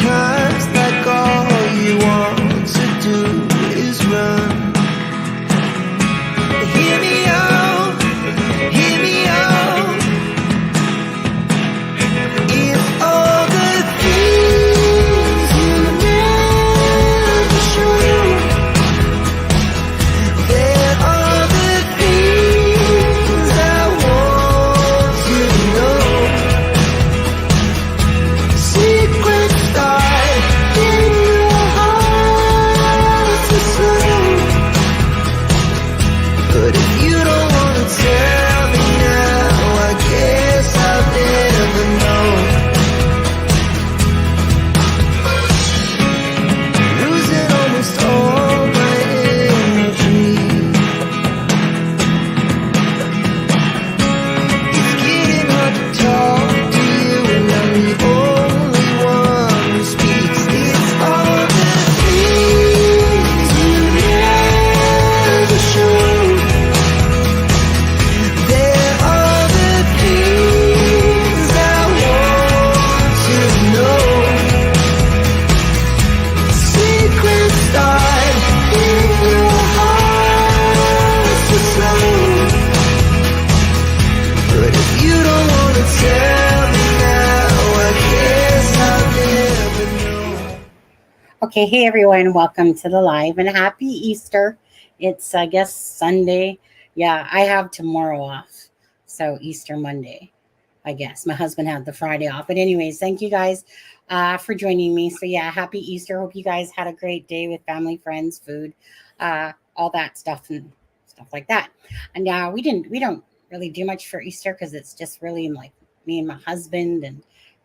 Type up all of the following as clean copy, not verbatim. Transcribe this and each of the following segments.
Sometimes like all you want to do is run. Hear me out, hear me out. If all the things you never show, there are the things I want you to know. Secrets start in your heart to slow. But if you don't want to tell me now, I guess I'll never know. Losing almost all my energy. It's getting hard to talk to you, and I'm the only one who speaks. It's all the things you never show. There are the things I want to know. Secrets start in your heart to slow. But if you don't want to tell me now, I guess I'll never know. Okay, hey everyone, welcome to the live and happy Easter. It's, I guess, Sunday. Yeah, I have tomorrow off. So, Easter Monday, I guess. My husband had the Friday off. But, anyways, thank you guys for joining me. So, yeah, happy Easter. Hope you guys had a great day with family, friends, food, all that stuff and stuff like that. And we don't really do much for Easter because it's just really like me and my husband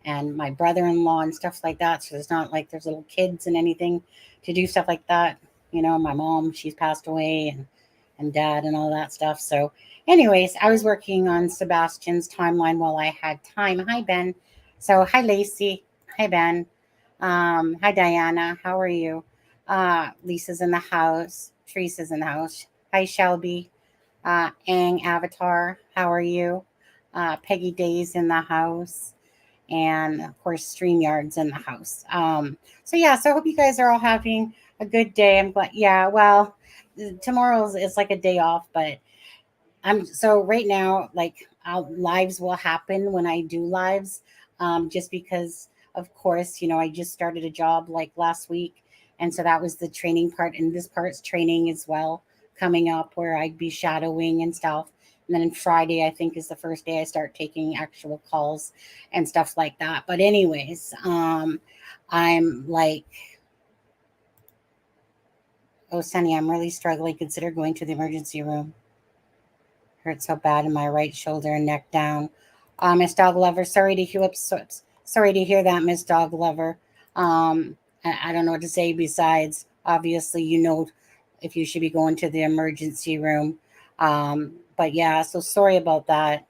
and my brother-in-law and stuff like that. So there's not like there's little kids and anything to do stuff like that. You know, my mom, she's passed away and dad and all that stuff. So anyways, I was working on Sebastian's timeline while I had time. Hi, Ben. So hi, Lacey. Hi, Ben. Hi, Diana. How are you? Lisa's in the house. Teresa's in the house. Hi, Shelby. Ang Avatar. How are you? Peggy Day's in the house. And of course, StreamYard's in the house. So yeah, so I hope you guys are all having a good day. I'm glad. Yeah, well, tomorrow's is like a day off, but I'm so right now, like lives will happen when I do lives, just because, of course, I just started a job like last week, and so that was the training part, and this part's training as well coming up where I'd be shadowing and stuff. And then Friday, I think, is the first day I start taking actual calls and stuff like that. But anyways, I'm like, oh, Sunny, I'm really struggling. Consider going to the emergency room. Hurt so bad in my right shoulder and neck down. Miss Dog Lover, sorry to hear that, Miss Dog Lover. I don't know what to say besides obviously if you should be going to the emergency room. But yeah, so sorry about that,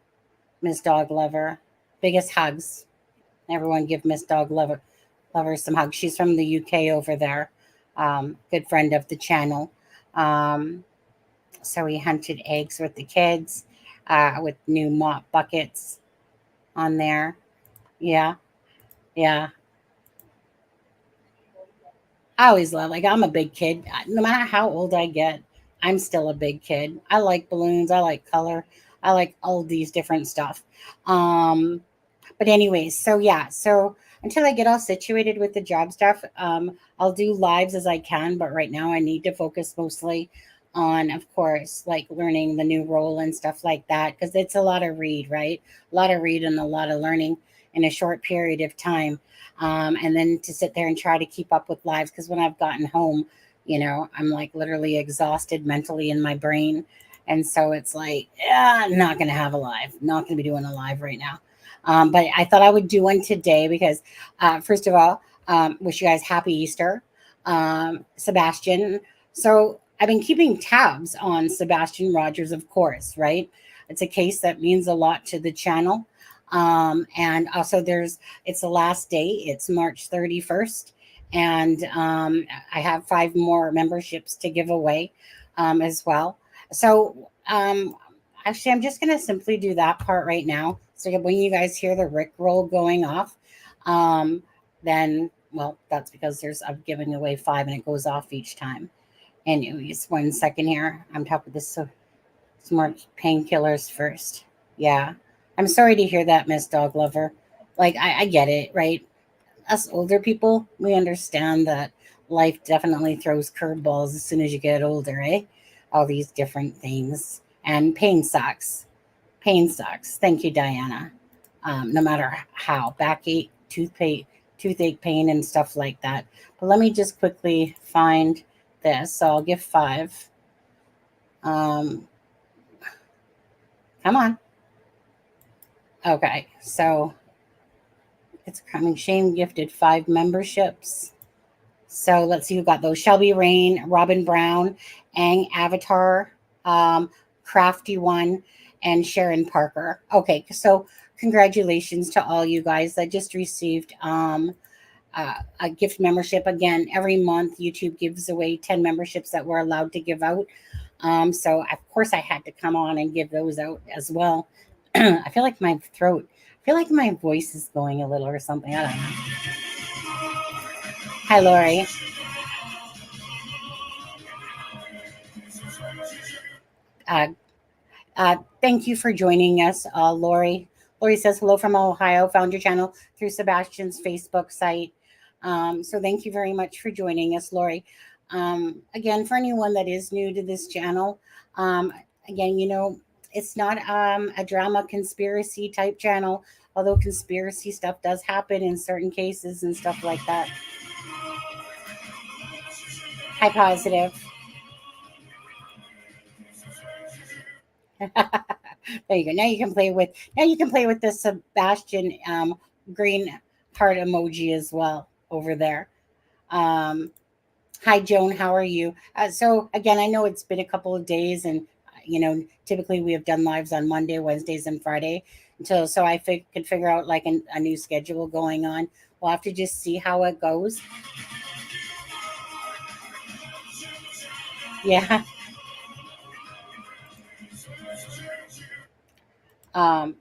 Miss Dog Lover. Biggest hugs. Everyone give Miss Dog Lover some hugs. She's from the UK over there. Good friend of the channel. So we hunted eggs with the kids, with new mop buckets on there. Yeah, yeah. I always love, like, I'm a big kid. No matter how old I get, I'm still a big kid. I like balloons. I like color. I like all these different stuff. Um, but anyways, so yeah, so until I get all situated with the job stuff, I'll do lives as I can. But right now, I need to focus mostly on, of course, like learning the new role and stuff like that, because it's a lot of read, right? A lot of read and a lot of learning in a short period of time. And then to sit there and try to keep up with lives, because when I've gotten home, I'm like literally exhausted mentally in my brain. And so it's like, yeah, I'm not going to have a live, not going to be doing a live right now. But I thought I would do one today because, first of all, wish you guys happy Easter, Sebastian. So I've been keeping tabs on Sebastian Rogers, of course, right? It's a case that means a lot to the channel. And also it's the last day. It's March 31st. And I have 5 more memberships to give away as well. So actually, I'm just going to simply do that part right now. So when you guys hear the Rick roll going off, then Well, that's because I'm giving away 5 and it goes off each time. Anyways, 1 second here. I'm top of this. So some more painkillers first. Yeah. I'm sorry to hear that, Miss Dog Lover. Like, I get it, right? Us older people, we understand that life definitely throws curveballs as soon as you get older, eh? All these different things. And pain sucks. Pain sucks. Thank you, Diana. No matter how, backache, toothache pain, and stuff like that. But let me just quickly find this. So I'll give 5. Um, Come on. Okay, so it's coming. Shane gifted 5 memberships. So let's see who got those. Shelby Rain, Robin Brown, Ang Avatar, um, Crafty One, and Sharon Parker. Okay, so congratulations to all you guys that just received a gift membership. Again, every month YouTube gives away 10 memberships that we're allowed to give out. So of course I had to come on and give those out as well. I feel like I feel like my voice is going a little or something. I don't know. Hi, Lori. Uh, Thank you for joining us, Lori. Lori says hello from Ohio. Found your channel through Sebastian's Facebook site. So thank you very much for joining us, Lori. Again, for anyone that is new to this channel, um, again, it's not a drama conspiracy type channel, although conspiracy stuff does happen in certain cases and stuff like that. Hi, positive. There you go. Now you can play with the Sebastian green heart emoji as well over there. Um, Hi, Joan. How are you? So again, I know it's been a couple of days, and typically we have done lives on Monday, Wednesdays, and Friday until so could figure out like a new schedule going on. We'll have to just see how it goes. Yeah. Um,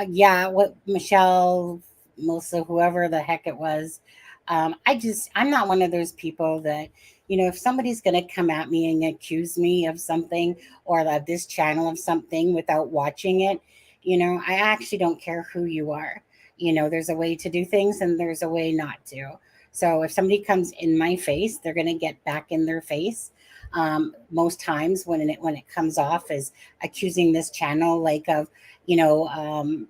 yeah, what Michelle, Melissa, whoever the heck it was. I'm not one of those people that, if somebody's going to come at me and accuse me of something or of this channel of something without watching it, I actually don't care who you are. There's a way to do things and there's a way not to. So if somebody comes in my face, they're going to get back in their face. Most times when it comes off as accusing this channel like of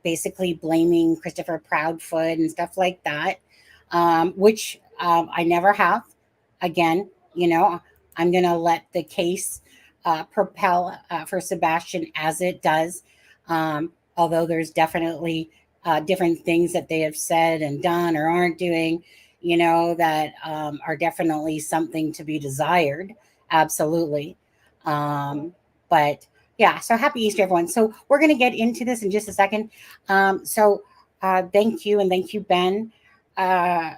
basically blaming Christopher Proudfoot and stuff like that, which I never have. Again, I'm going to let the case propel for Sebastian as it does. Although there's definitely different things that they have said and done or aren't doing, that are definitely something to be desired. Absolutely. But yeah, so happy Easter, everyone. So we're going to get into this in just a second. Thank you, and thank you, Ben. Uh,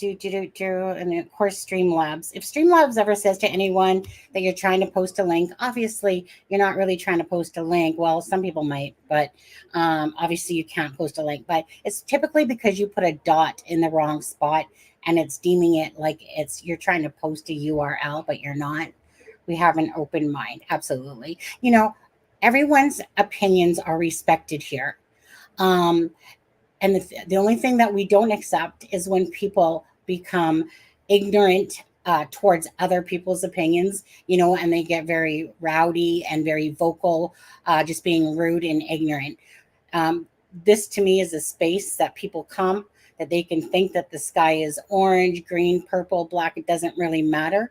and of course, Streamlabs. If Streamlabs ever says to anyone that you're trying to post a link, obviously you're not really trying to post a link. Well, some people might, but obviously you can't post a link. But it's typically because you put a dot in the wrong spot, and it's deeming it like you're trying to post a URL, but you're not. We have an open mind. Absolutely. Everyone's opinions are respected here. Um, and the only thing that we don't accept is when people become ignorant towards other people's opinions, and they get very rowdy and very vocal, just being rude and ignorant. Um, this to me is a space that people come that they can think that the sky is orange, green, purple, black. It doesn't really matter.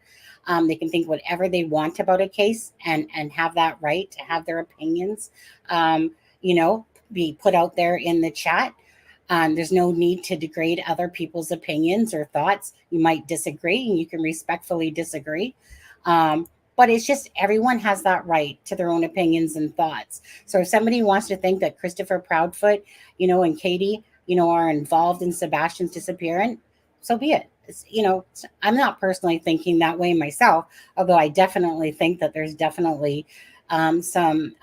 They can think whatever they want about a case and have that right to have their opinions, be put out there in the chat. There's no need to degrade other people's opinions or thoughts. You might disagree and you can respectfully disagree. But it's just everyone has that right to their own opinions and thoughts. So if somebody wants to think that Christopher Proudfoot, and Katie, are involved in Sebastian's disappearance, so be it. I'm not personally thinking that way myself, although I definitely think that there's definitely some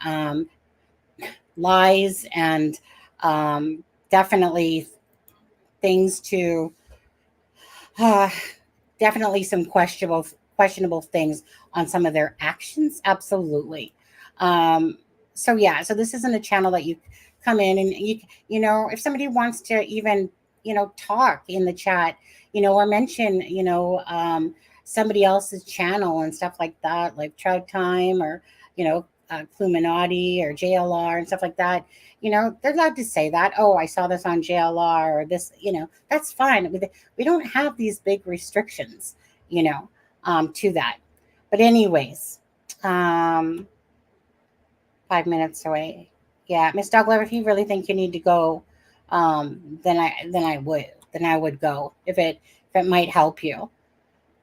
lies and definitely things to Uh, definitely some questionable things on some of their actions. Absolutely. Um, so yeah, so this isn't a channel that you come in and you know, if somebody wants to even, you know, talk in the chat, you know, or mention, you know, somebody else's channel and stuff like that, like Trout Time or, you know, Cluminati or JLR and stuff like that, you know, they're allowed to say that. Oh, I saw this on JLR or this, you know, that's fine. We don't have these big restrictions, you know, to that. But anyways, um, 5 minutes away. Yeah, Miss Doglover, if you really think you need to go, then I would go if it might help you.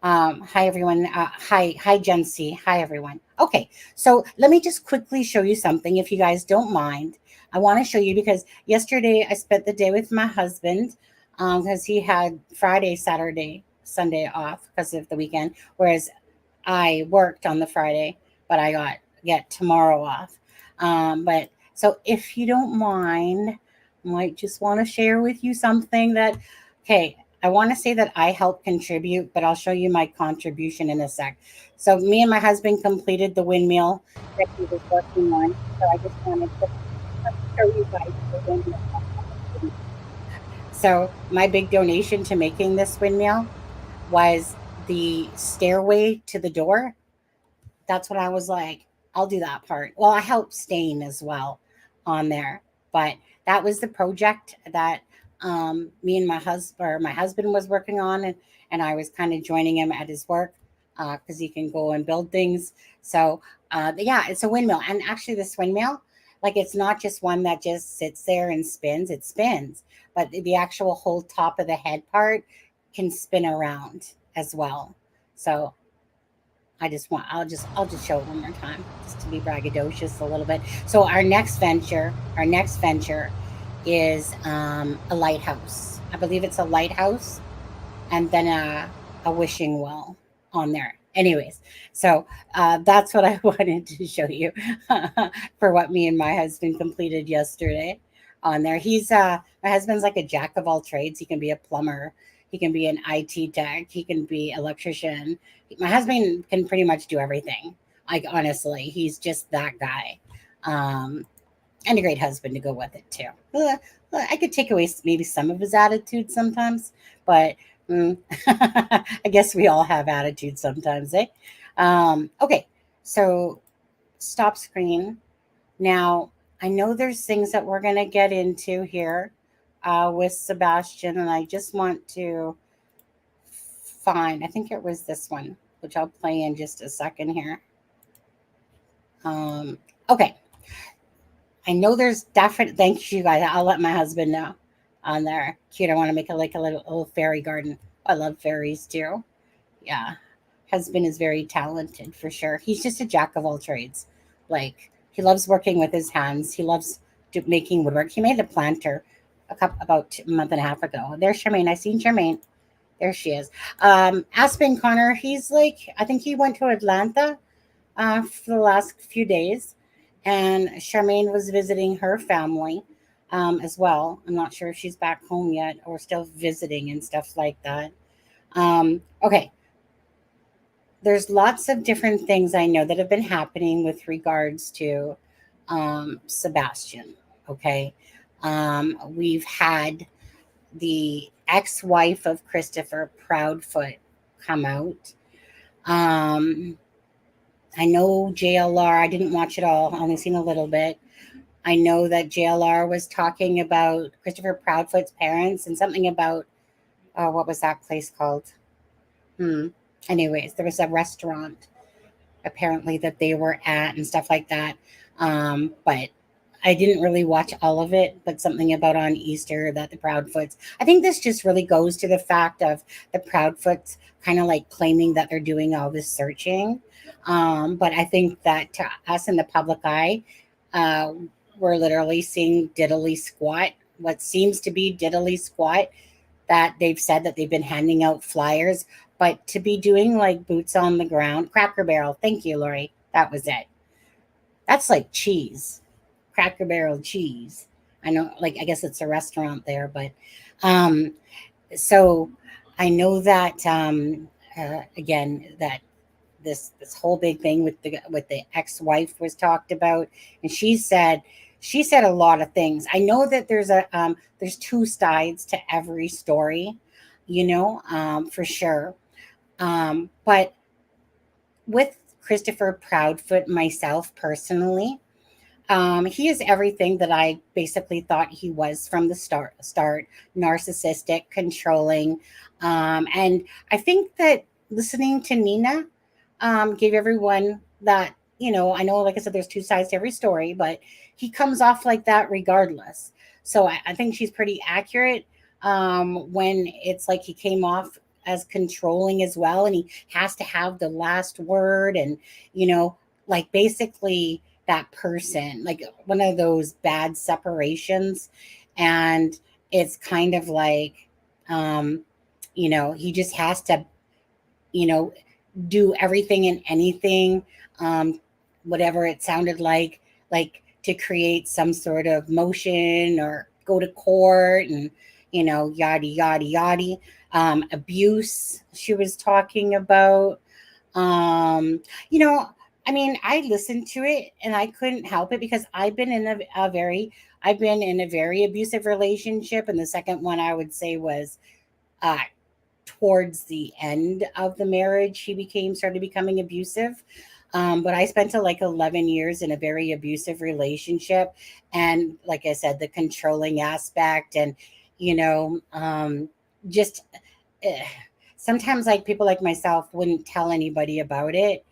Hi everyone. Hi Gen C. Hi everyone. Okay, so let me just quickly show you something, if you guys don't mind. I want to show you because yesterday I spent the day with my husband because he had Friday, Saturday, Sunday off because of the weekend, whereas I worked on the Friday, but I get tomorrow off. But so if you don't mind, I might just want to share with you something that, okay, I want to say that I helped contribute, but I'll show you my contribution in a sec. So me and my husband completed the windmill that he was working on. So I just wanted to show you guys the windmill. So my big donation to making this windmill was the stairway to the door. That's what I was like, I'll do that part. Well, I helped stain as well on there, but that was the project that me and my husband was working on, and I was kind of joining him at his work because he can go and build things. So yeah, it's a windmill, and actually, this windmill, like it's not just one that just sits there and spins; it spins, but the actual whole top of the head part can spin around as well. So I'll just show it one more time just to be braggadocious a little bit. So our next venture is a lighthouse. I believe it's a lighthouse and then a wishing well on there. Anyways, so that's what I wanted to show you for what me and my husband completed yesterday on there. My husband's like a jack of all trades. He can be a plumber, he can be an IT tech, he can be electrician. My husband can pretty much do everything. Like honestly, he's just that guy. Um, and a great husband to go with it too. I could take away maybe some of his attitude sometimes, but mm, I guess we all have attitudes sometimes, eh? Okay, so stop screen. Now, I know there's things that we're going to get into here with Sebastian, and I just want to find, I think it was this one, which I'll play in just a second here. Um, okay, I know there's definite. Thank you guys. I'll let my husband know on there. Cute. I want to make a little fairy garden. I love fairies too. Yeah, husband is very talented for sure. He's just a jack of all trades. Like he loves working with his hands. He loves making woodwork. He made a planter about a month and a half ago. There's Charmaine. I seen Charmaine. There she is. Aspen Connor. He's like I think he went to Atlanta for the last few days, and Charmaine was visiting her family as well. I'm not sure if she's back home yet or still visiting and stuff like that. Okay, there's lots of different things I know that have been happening with regards to Sebastian. Okay, we've had the ex-wife of Christopher Proudfoot come out. Um, I know JLR. I didn't watch it all. I only seen a little bit. I know that JLR was talking about Christopher Proudfoot's parents and something about what was that place called? Hmm. Anyways, there was a restaurant apparently that they were at and stuff like that. But I didn't really watch all of it, but something about on Easter that the Proudfoots. I think this just really goes to the fact of the Proudfoots kind of like claiming that they're doing all this searching. But I think that to us in the public eye, uh, we're literally seeing diddly squat, what seems to be diddly squat, that they've said that they've been handing out flyers, but to be doing like boots on the ground, Cracker Barrel. Thank you, Lori. That was it. That's like cheese, Cracker Barrel cheese. I know, like I guess it's a restaurant there, but um, so I know that again that this whole big thing with the ex-wife was talked about, and she said a lot of things. I know that there's two sides to every story, for sure. But with Christopher Proudfoot, myself personally, he is everything that I basically thought he was from the start, narcissistic, controlling. And I think that listening to Nina gave everyone that, I know, like I said, there's two sides to every story, but he comes off like that regardless. So I think she's pretty accurate when it's like he came off as controlling as well, and he has to have the last word, and, you know, like basically that person, like one of those bad separations. And it's kind of like, um, he just has to, you know, do everything and anything, um, whatever it sounded like to create some sort of motion or go to court, and, yada, yada, yada. Abuse, she was talking about. Um, you know, I mean, I listened to it and I couldn't help it because I've been in a very abusive relationship. And the second one I would say was uh, towards the end of the marriage, he started becoming abusive. But I spent like 11 years in a very abusive relationship. And like I said, the controlling aspect, and, you know, just eh, sometimes like people like myself wouldn't tell anybody about it.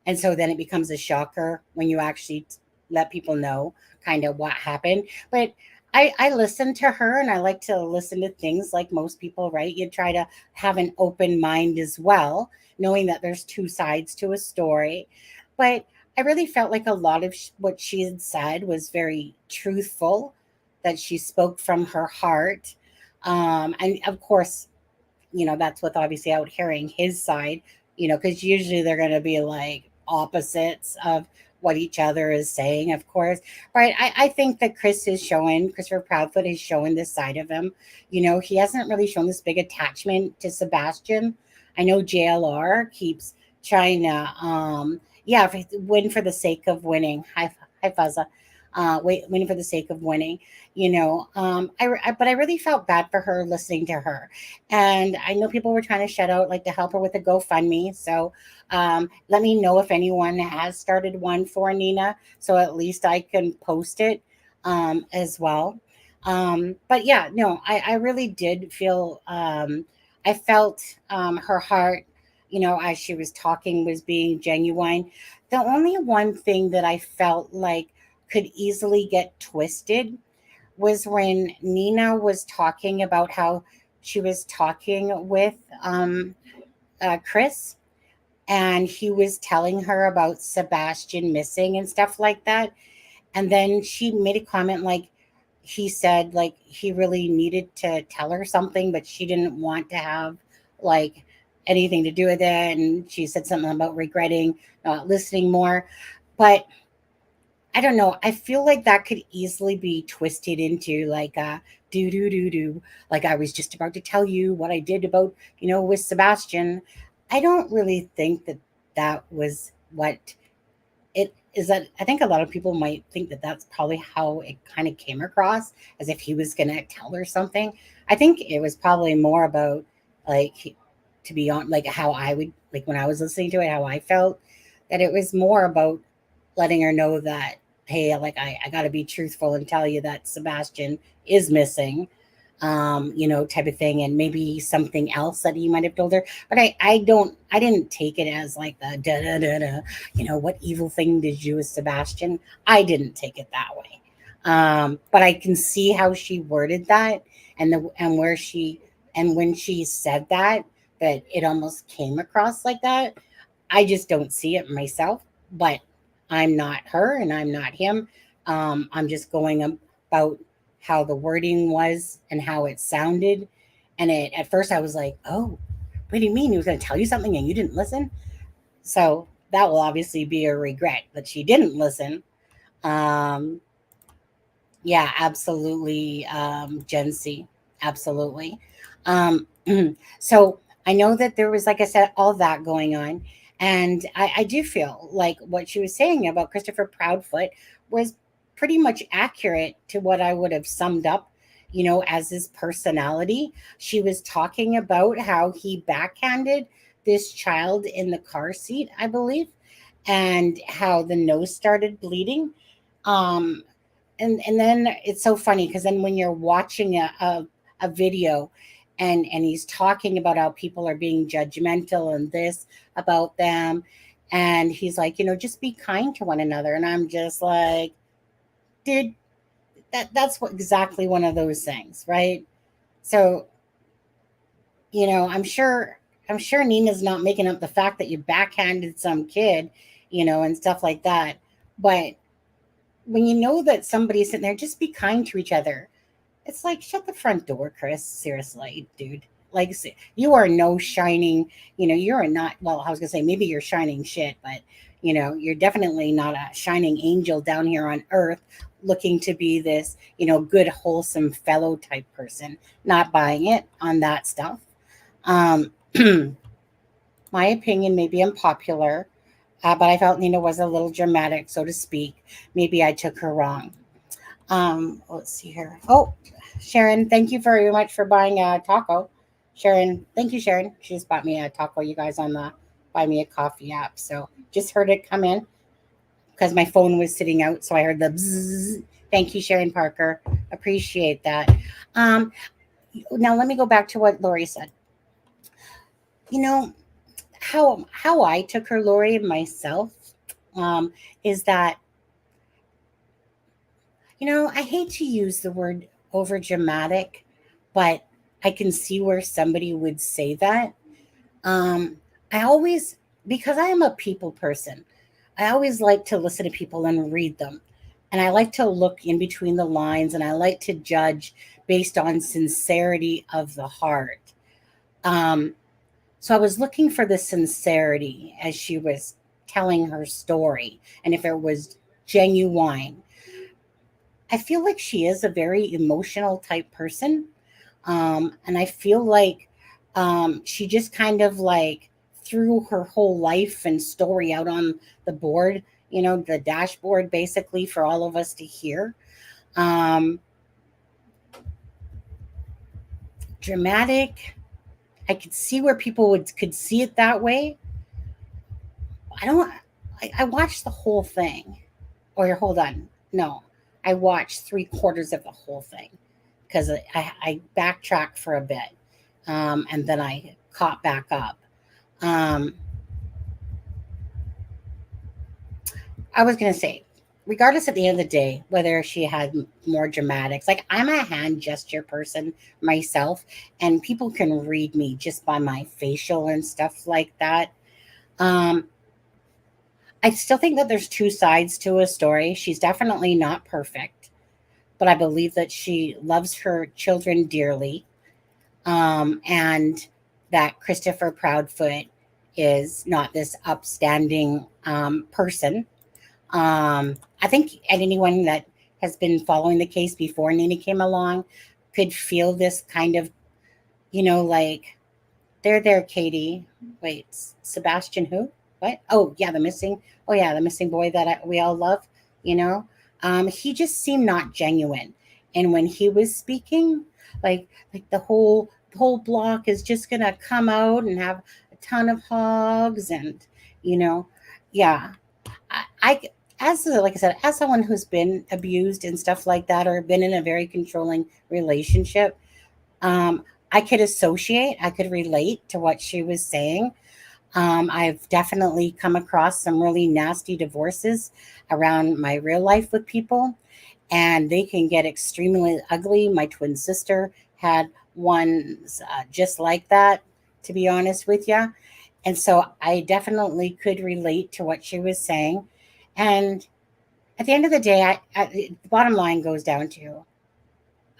And so then it becomes a shocker when you actually let people know kind of what happened. But I listen to her, and I like to listen to things like most people, right? You try to have an open mind as well, knowing that there's two sides to a story. But I really felt like a lot of what she had said was very truthful, that she spoke from her heart. And of course, that's with obviously out hearing his side, because usually they're going to be like opposites of what each other is saying, of course. But I think that Christopher Proudfoot has shown this side of him. He hasn't really shown this big attachment to Sebastian. I know JLR keeps trying to, yeah, win for the sake of winning. Hi, Fuzza. Winning for the sake of winning. But I really felt bad for her listening to her. And I know people were trying to shut out, like to help her with a GoFundMe. So let me know if anyone has started one for Nina, so at least I can post it as well. But yeah, no, I really did feel, I felt her heart, as she was talking, was being genuine. The only one thing that I felt like could easily get twisted was when Nina was talking about how she was talking with Chris, and he was telling her about Sebastian missing and stuff like that. And then she made a comment like, he said like he really needed to tell her something, but she didn't want to have like anything to do with it. And she said something about regretting not listening more. But I don't know. I feel like that could easily be twisted into like do do do do. Like I was just about to tell you what I did about, with Sebastian. I don't really think that that was what it is. That I think a lot of people might think that that's probably how it kind of came across, as if he was going to tell her something. I think it was probably more about like, to be on, like how I would, like when I was listening to it, how I felt, that it was more about letting her know that, hey, like I got to be truthful and tell you that Sebastian is missing, type of thing, and maybe something else that he might have told her. But I didn't take it as like the da da da da, what evil thing did you with Sebastian? I didn't take it that way. But I can see how she worded that, and where she, and when she said that it almost came across like that. I just don't see it myself, but I'm not her and I'm not him. I'm just going about how the wording was and how it sounded. And at first I was like, oh, what do you mean he was going to tell you something and you didn't listen? So that will obviously be a regret that she didn't listen. Um, yeah, absolutely, Gen C. Absolutely. Um, so I know that there was, like I said, all that going on. And I do feel like what she was saying about Christopher Proudfoot was pretty much accurate to what I would have summed up, as his personality. She was talking about how he backhanded this child in the car seat, I believe, and how the nose started bleeding. Um, and then it's so funny because then when you're watching a video and he's talking about how people are being judgmental and this about them, and he's like, just be kind to one another, and I'm just like, dude, that's what exactly one of those things, right? So I'm sure Nina's not making up the fact that you backhanded some kid, and stuff like that. But when you know that somebody's sitting there, just be kind to each other. It's like, shut the front door, Chris. Seriously, dude. Like, you are no shining, you're not, well, I was going to say, maybe you're shining shit, but, you're definitely not a shining angel down here on earth looking to be this, good, wholesome fellow type person. Not buying it on that stuff. Um, my opinion may be unpopular, but I felt Nina was a little dramatic, so to speak. Maybe I took her wrong. Let's see here. Oh, Sharon, thank you very much for buying a taco. Sharon, thank you, Sharon. She just bought me a taco, you guys, on the Buy Me a Coffee app. So just heard it come in because my phone was sitting out. So I heard the bzzz. Thank you, Sharon Parker. Appreciate that. Um, Now let me go back to what Lori said. You know, how I took her, Lori, myself, um, is that, I hate to use the word over dramatic, but I can see where somebody would say that. Um, I always, because I am a people person, I always like to listen to people and read them. And I like to look in between the lines and I like to judge based on sincerity of the heart. Um, so I was looking for the sincerity as she was telling her story and if it was genuine. I feel like she is a very emotional type person. And I feel like she just kind of like threw her whole life and story out on the board, the dashboard basically for all of us to hear. Um, Dramatic. I could see where people could see it that way. I don't. I watched the whole thing. Or hold on, no, I watched 3/4 of the whole thing because I backtracked for a bit, and then I caught back up. Um, I was gonna say, regardless at the end of the day, whether she had more dramatics, like I'm a hand gesture person myself, and people can read me just by my facial and stuff like that. Um, I still think that there's two sides to a story. She's definitely not perfect, but I believe that she loves her children dearly, and that Christopher Proudfoot is not this upstanding person. I think anyone that has been following the case before Nina came along could feel this kind of, like, there, Katie. Wait, Sebastian who? What? Oh, yeah, the missing. Oh, yeah, the missing boy that we all love. You know, he just seemed not genuine, and when he was speaking, like the whole block is just gonna come out and have a ton of hogs, and you know, yeah, I as like I said, as someone who's been abused and stuff like that, or been in a very controlling relationship, um, I could associate, I could relate to what she was saying. I've definitely come across some really nasty divorces around my real life with people, and they can get extremely ugly. My twin sister had one just like that, to be honest with you. And so I definitely could relate to what she was saying. And at the end of the day, the bottom line goes down to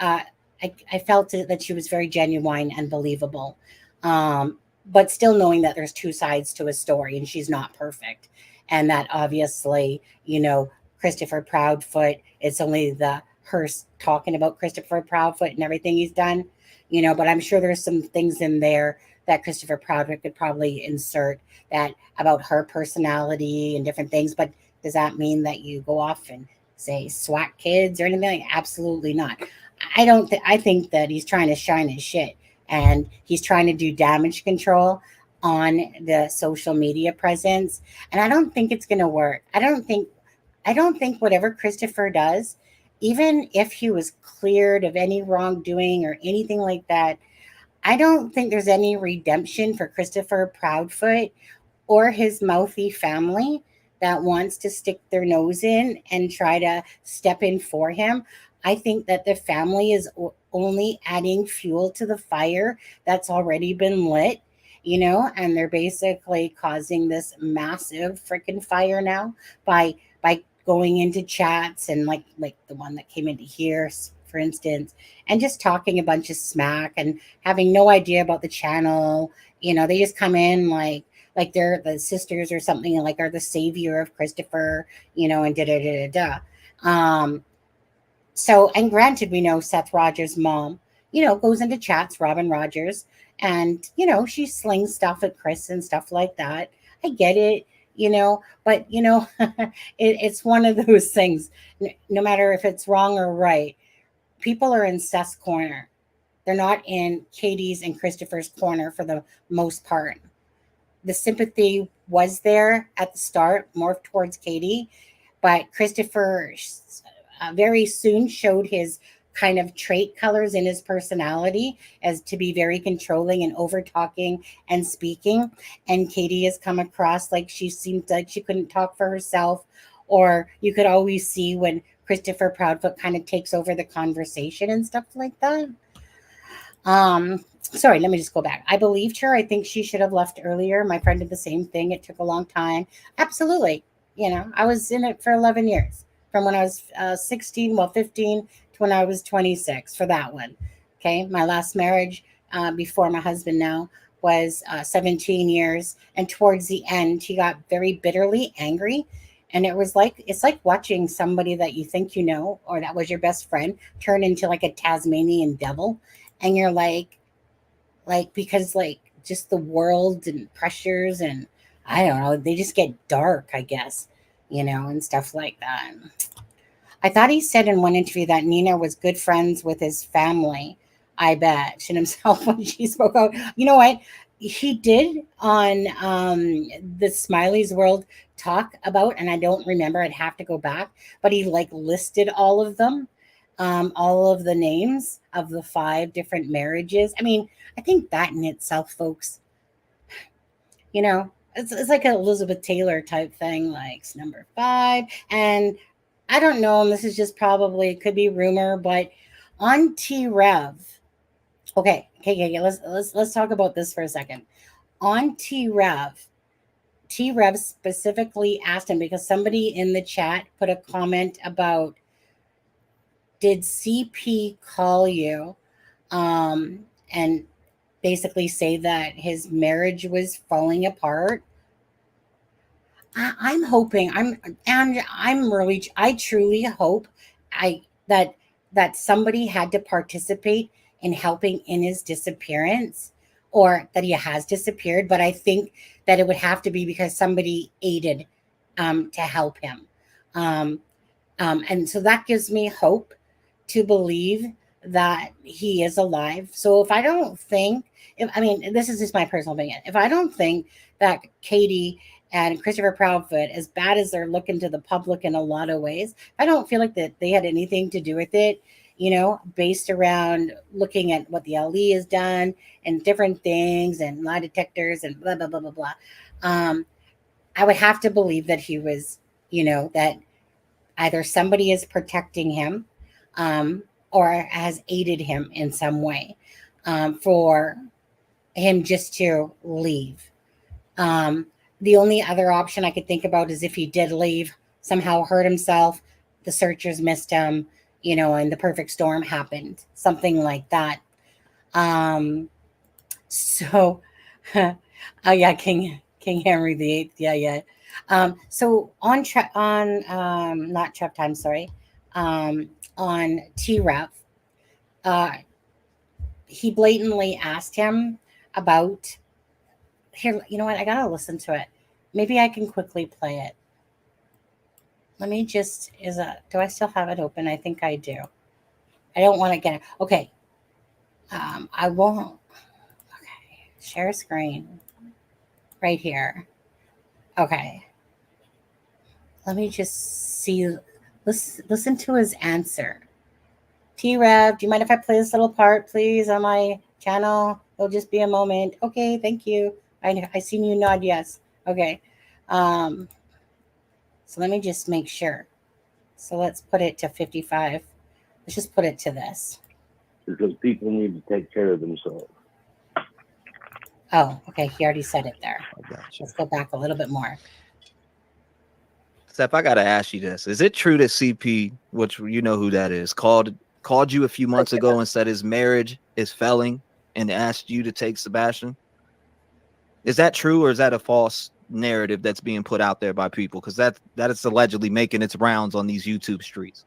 uh, I felt that she was very genuine and believable, but still knowing that there's two sides to a story and she's not perfect. And that obviously, Christopher Proudfoot, it's only the her talking about Christopher Proudfoot and everything he's done. but I'm sure there's some things in there that Christopher Proudfoot could probably insert that about her personality and different things. But does that mean that you go off and say swat kids or anything? Absolutely not. I don't. I think that he's trying to shine his shit, and he's trying to do damage control on the social media presence. And I don't think it's going to work. I don't think whatever Christopher does, even if he was cleared of any wrongdoing or anything like that, I don't think there's any redemption for Christopher Proudfoot or his mouthy family that wants to stick their nose in and try to step in for him. I think that the family is only adding fuel to the fire that's already been lit, and they're basically causing this massive freaking fire now by going into chats and like the one that came into here, for instance, and just talking a bunch of smack and having no idea about the channel. They just come in like they're the sisters or something, and like are the savior of Christopher, and da da da da da. So, and granted, we know Seth Rogers' mom, goes into chats, Robin Rogers, and she slings stuff at Chris and stuff like that. I get it, but it's one of those things. No matter if it's wrong or right, people are in Seth's corner. They're not in Katie's and Christopher's corner for the most part. The sympathy was there at the start, more towards Katie, but Christopher very soon showed his kind of trait colors in his personality as to be very controlling and over talking and speaking. And Katie has come across like she seemed like she couldn't talk for herself, or you could always see when Christopher Proudfoot kind of takes over the conversation and stuff like that. Sorry, let me just go back. I believed her. I think she should have left earlier. My friend did the same thing. It took a long time. Absolutely. I was in it for 11 years from when I was 16, well, 15 to when I was 26 for that one. Okay. My last marriage before my husband now was 17 years. And towards the end, he got very bitterly angry. And it's like watching somebody that you think or that was your best friend turn into like a Tasmanian devil. And you're because just the world and pressures and I don't know, they just get dark, I guess, and stuff like that. I thought he said in one interview that Nina was good friends with his family. I bet, shit himself when she spoke out. You know what? He did on the Smiley's World talk about, and I don't remember. I'd have to go back, but he like listed all of the names of the 5 different marriages. I mean, I think that in itself, folks, it's like an Elizabeth Taylor type thing, like it's number 5. And I don't know, and this is just probably it could be rumor, but on T Rev, okay, let's talk about this for a second. On T Rev specifically asked him because somebody in the chat put a comment about, did CP call you and basically say that his marriage was falling apart? I'm hoping I'm really I truly hope I that that somebody had to participate in helping in his disappearance, or that he has disappeared, but I think that it would have to be because somebody aided to help him. Um, and so that gives me hope to believe that he is alive. So if I don't think, if, I mean, this is just my personal opinion. If I don't think that Katie and Christopher Proudfoot, as bad as they're looking to the public in a lot of ways, I don't feel like that they had anything to do with it, based around looking at what the LE has done and different things and lie detectors and blah, blah, blah, blah, blah. I would have to believe that he was, that either somebody is protecting him, or has aided him in some way, for him just to leave. Um, the only other option I could think about is if he did leave, somehow hurt himself, the searchers missed him, and the perfect storm happened, something like that. Um, so, oh yeah, King Henry VIII, yeah, yeah. So on not Trap Time, sorry, on T Ref, uh, he blatantly asked him about here. You know what? I gotta listen to it. Maybe I can quickly play it. Let me just do I still have it open? I think I do. I don't want to get it. Okay. I won't. Okay. Share screen right here. Okay. Let me just see. Listen to his answer. T-Rev, do you mind if I play this little part, please, on my channel? It'll just be a moment. Okay, thank you. I seen you nod yes. Okay. Um, so let me just make sure. So let's put it to 55. Let's just put it to this. Because people need to take care of themselves. Oh, okay. He already said it there. I got you. Let's go back a little bit more. Steph, I gotta ask you this: is it true that CP, which you know who that is, called you a few months ago and said his marriage is failing and asked you to take Sebastian? Is that true, or is that a false narrative that's being put out there by people? Because that is allegedly making its rounds on these YouTube streets.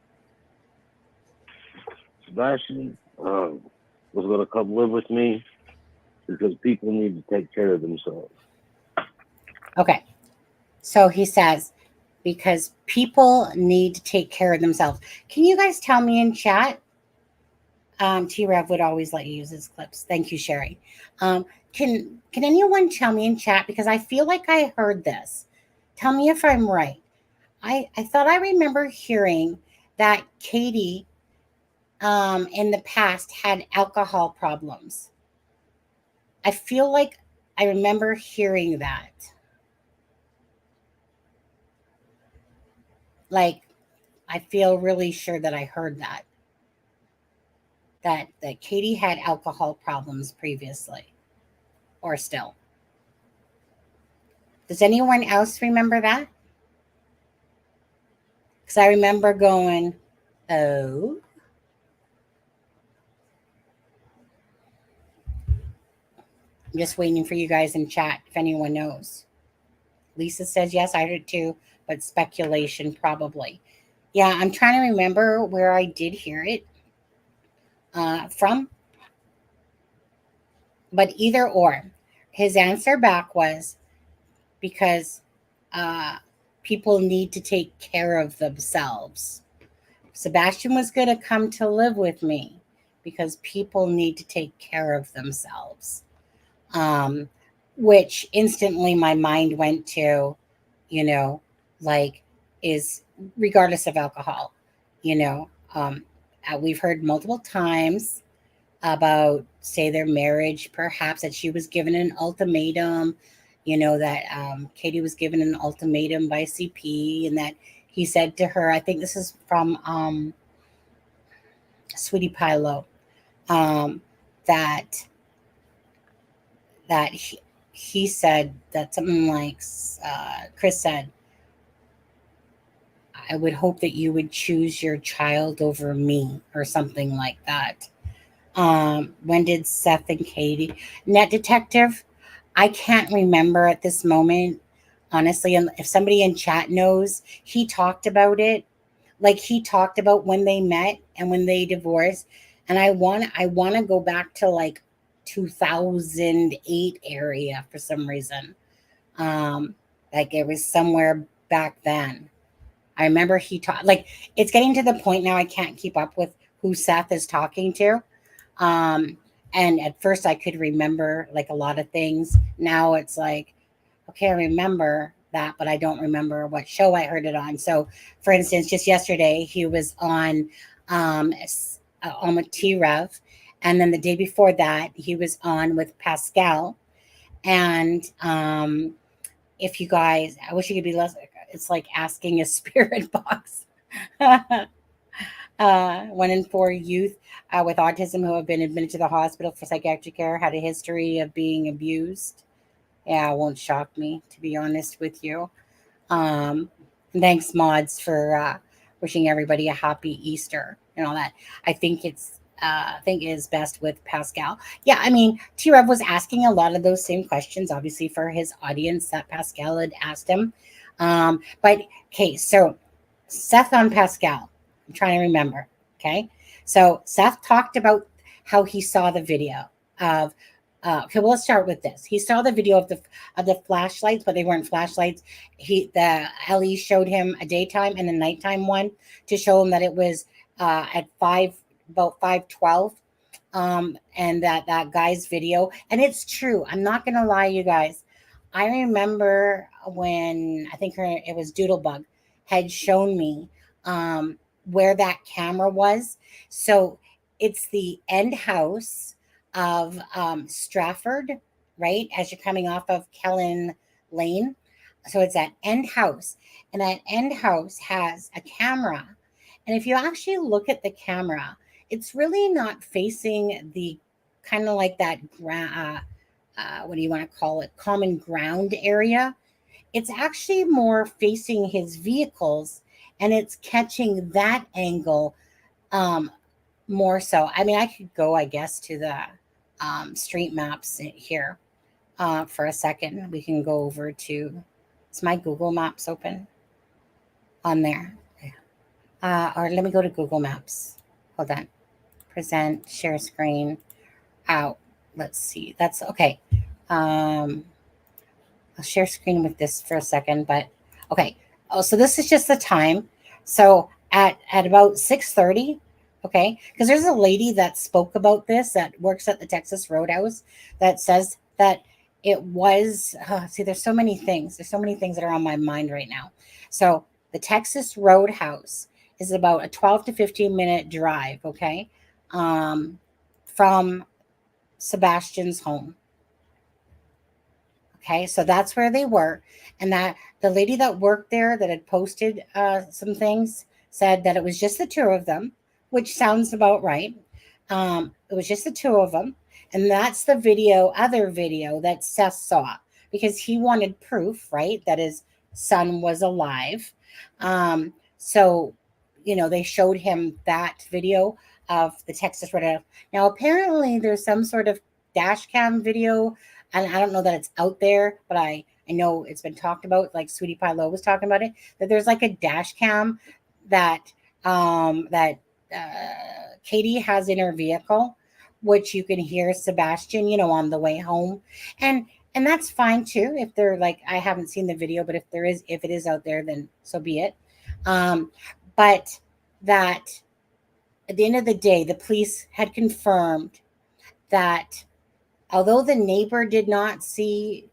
Sebastian was going to come live with me because people need to take care of themselves. Okay. So he says, because people need to take care of themselves. Can you guys tell me in chat? T-Rev would always let you use his clips. Thank you, Sherry. Can anyone tell me in chat? Because I feel like I heard this. Tell me if I'm right. I thought I remember hearing that Katie in the past had alcohol problems. I feel like I remember hearing that. Like, I feel really sure that I heard that. That Katie had alcohol problems previously, or still. Does anyone else remember that? Because I remember going, oh. I'm just waiting for you guys in chat if anyone knows. Lisa says yes, I heard it too, but speculation probably. Yeah, I'm trying to remember where I did hear it from. But either or, his answer back was because people need to take care of themselves. Sebastian was going to come to live with me because people need to take care of themselves. Which instantly my mind went to, you know, like, is regardless of alcohol, you know, we've heard multiple times about, say, their marriage, perhaps that she was given an ultimatum, you know, that Katie was given an ultimatum by CP, and that he said to her, I think this is from Sweetie Pilo, that he said that something like Chris said, I would hope that you would choose your child over me, or something like that. When did Seth and Katie Net Detective? I can't remember at this moment, honestly. And if somebody in chat knows, he talked about it. Like, he talked about when they met and when they divorced. And I want to go back to like 2008 area for some reason. Like, it was somewhere back then. I remember he taught, like, it's getting to the point now I can't keep up with who Seth is talking to. And at first I could remember like a lot of things. Now it's like, okay, I remember that, but I don't remember what show I heard it on. So, for instance, just yesterday he was on with T-Rev, and then the day before that he was on with Pascal. And if you guys, I wish you could be less. It's like asking a spirit box. 1 in 4 youth with autism who have been admitted to the hospital for psychiatric care had a history of being abused. Yeah, it won't shock me, to be honest with you. Thanks, mods, for wishing everybody a happy Easter and all that. I think it is best with Pascal. Yeah, I mean, T-Rev was asking a lot of those same questions, obviously, for his audience that Pascal had asked him. But okay, so Seth on Pascal. I'm trying to remember. Okay. So Seth talked about how he saw the video of. Okay, well, let's start with this. He saw the video of the flashlights, but they weren't flashlights. The LE showed him a daytime and a nighttime one to show him that it was at about 5:12, and that guy's video. And it's true. I'm not gonna lie, you guys. I remember when I think it was Doodlebug had shown me where that camera was. So it's the end house of Stratford, right? As you're coming off of Kellen Lane. So it's that end house. And that end house has a camera. And if you actually look at the camera, it's really not facing the kind of like that, what do you want to call it? Common ground area. It's actually more facing his vehicles, and it's catching that angle more so. I mean, I could go, I guess, to the street maps here for a second. We can go over to, is my Google Maps open on there? Or let me go to Google Maps. Hold on. Present, share screen, out. Let's see. That's okay. I'll share screen with this for a second, but okay. Oh, so this is just the time. So at about 6:30, okay, because there's a lady that spoke about this that works at the Texas Roadhouse that says that it was, see, there's so many things. There's so many things that are on my mind right now. So the Texas Roadhouse is about a 12 to 15 minute drive, okay, from Sebastian's home. Okay, so that's where they were. And that the lady that worked there that had posted some things said that it was just the two of them, which sounds about right. It was just the two of them. And that's the other video that Seth saw, because he wanted proof, right, that his son was alive. So, they showed him that video of the Texas Roadhouse. Now, apparently there's some sort of dash cam video, and I don't know that it's out there, but I know it's been talked about, like Sweetie Pie Low was talking about it, that there's like a dash cam that Katie has in her vehicle, which you can hear Sebastian, on the way home. And that's fine too. If they're like, I haven't seen the video, but if it is out there, then so be it. But that at the end of the day, the police had confirmed that although the neighbor did not see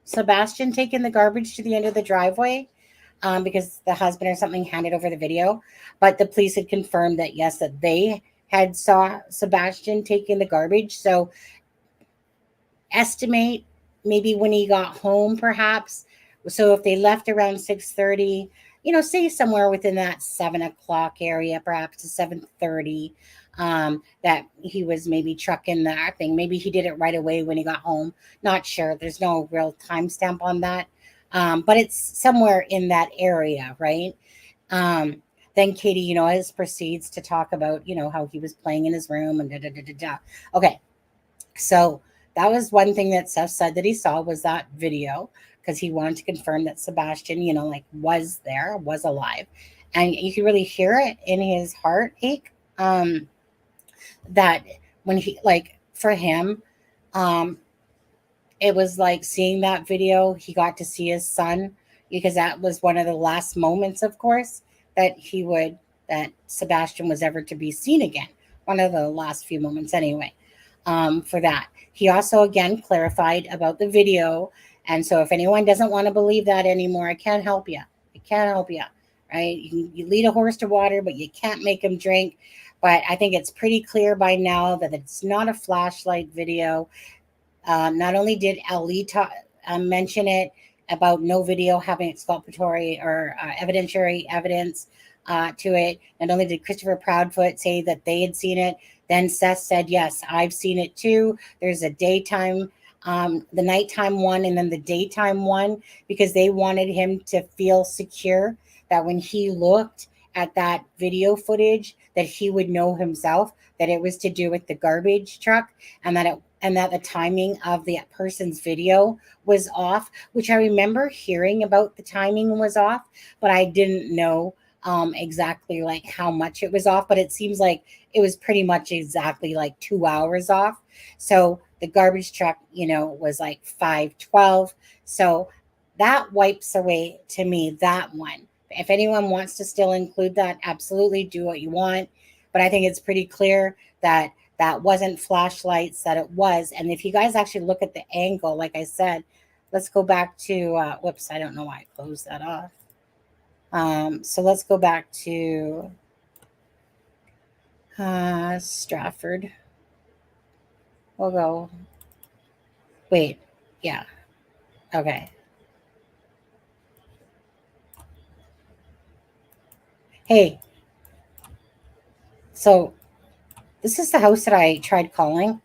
Sebastian taking the garbage to the end of the driveway, because the husband or something handed over the video, but the police had confirmed that yes, that they had saw Sebastian taking the garbage. So estimate maybe when he got home, perhaps. So if they left around 6:30, say somewhere within that 7 o'clock area, perhaps to 7:30, that he was maybe trucking that thing. Maybe he did it right away when he got home. Not sure. There's no real timestamp on that. But it's somewhere in that area, right? Then Katie, proceeds to talk about, how he was playing in his room and da. Okay. So that was one thing that Seth said that he saw was that video, because he wanted to confirm that Sebastian, was there, was alive. And you could really hear it in his heartache, that when he, like, for him, it was like seeing that video, he got to see his son, because that was one of the last moments, of course, that Sebastian was ever to be seen again. One of the last few moments anyway, for that. He also, again, clarified about the video. And so if anyone doesn't want to believe that anymore, I can't help you. I can't help you, right? You lead a horse to water, but you can't make him drink. But I think it's pretty clear by now that it's not a flashlight video. Not only did Ali mention it about no video having exculpatory or evidentiary evidence to it, not only did Christopher Proudfoot say that they had seen it, then Seth said, yes, I've seen it too. There's a daytime, the nighttime one, and then the daytime one, because they wanted him to feel secure that when he looked at that video footage, that he would know himself that it was to do with the garbage truck, and that the timing of the person's video was off, which I remember hearing about the timing was off, but I didn't know exactly like how much it was off, but it seems like it was pretty much exactly like 2 hours off. So the garbage truck, was like 5:12. So that wipes away to me that one. If anyone wants to still include that, absolutely do what you want. But I think it's pretty clear that that wasn't flashlights, that it was. And if you guys actually look at the angle, like I said, let's go back to, whoops, I don't know why I closed that off. So let's go back to Stratford. We'll go. Wait. Yeah. Okay. Hey. So this is the house that I tried calling.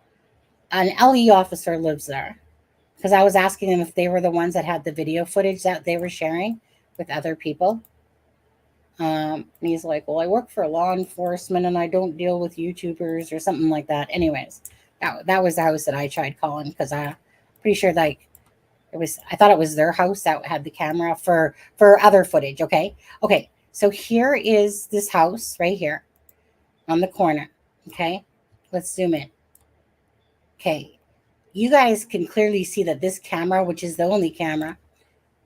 An LE officer lives there because I was asking them if they were the ones that had the video footage that they were sharing with other people. And he's like, well, I work for law enforcement and I don't deal with YouTubers or something like that. Anyways, that was the house that I tried calling because I'm pretty sure like I thought it was their house that had the camera for other footage. Okay. Okay. So here is this house right here on the corner. Okay. Let's zoom in. Okay. You guys can clearly see that this camera, which is the only camera,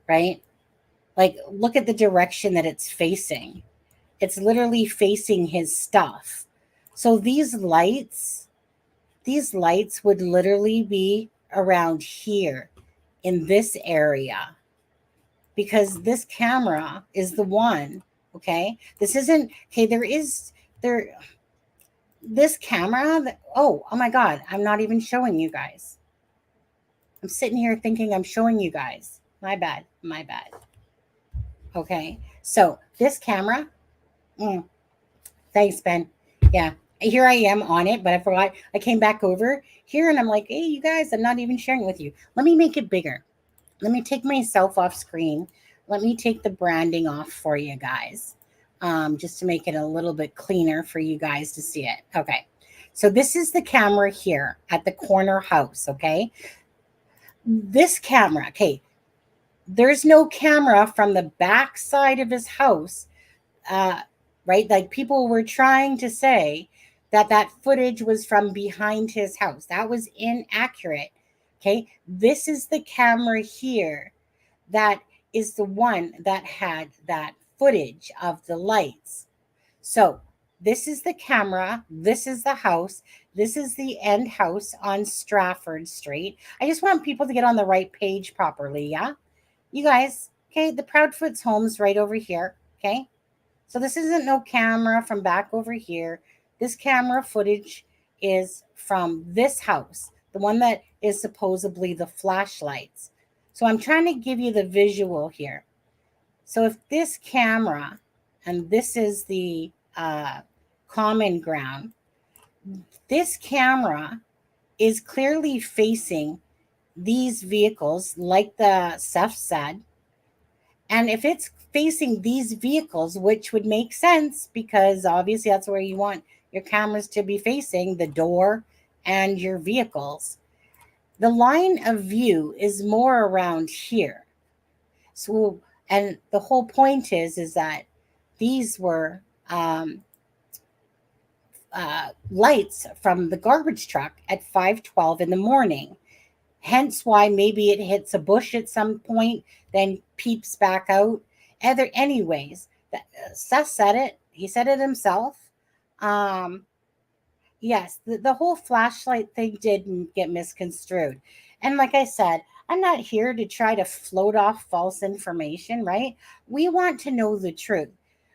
right? Like, look at the direction that it's facing. It's literally facing his stuff. So these lights would literally be around here in this area because this camera is the one. Okay. This isn't okay. This camera oh my God, I'm not even showing you guys. I'm sitting here thinking I'm showing you guys. My bad. Okay. So this camera, thanks, Ben. Yeah. Here I am on it, but I forgot. I came back over here and I'm like, hey, you guys, I'm not even sharing with you. Let me make it bigger. Let me take myself off screen. Let me take the branding off for you guys, just to make it a little bit cleaner for you guys to see it. Okay. So this is the camera here at the corner house. Okay. This camera. Okay. There's no camera from the back side of his house, right? Like people were trying to say that footage was from behind his house. That was inaccurate. Okay. This is the camera here that is the one that had that footage of the lights. So this is the camera. This is the house. This is the end house on Stratford Street. I just want people to get on the right page properly. Yeah. You guys, okay, the Proudfoot's home's right over here, okay? So this isn't no camera from back over here. This camera footage is from this house, the one that is supposedly the flashlights. So I'm trying to give you the visual here. So if this camera, and this is the common ground, this camera is clearly facing these vehicles, like the Seth said. And if it's facing these vehicles, which would make sense because obviously that's where you want your cameras to be facing, the door and your vehicles, the line of view is more around here. So, and the whole point is that these were lights from the garbage truck at 5:12 in the morning. Hence why maybe it hits a bush at some point, then peeps back out. Anyways, Seth said it. He said it himself. Yes, the whole flashlight thing did get misconstrued. And like I said, I'm not here to try to float off false information, right? We want to know the truth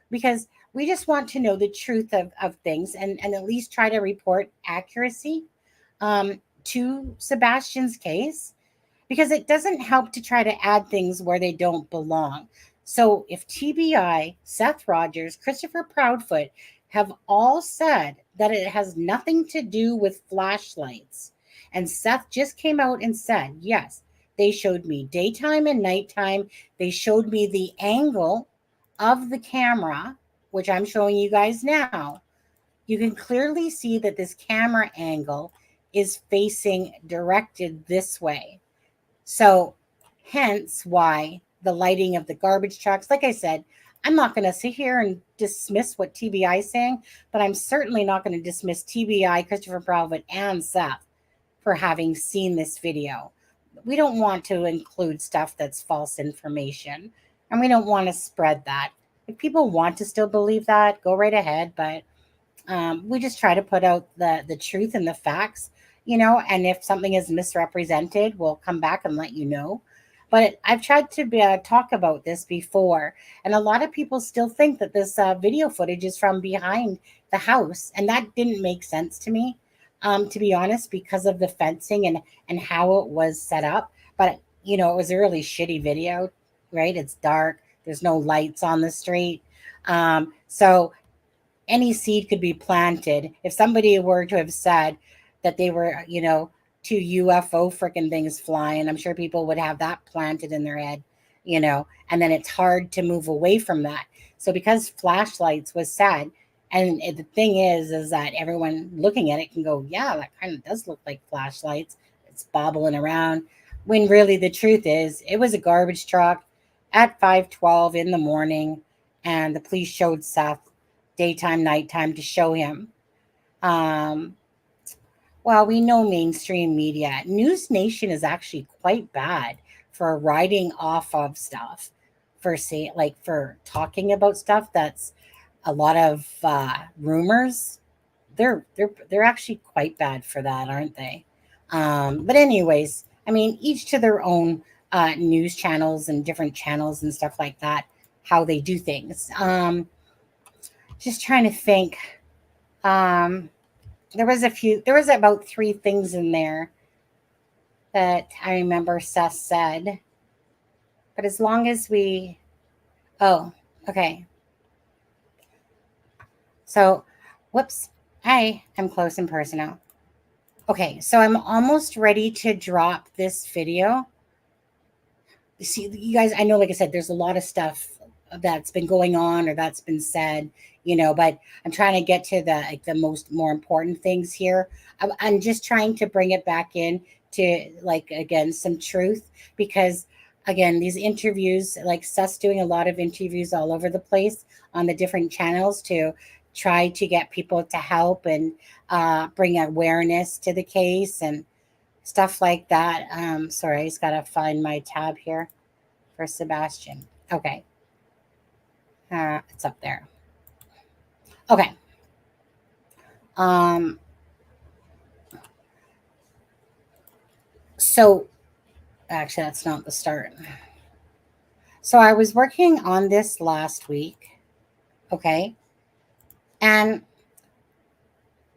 because we just want to know the truth of things and at least try to report accuracy. To Sebastian's case because it doesn't help to try to add things where they don't belong. So if TBI, Seth Rogers, Christopher Proudfoot have all said that it has nothing to do with flashlights, and Seth just came out and said, yes, they showed me daytime and nighttime. They showed me the angle of the camera, which I'm showing you guys now. You can clearly see that this camera angle is facing directed this way. So hence why the lighting of the garbage trucks, like I said, I'm not going to sit here and dismiss what TBI is saying, but I'm certainly not going to dismiss TBI, Christopher Provitt, and Seth for having seen this video. We don't want to include stuff that's false information, and we don't want to spread that. If people want to still believe that, go right ahead. But we just try to put out the truth and the facts, and if something is misrepresented, we'll come back and let you know. But I've tried to talk about this before, and a lot of people still think that this video footage is from behind the house, and that didn't make sense to me, to be honest, because of the fencing and how it was set up. But it was a really shitty video, right? It's dark. There's no lights on the street, so any seed could be planted. If somebody were to have said that they were, two UFO freaking things flying, I'm sure people would have that planted in their head, and then it's hard to move away from that. So because flashlights was said, and the thing is that everyone looking at it can go, yeah, that kind of does look like flashlights. It's bobbling around. When really the truth is, it was a garbage truck at 5:12 in the morning, and the police showed Seth daytime, nighttime to show him. Well, we know mainstream media. News Nation is actually quite bad for writing off of stuff, for talking about stuff that's a lot of rumors. They're actually quite bad for that, aren't they? But anyways, I mean, each to their own news channels and different channels and stuff like that, how they do things. Just trying to think. There was about 3 things in there that I remember Seth said. But as long as oh, okay. So, whoops. I'm close and personal. Okay, so I'm almost ready to drop this video. See, you guys, I know, like I said, there's a lot of stuff that's been going on or that's been said, but I'm trying to get to the more important things here. I'm just trying to bring it back in to, again, some truth, because again, these interviews, like Seth's doing a lot of interviews all over the place on the different channels to try to get people to help and bring awareness to the case and stuff like that. Sorry, I just gotta find my tab here for Sebastian. Okay. It's up there. Okay. So actually, that's not the start. So I was working on this last week. Okay. And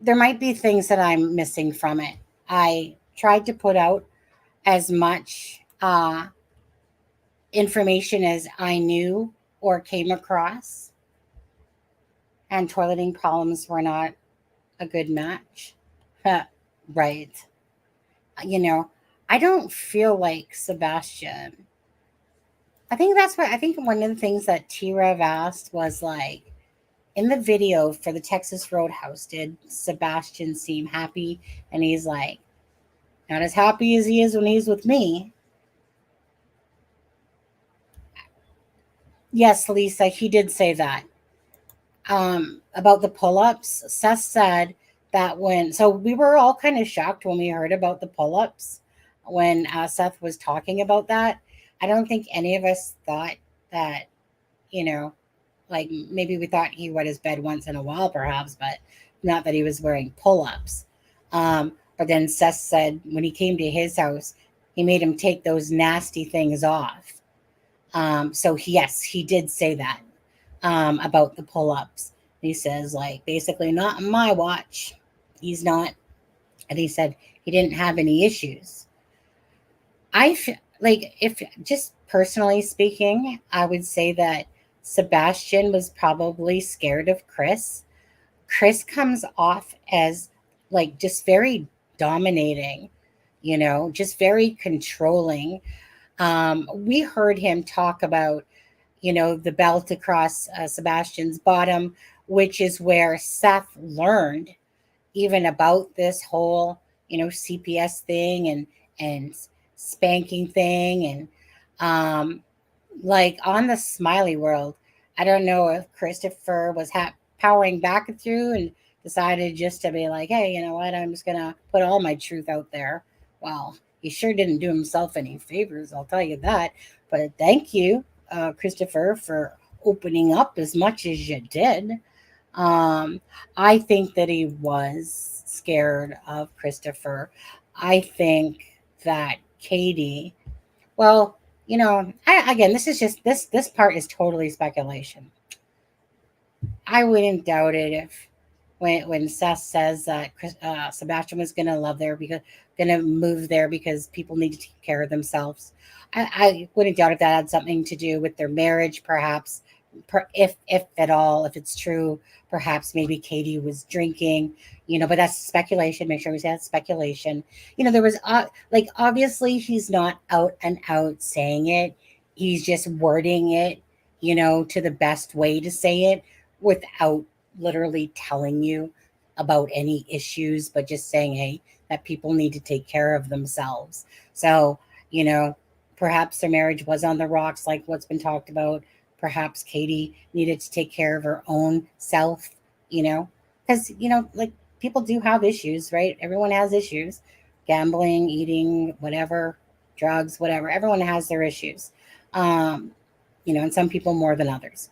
there might be things that I'm missing from it. I tried to put out as much information as I knew or came across. And toileting problems were not a good match. Right. I don't feel like Sebastian. I think one of the things that T-Rev asked was, like, in the video for the Texas Roadhouse, did Sebastian seem happy? And he's like, not as happy as he is when he's with me. Yes, Lisa, he did say that. About the pull-ups, Seth said that so we were all kind of shocked when we heard about the pull-ups, when Seth was talking about that. I don't think any of us thought that, like, maybe we thought he wet his bed once in a while, perhaps, but not that he was wearing pull-ups. But then Seth said when he came to his house, he made him take those nasty things off. So yes, he did say that about the pull-ups. He says, like, basically, not on my watch. He's not. And he said he didn't have any issues. If just personally speaking, I would say that Sebastian was probably scared of Chris. Chris comes off as, like, just very dominating, just very controlling. We heard him talk about, the belt across Sebastian's bottom, which is where Seth learned even about this whole, CPS thing and spanking thing. And like on the Smiley World, I don't know if Christopher was powering back through and decided just to be like, hey, you know what? I'm just going to put all my truth out there. Well, he sure didn't do himself any favors, I'll tell you that. But thank you, Christopher, for opening up as much as you did. Um, I think that he was scared of Christopher. I think that Katie, well, again, this is just this part is totally speculation. I wouldn't doubt it if when Seth says that Sebastian was going to love there because going to move there because people need to take care of themselves. I wouldn't doubt if that had something to do with their marriage, perhaps, if at all, if it's true. Perhaps maybe Katie was drinking, but that's speculation. Make sure we say that's speculation. There was like obviously he's not out and out saying it. He's just wording it, to the best way to say it without literally telling you about any issues, but just saying, hey, that people need to take care of themselves. So, perhaps their marriage was on the rocks, like what's been talked about. Perhaps Katie needed to take care of her own self, because, like people do have issues, right? Everyone has issues, gambling, eating, whatever, drugs, whatever. Everyone has their issues, um, and some people more than others.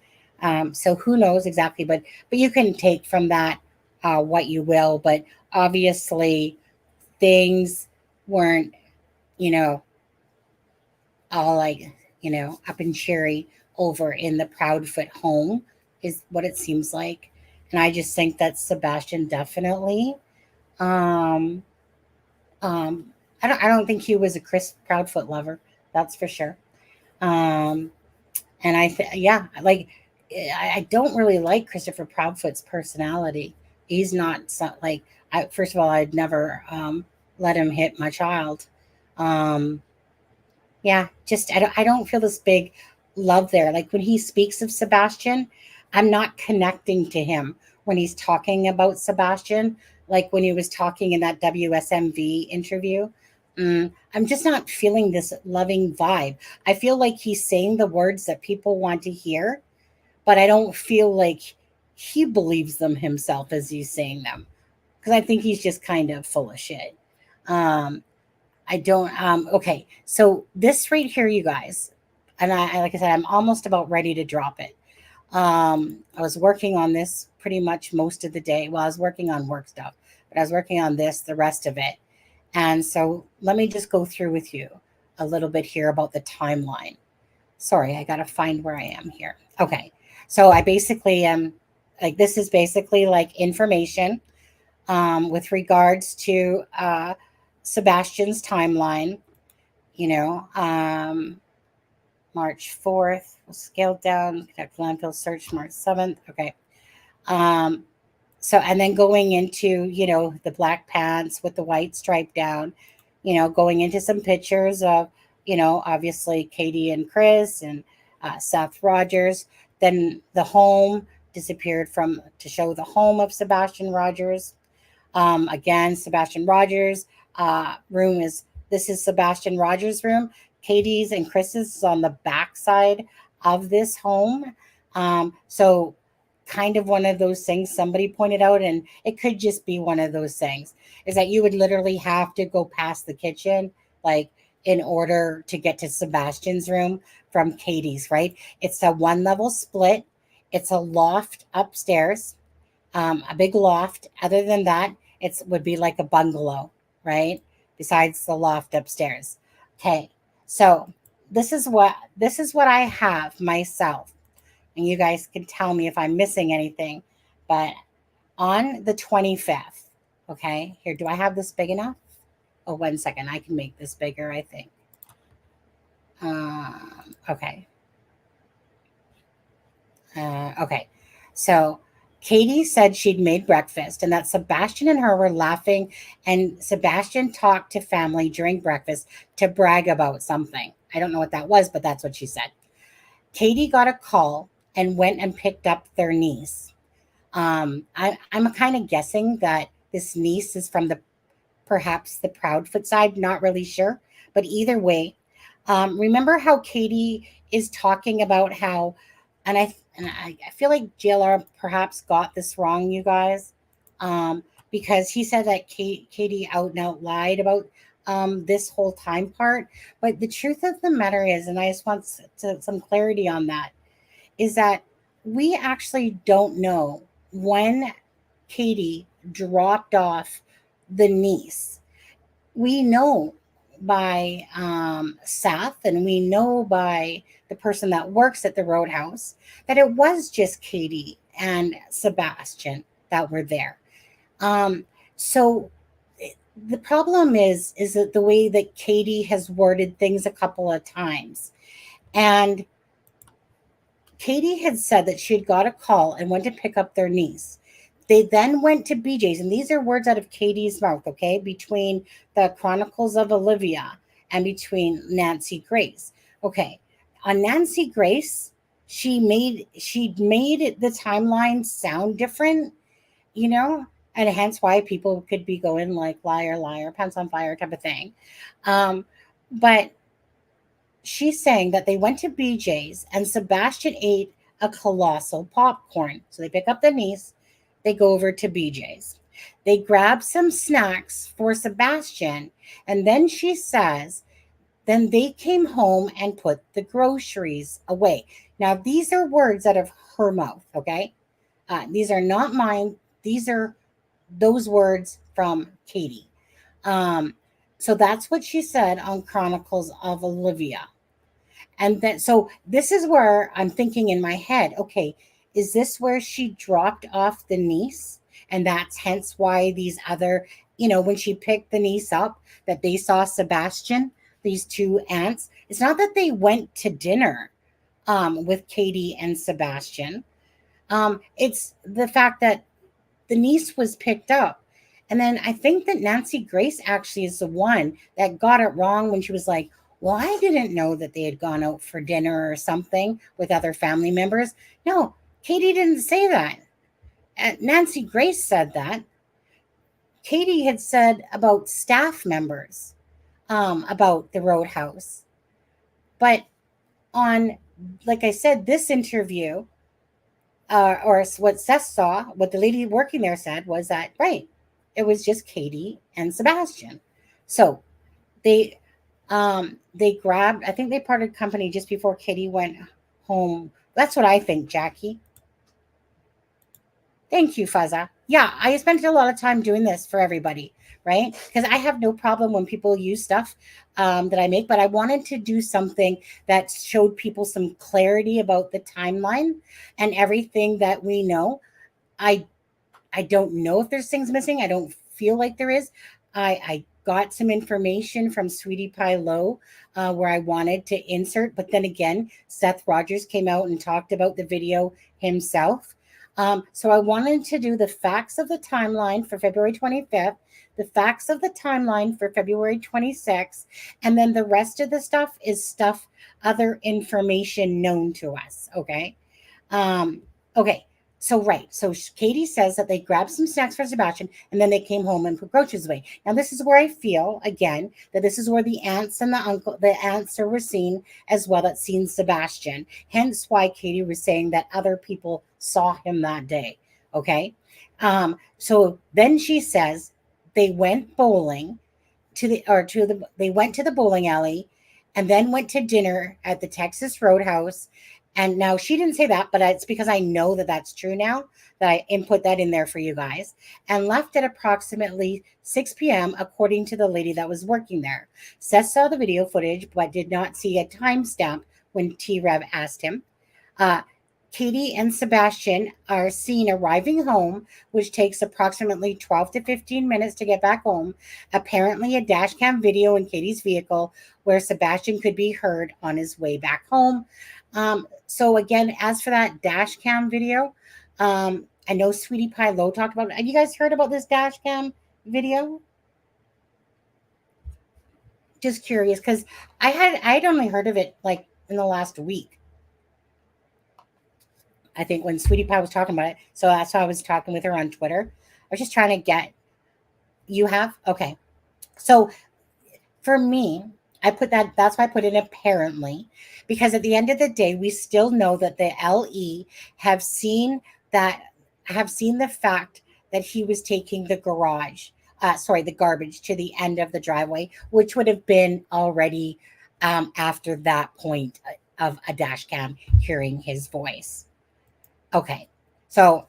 So who knows exactly, but you can take from that what you will. But obviously, things weren't, you know, all like up and cherry over in the Proudfoot home, is what it seems like. And I just think that Sebastian definitely. Um, um, I don't think he was a Chris Proudfoot lover. That's for sure. Um, And yeah, like I don't really like Christopher Proudfoot's personality. He's not like first of all, I'd never let him hit my child. Um, yeah, just I don't feel this big love there. Like when he speaks of Sebastian, I'm not connecting to him when he's talking about Sebastian. Like when he was talking in that WSMV interview, I'm just not feeling this loving vibe. I feel like he's saying the words that people want to hear, but I don't feel like he believes them himself as he's saying them, because I think he's just kind of full of shit. Um, I don't. Okay, so this right here, you guys, and like I said, I'm almost about ready to drop it. I was working on this pretty much most of the day. Well, I was working on work stuff, but I was working on this the rest of it. And so let me just go through with you a little bit here about the timeline. Sorry, I got to find where I am here. Okay. So I basically am like, this is basically like information with regards to Sebastian's timeline, you know, March 4th, was scaled down, conduct landfill search March 7th. Okay. Um, so, and then going into, the black pants with the white stripe down, going into some pictures of, obviously Katie and Chris and Seth Rogers. Then the home disappeared from to show the home of Sebastian Rogers. Again, Sebastian Rogers' room is this is Sebastian Rogers' room. Katie's and Chris's is on the back side of this home. So kind of one of those things somebody pointed out, and it could just be one of those things, is that you would literally have to go past the kitchen, like in order to get to Sebastian's room from Katie's, right? It's a one level split. It's a loft upstairs, a big loft. Other than that, it would be like a bungalow, right? Besides the loft upstairs. Okay, so this is what I have myself, and you guys can tell me if I'm missing anything. But on the 25th, okay, here, do I have this big enough? Oh, 1 second, I can make this bigger, I think. Okay. Okay. So Katie said she'd made breakfast and that Sebastian and her were laughing, and Sebastian talked to family during breakfast to brag about something. I don't know what that was, but that's what she said. Katie got a call and went and picked up their niece. I'm kind of guessing that this niece is from perhaps the Proudfoot side, not really sure. But either way, remember how Katie is talking about how, and and I feel like JLR perhaps got this wrong, you guys, because he said that Katie out and out lied about this whole time part. But the truth of the matter is, and I just want some clarity on that, is that we actually don't know when Katie dropped off the niece. We know by Seth, and we know by the person that works at the Roadhouse, that it was just Katie and Sebastian that were there. So the problem is that the way that Katie has worded things a couple of times. And Katie had said that she had got a call and went to pick up their niece. They then went to BJ's, and these are words out of Katie's mouth, okay, between the Chronicles of Olivia and between Nancy Grace. Okay, on Nancy Grace, she made the timeline sound different, you know, and hence why people could be going like liar, liar, pants on fire type of thing. But she's saying that they went to BJ's and Sebastian ate a colossal popcorn. So they pick up the niece, they go over to BJ's. They grab some snacks for Sebastian, and then she says, then they came home and put the groceries away. Now, these are words out of her mouth, okay? These are not mine. These are those words from Katie. So that's what she said on Chronicles of Olivia. And then, so this is where I'm thinking in my head, okay, is this where she dropped off the niece? And that's hence why these other, when she picked the niece up, that they saw Sebastian, these two aunts. It's not that they went to dinner with Katie and Sebastian. It's the fact that the niece was picked up. And then I think that Nancy Grace actually is the one that got it wrong when she was like, well, I didn't know that they had gone out for dinner or something with other family members. No, Katie didn't say that. Nancy Grace said that. Katie had said about staff members, about the Roadhouse. But on, like I said, this interview, or what Seth saw, what the lady working there said was that, right, it was just Katie and Sebastian. So they grabbed, I think they parted company just before Katie went home. That's what I think, Jackie. Thank you, Fuzza. Yeah, I spent a lot of time doing this for everybody, right? Because I have no problem when people use stuff that I make, but I wanted to do something that showed people some clarity about the timeline and everything that we know. I don't know if there's things missing. I don't feel like there is. I got some information from Sweetie Pie Low where I wanted to insert, but then again, Seth Rogers came out and talked about the video himself. So I wanted to do the facts of the timeline for February 25th, the facts of the timeline for February 26th, and then the rest of the stuff is other information known to us. Okay. Okay. So Katie says that they grabbed some snacks for Sebastian and then they came home and put groceries away. Now, this is where I feel, again, that this is where the aunts and the aunts were seen as well, that seen Sebastian. Hence why Katie was saying that other people saw him that day. Okay. So then she says they went bowling they went to the bowling alley and then went to dinner at the Texas Roadhouse. And now she didn't say that, but it's because I know that that's true now, that I input that in there for you guys, and left at approximately 6 p.m. according to the lady that was working there. Seth saw the video footage, but did not see a timestamp when T-Rev asked him. Katie and Sebastian are seen arriving home, which takes approximately 12 to 15 minutes to get back home. Apparently a dash cam video in Katie's vehicle where Sebastian could be heard on his way back home. So again, as for that dash cam video, I know Sweetie Pie Low talked about it. Have you guys heard about this dash cam video? Just curious, because I'd only heard of it like in the last week. I think when Sweetie Pie was talking about it. So that's why I was talking with her on Twitter. I was just trying to get, you have? Okay. So for me, That's why I put it apparently, because at the end of the day, we still know that the LE have seen that have seen the fact that he was taking the the garbage to the end of the driveway, which would have been already after that point of a dash cam hearing his voice. Okay, so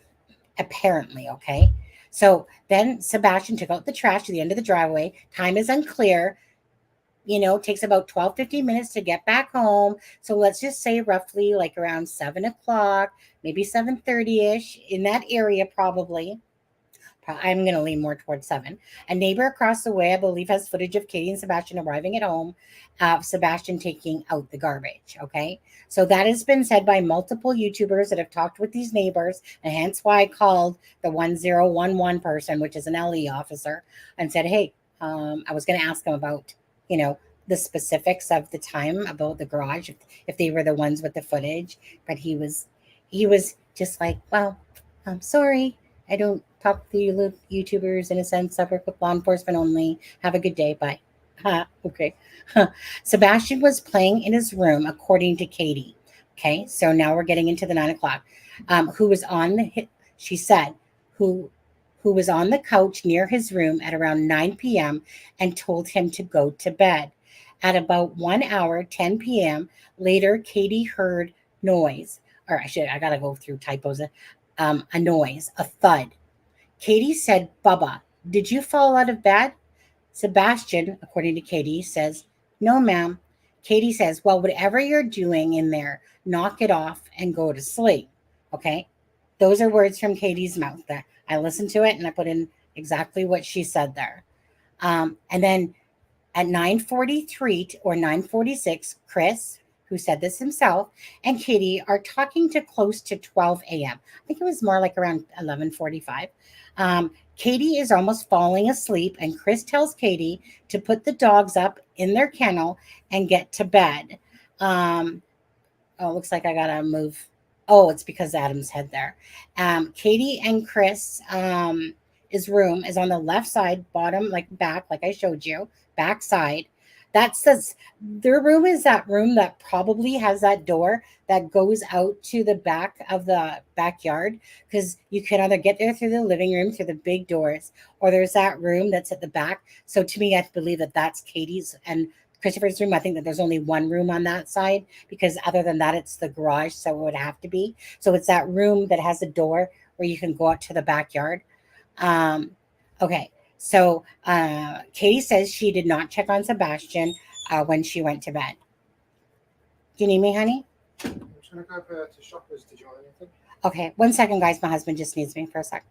apparently, okay. So then Sebastian took out the trash to the end of the driveway. Time is unclear. Takes about 12-15 minutes to get back home. So let's just say roughly like around 7 o'clock, maybe 7:30ish in that area, probably. I'm going to lean more towards 7. A neighbor across the way, I believe, has footage of Katie and Sebastian arriving at home, Sebastian taking out the garbage. Okay. So that has been said by multiple YouTubers that have talked with these neighbors, and hence why I called the 1011 person, which is an LE officer, and said, hey, I was going to ask him about, the specifics of the time about the garage, if they were the ones with the footage. But he was just like, well, I'm sorry. I don't talk to you YouTubers in a sense. I work with law enforcement only. Have a good day. Bye. Okay. Sebastian was playing in his room, according to Katie. Okay, so now we're getting into the 9 o'clock. Who was on the? She said, who was on the couch near his room at around 9 p.m. and told him to go to bed. At about 1 hour, 10 p.m. later, Katie heard noise. I gotta go through typos. A noise, a thud. Katie said, Bubba, did you fall out of bed? Sebastian, according to Katie, says, no, ma'am. Katie says, well, whatever you're doing in there, knock it off and go to sleep. Okay. Those are words from Katie's mouth. That I listened to it and I put in exactly what she said there. And then at 9:43 or 9:46, Chris, who said this himself, and Katie are talking to close to 12 a.m. I think it was more like around 11:45. Katie is almost falling asleep, and Chris tells Katie to put the dogs up in their kennel and get to bed. Looks like I gotta move. Oh, it's because Adam's head there. Katie and Chris, his room is on the left side, bottom, like back, like I showed you, back side. That says their room is that room that probably has that door that goes out to the back of the backyard, because you can either get there through the living room through the big doors, or there's that room that's at the back. So to me, I believe that that's Katie's and Christopher's room. I think that there's only one room on that side, because other than that, it's the garage. So it would have to be. So it's that room that has a door where you can go out to the backyard. Okay. So Katie says she did not check on Sebastian when she went to bed. Do you need me, honey? I'm just going to go to Shoppers. Did you want anything? Okay. 1 second, guys. My husband just needs me for a sec.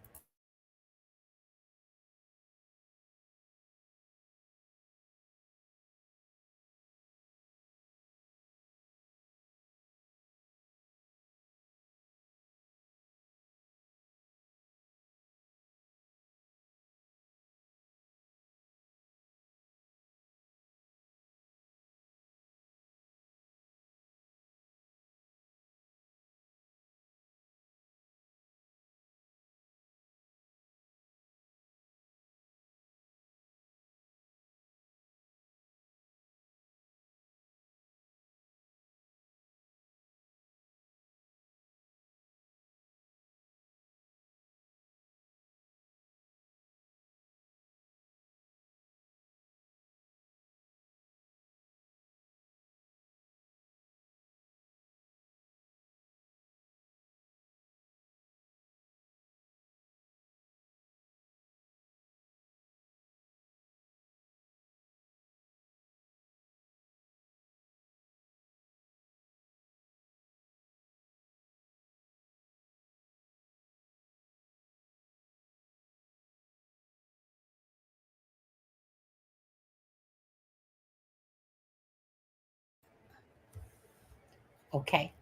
Okay.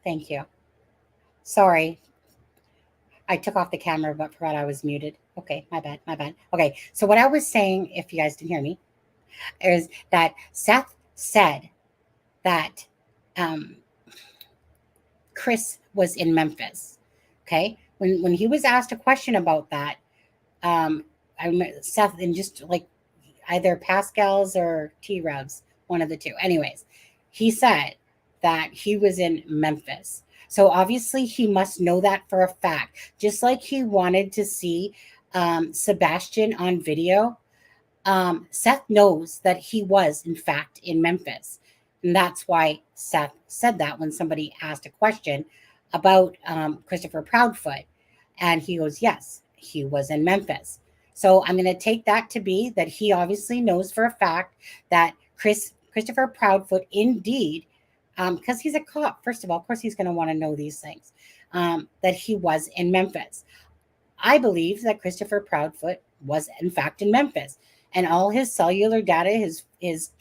Thank you. Sorry. I took off the camera but forgot I was muted. Okay, my bad, my bad. Okay, so what I was saying, if you guys didn't hear me, is that Seth said that Chris was in Memphis. Okay, when he was asked a question about that, I remember Seth, and just like either Pascal's or T Revs, one of the two. Anyways, he said that he was in Memphis. So obviously he must know that for a fact. Just like he wanted to see Sebastian on video, Seth knows that he was, in fact, in Memphis. And that's why Seth said that when somebody asked a question about Christopher Proudfoot. And he goes, yes, he was in Memphis. So I'm going to take that to be that he obviously knows for a fact that Christopher Proudfoot indeed, because he's a cop, first of all, of course he's going to want to know these things, that he was in Memphis. I believe that Christopher Proudfoot was in fact in Memphis, and all his cellular data, his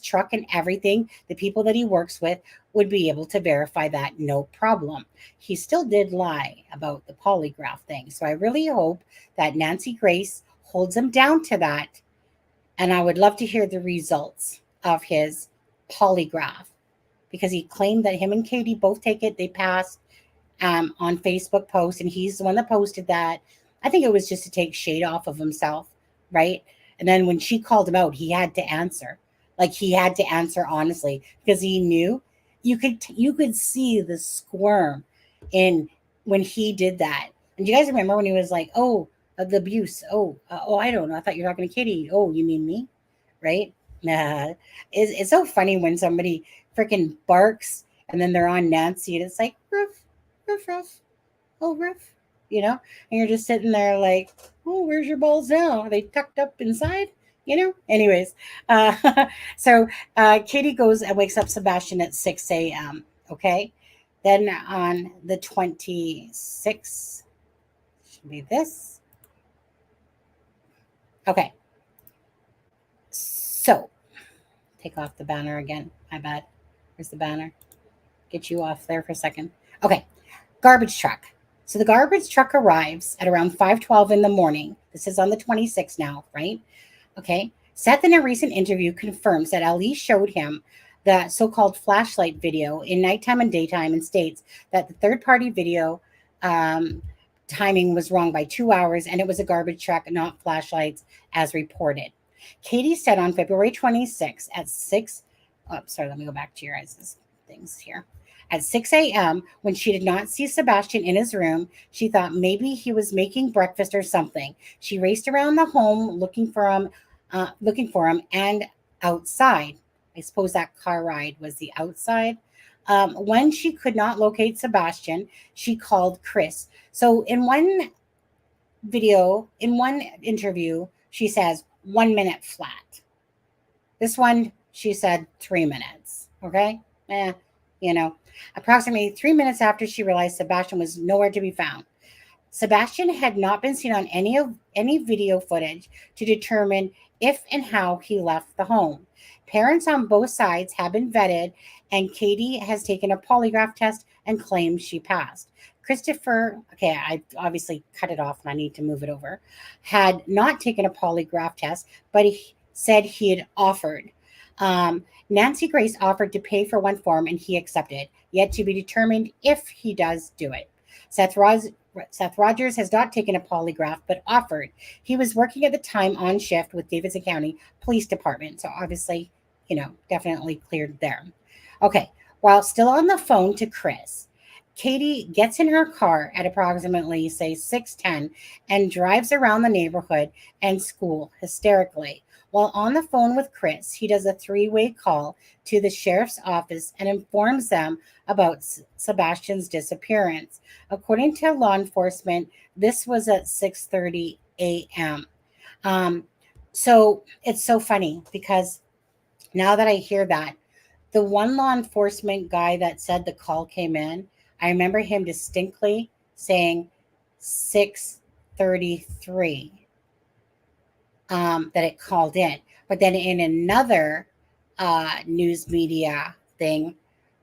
truck and everything, the people that he works with would be able to verify that, no problem. He still did lie about the polygraph thing. So I really hope that Nancy Grace holds him down to that. And I would love to hear the results of his polygraph, because he claimed that him and Katie both take it. They passed on Facebook posts, and he's the one that posted that. I think it was just to take shade off of himself, right? And then when she called him out, he had to answer. Like, he had to answer honestly, because he knew. You could see the squirm in when he did that. And do you guys remember when he was like, "Oh, the abuse. Oh, I don't know. I thought you were talking to Katie. Oh, you mean me?" Right? Nah. It's so funny when somebody freaking barks and then they're on Nancy, and it's like, "Ruff, ruff, ruff. Oh, ruff." You know? And you're just sitting there like, "Oh, where's your balls now? Are they tucked up inside?" You know? Anyways, so Katie goes and wakes up Sebastian at 6 a.m. Okay? Then on the 26th, should be this. Okay. So, take off the banner again. My bad. Where's the banner? Get you off there for a second. Okay. Garbage truck. So the garbage truck arrives at around 5:12 in the morning. This is on the 26th now, right? Okay. Seth, in a recent interview, confirms that Ali showed him the so-called flashlight video in nighttime and daytime, and states that the third-party video timing was wrong by 2 hours, and it was a garbage truck, not flashlights, as reported. Katie said on February 26th at 6. Oh, sorry, let me go back to your guys' things here. At 6 a.m., when she did not see Sebastian in his room, she thought maybe he was making breakfast or something. She raced around the home looking for him, and outside. I suppose that car ride was the outside. When she could not locate Sebastian, she called Chris. So in one interview, she says 1 minute flat. This one, she said 3 minutes. Okay? Approximately 3 minutes after she realized Sebastian was nowhere to be found. Sebastian had not been seen on any video footage to determine if and how he left the home. Parents on both sides have been vetted, and Katie has taken a polygraph test and claims she passed. Christopher, okay, I obviously cut it off and I need to move it over, had not taken a polygraph test, but he said he had offered. Nancy Grace offered to pay for one form, and he accepted, yet to be determined if he does do it. Seth Rogers has not taken a polygraph, but offered. He was working at the time on shift with Davidson County Police Department, so obviously, definitely cleared there. Okay, while still on the phone to Chris, Katie gets in her car at approximately, say, 6:10 and drives around the neighborhood and school hysterically. While on the phone with Chris, he does a 3-way call to the sheriff's office and informs them about Sebastian's disappearance. According to law enforcement, this was at 6:30 a.m. So it's so funny, because now that I hear that, the one law enforcement guy that said the call came in, I remember him distinctly saying 6:33. That it called in. But then in another news media thing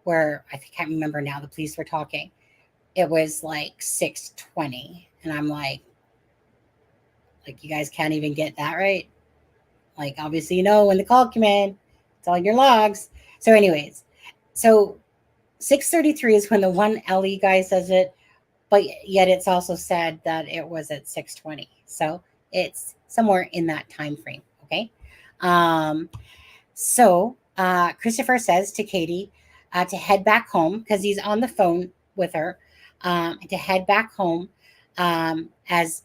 where I can't remember now, the police were talking, it was like 6:20. And I'm like, you guys can't even get that right. Like, obviously, when the call came in, it's all in your logs. So anyways, so 6:33 is when the one LE guy says it, but yet it's also said that it was at 6:20. So it's somewhere in that time frame. Okay. So Christopher says to Katie to head back home because he's on the phone with her, to head back home as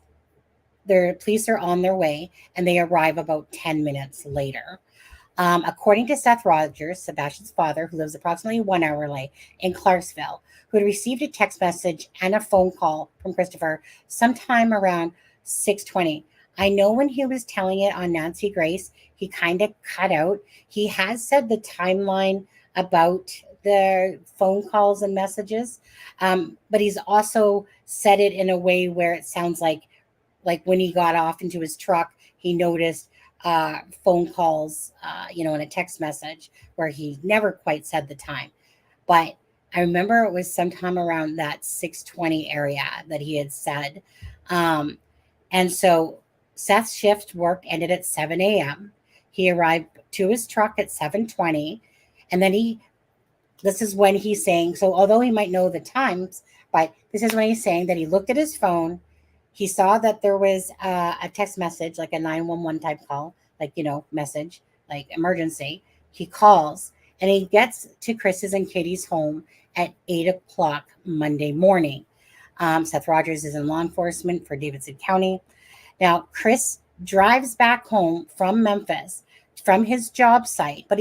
the police are on their way, and they arrive about 10 minutes later. According to Seth Rogers, Sebastian's father, who lives approximately 1 hour away in Clarksville, who had received a text message and a phone call from Christopher sometime around 6:20. I know when he was telling it on Nancy Grace, he kind of cut out. He has said the timeline about the phone calls and messages, but he's also said it in a way where it sounds like when he got off into his truck, he noticed phone calls, in a text message where he never quite said the time. But I remember it was sometime around that 6:20 area that he had said. And so Seth's shift work ended at 7 a.m. He arrived to his truck at 7:20. And then this is when he's saying, so although he might know the times, but this is when he's saying that he looked at his phone. He saw that there was a text message, like a 911 type call, message, like emergency. He calls and he gets to Chris's and Katie's home at 8 o'clock Monday morning. Seth Rogers is in law enforcement for Davidson County. Now, Chris drives back home from Memphis from his job site, but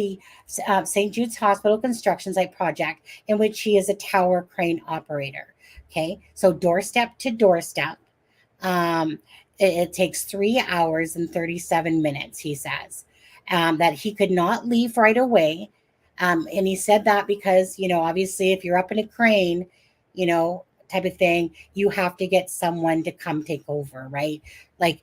St. Jude's Hospital construction site project, in which he is a tower crane operator. Okay, so doorstep to doorstep. It takes 3 hours and 37 minutes, he says, that he could not leave right away. And he said that because, obviously if you're up in a crane, type of thing, you have to get someone to come take over, right? Like,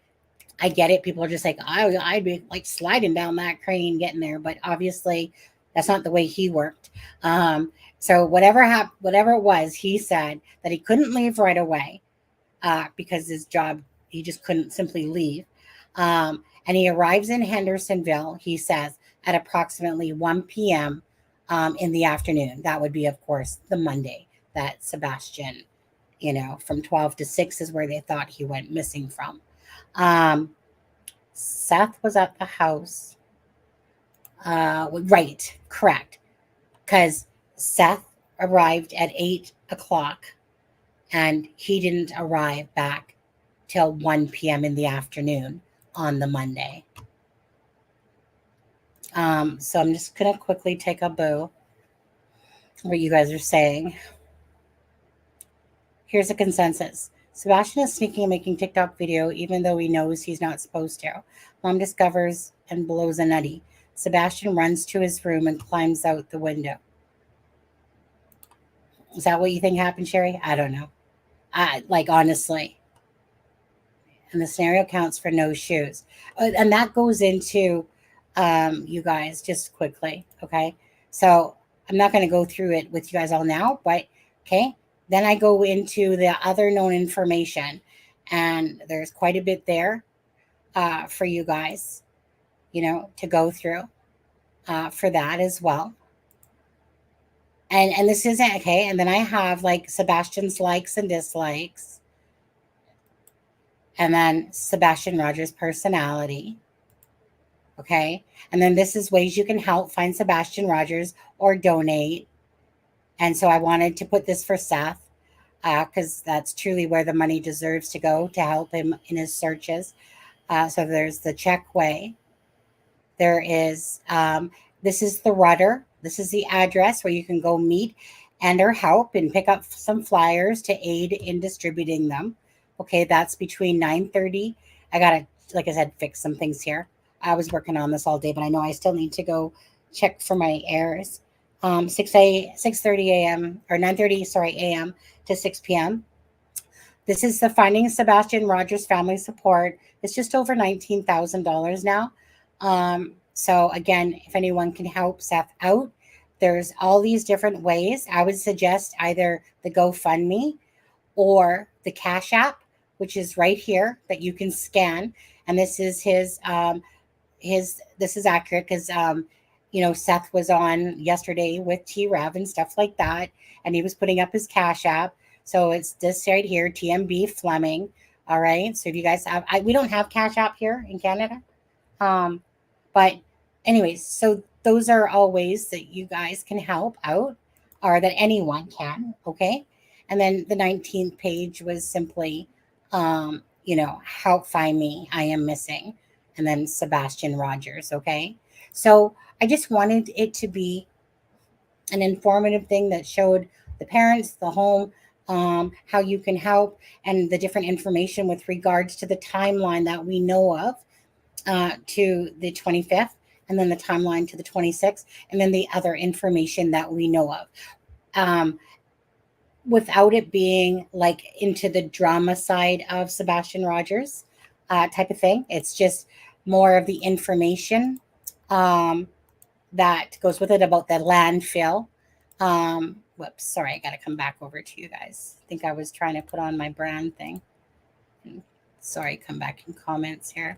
I get it. People are just like, I'd be like sliding down that crane getting there. But obviously that's not the way he worked. So whatever it was, he said that he couldn't leave right away. Because his job, he just couldn't simply leave. And he arrives in Hendersonville, he says, at approximately 1 p.m. In the afternoon. That would be, of course, the Monday that Sebastian, from 12 to 6 is where they thought he went missing from. Seth was at the house. Right, correct. Because Seth arrived at 8 o'clock. And he didn't arrive back till 1 p.m. in the afternoon on the Monday. So I'm just going to quickly take a boo what you guys are saying. Here's a consensus. Sebastian is sneaking and making TikTok video even though he knows he's not supposed to. Mom discovers and blows a nutty. Sebastian runs to his room and climbs out the window. Is that what you think happened, Sherry? I don't know. Honestly. And the scenario counts for no shoes. And that goes into, you guys, just quickly, okay? So I'm not going to go through it with you guys all now, but, okay? Then I go into the other known information. And there's quite a bit there for you guys, to go through for that as well. And this isn't, okay, and then I have, Sebastian's likes and dislikes. And then Sebastian Rogers' personality. Okay? And then this is ways you can help find Sebastian Rogers or donate. And so I wanted to put this for Seth because that's truly where the money deserves to go to help him in his searches. So there's the check way. There is, this is the rudder. This is the address where you can go meet and or help and pick up some flyers to aid in distributing them. Okay, that's between 9:30. I got to, like I said, fix some things here. I was working on this all day, but I know I still need to go check for my errors. 6:30 a.m. or 9:30, a.m. to 6 p.m. This is the Finding Sebastian Rogers Family Support. It's just over $19,000 now. So again, if anyone can help Seth out, there's all these different ways. I would suggest either the GoFundMe or the Cash App, which is right here that you can scan. And this is this is accurate because, Seth was on yesterday with T-Rev and stuff like that. And he was putting up his Cash App. So it's this right here, TMB Fleming. All right. So if you guys have, we don't have Cash App here in Canada. But anyways, so those are all ways that you guys can help out, or that anyone can. Okay. And then the 19th page was simply, help find me. I am missing. And then Sebastian Rogers. Okay. So I just wanted it to be an informative thing that showed the parents, the home, how you can help, and the different information with regards to the timeline that we know of, to the 25th, and then the timeline to the 26th, and then the other information that we know of. Without it being like into the drama side of Sebastian Rogers type of thing. It's just more of the information that goes with it about the landfill. Whoops, sorry, I got to come back over to you guys. I think I was trying to put on my brand thing. Sorry, come back in comments here.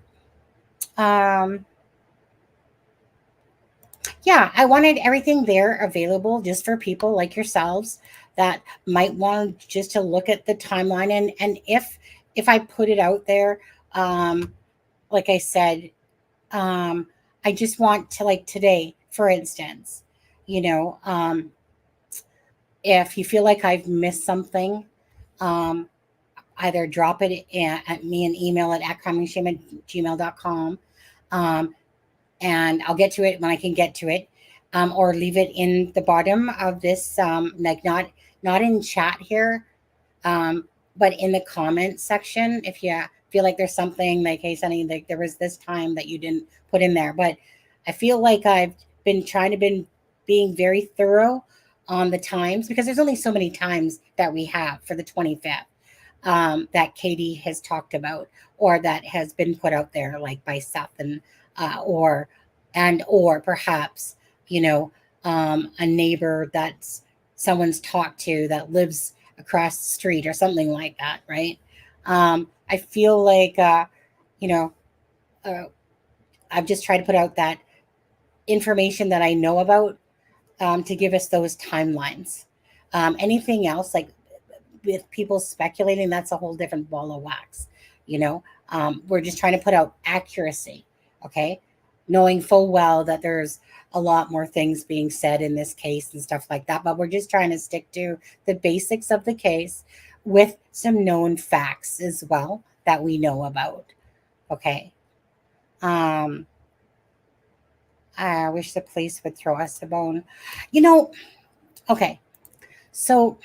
Yeah, I wanted everything there available just for people like yourselves that might want just to look at the timeline. And if I put it out there, like I said, I just want to, like today, for instance, if you feel like I've missed something, either drop it at me an email at crimeandshame@gmail.com. And I'll get to it when I can get to it, or leave it in the bottom of this, like not in chat here, but in the comment section. If you feel like there's something like, hey, Sunny, like there was this time that you didn't put in there, but I feel like I've been being very thorough on the times, because there's only so many times that we have for the 25th. That Katie has talked about, or that has been put out there, like by Seth, and or perhaps a neighbor that's someone's talked to that lives across the street or something like that, right? I feel like I've just tried to put out that information that I know about, to give us those timelines. Anything else, like with people speculating, that's a whole different ball of wax. We're just trying to put out accuracy, okay? Knowing full well that there's a lot more things being said in this case and stuff like that, but we're just trying to stick to the basics of the case with some known facts as well that we know about, okay? I wish the police would throw us a bone. Okay, so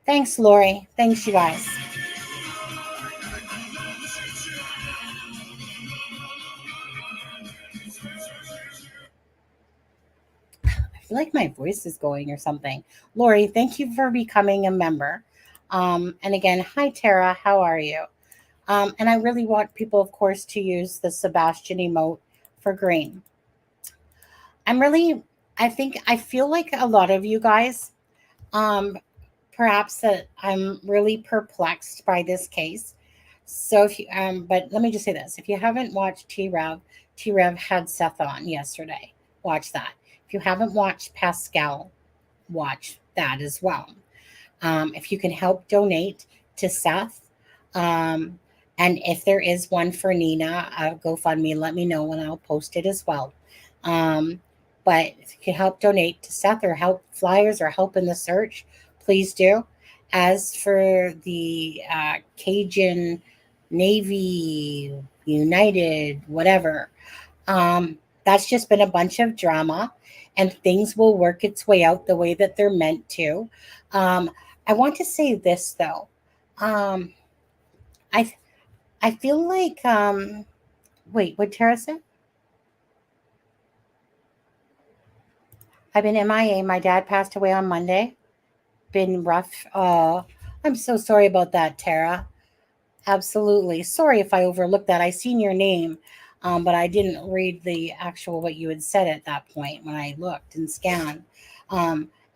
thanks, Lori. Thanks, you guys. I feel like my voice is going or something. Lori, thank you for becoming a member. And again, hi, Tara. How are you? And I really want people, of course, to use the Sebastian emote for green. I feel like a lot of you guys, perhaps that I'm really perplexed by this case. So if you, but let me just say this: if you haven't watched T-Rev had Seth on yesterday. Watch that. If you haven't watched Pascal, watch that as well. If you can help donate to Seth, and if there is one for Nina, GoFundMe, let me know and I'll post it as well. But if you can help donate to Seth, or help flyers, or help in the search, please do. As for the Cajun Navy, United, whatever, that's just been a bunch of drama, and things will work its way out the way that they're meant to. I want to say this though. I feel like wait, what Tara said? I've been MIA. My dad passed away on Monday. Been rough. I'm so sorry about that, Tara. Absolutely. Sorry if I overlooked that. I seen your name, but I didn't read the actual what you had said at that point when I looked and scanned.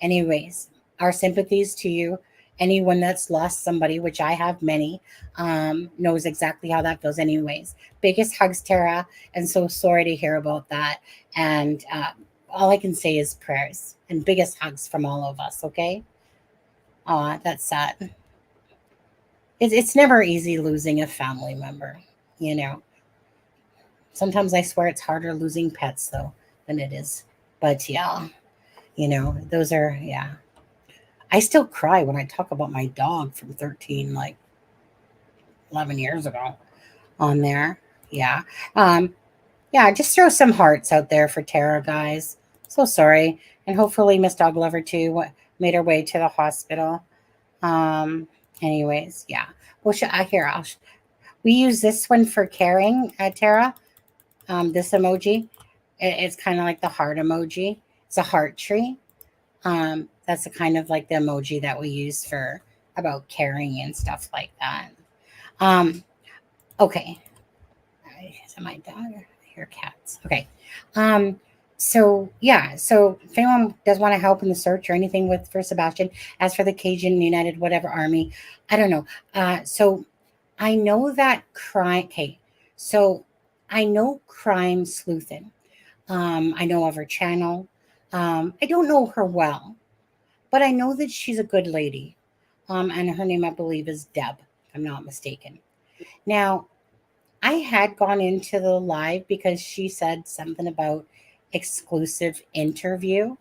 Anyways, our sympathies to you. Anyone that's lost somebody, which I have many, knows exactly how that feels. Anyways, biggest hugs, Tara, and so sorry to hear about that. And all I can say is prayers and biggest hugs from all of us. Okay. That's sad. It's never easy losing a family member. Sometimes I swear it's harder losing pets, though. than it is. But yeah, those are, yeah. I still cry when I talk about my dog from 13, like 11 years ago on there. Yeah. Um, yeah, just throw some hearts out there for Tara, guys. So sorry. And hopefully Miss Dog Lover too made her way to the hospital. Um, anyways, yeah. Well, we use this one for caring, Tara. This emoji. It's kind of like the heart emoji. It's a heart tree. That's the kind of like the emoji that we use for about caring and stuff like that. Um, okay. Is it my dog? I hear cats. Okay. Um, so yeah, so if anyone does want to help in the search or anything with for Sebastian, as for the Cajun United whatever army, I don't know. So I know that crime. Okay, so I know crime sleuthing. I know of her channel. I don't know her well, but I know that she's a good lady. And her name, I believe, is Deb, if I'm not mistaken. Now, I had gone into the live because she said something about exclusive interview.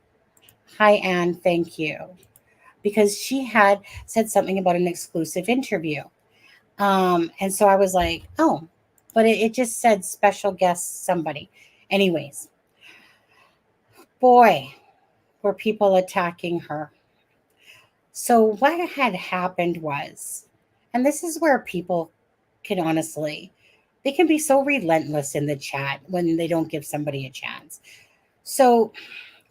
Hi, Anne. Thank you. Because she had said something about an exclusive interview. And so I was like, oh, but it just said special guest somebody. Anyways, boy, were people attacking her. So what had happened was, and this is where people can honestly, they can be so relentless in the chat when they don't give somebody a chance. So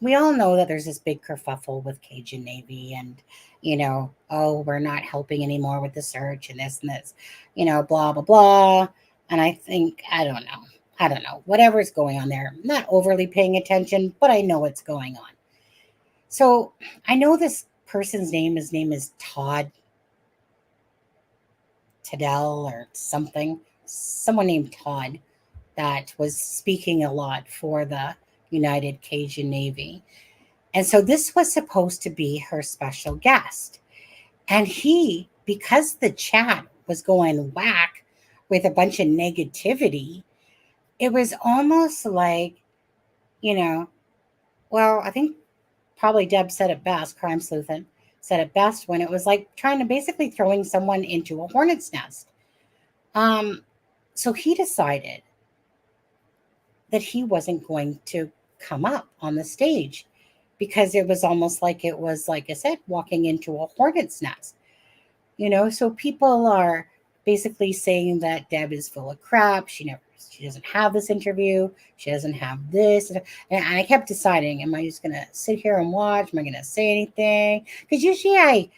we all know that there's this big kerfuffle with Cajun Navy and, oh, we're not helping anymore with the search and this, blah, blah, blah. And I think, I don't know, whatever's going on there. I'm not overly paying attention, but I know what's going on. So I know this person's name, his name is Todd Tadell or something, someone named Todd that was speaking a lot for the United Cajun Navy. And so this was supposed to be her special guest. And he, because the chat was going whack with a bunch of negativity, it was almost like, well, I think probably Deb said it best, Crime Sleuthin said it best when it was like trying to basically throwing someone into a hornet's nest. So he decided that he wasn't going to come up on the stage because it was almost like it was, like I said, walking into a hornet's nest. So people are basically saying that Deb is full of crap. She doesn't have this interview. She doesn't have this. And I kept deciding, am I just going to sit here and watch? Am I going to say anything? Because usually I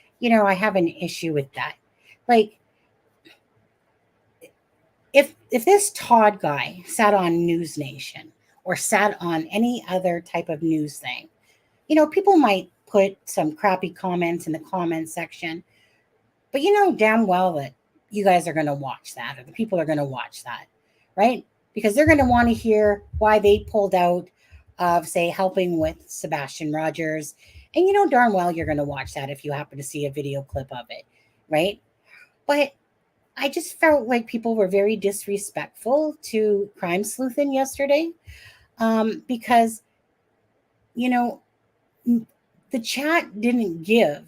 have an issue with that. Like, if this Todd guy sat on News Nation or sat on any other type of news thing, people might put some crappy comments in the comment section, but damn well that you guys are going to watch that, or the people are going to watch that, right? Because they're going to want to hear why they pulled out of, say, helping with Sebastian Rogers. And darn well you're going to watch that if you happen to see a video clip of it, right? But I just felt like people were very disrespectful to Crime Sleuthin yesterday, because, the chat didn't give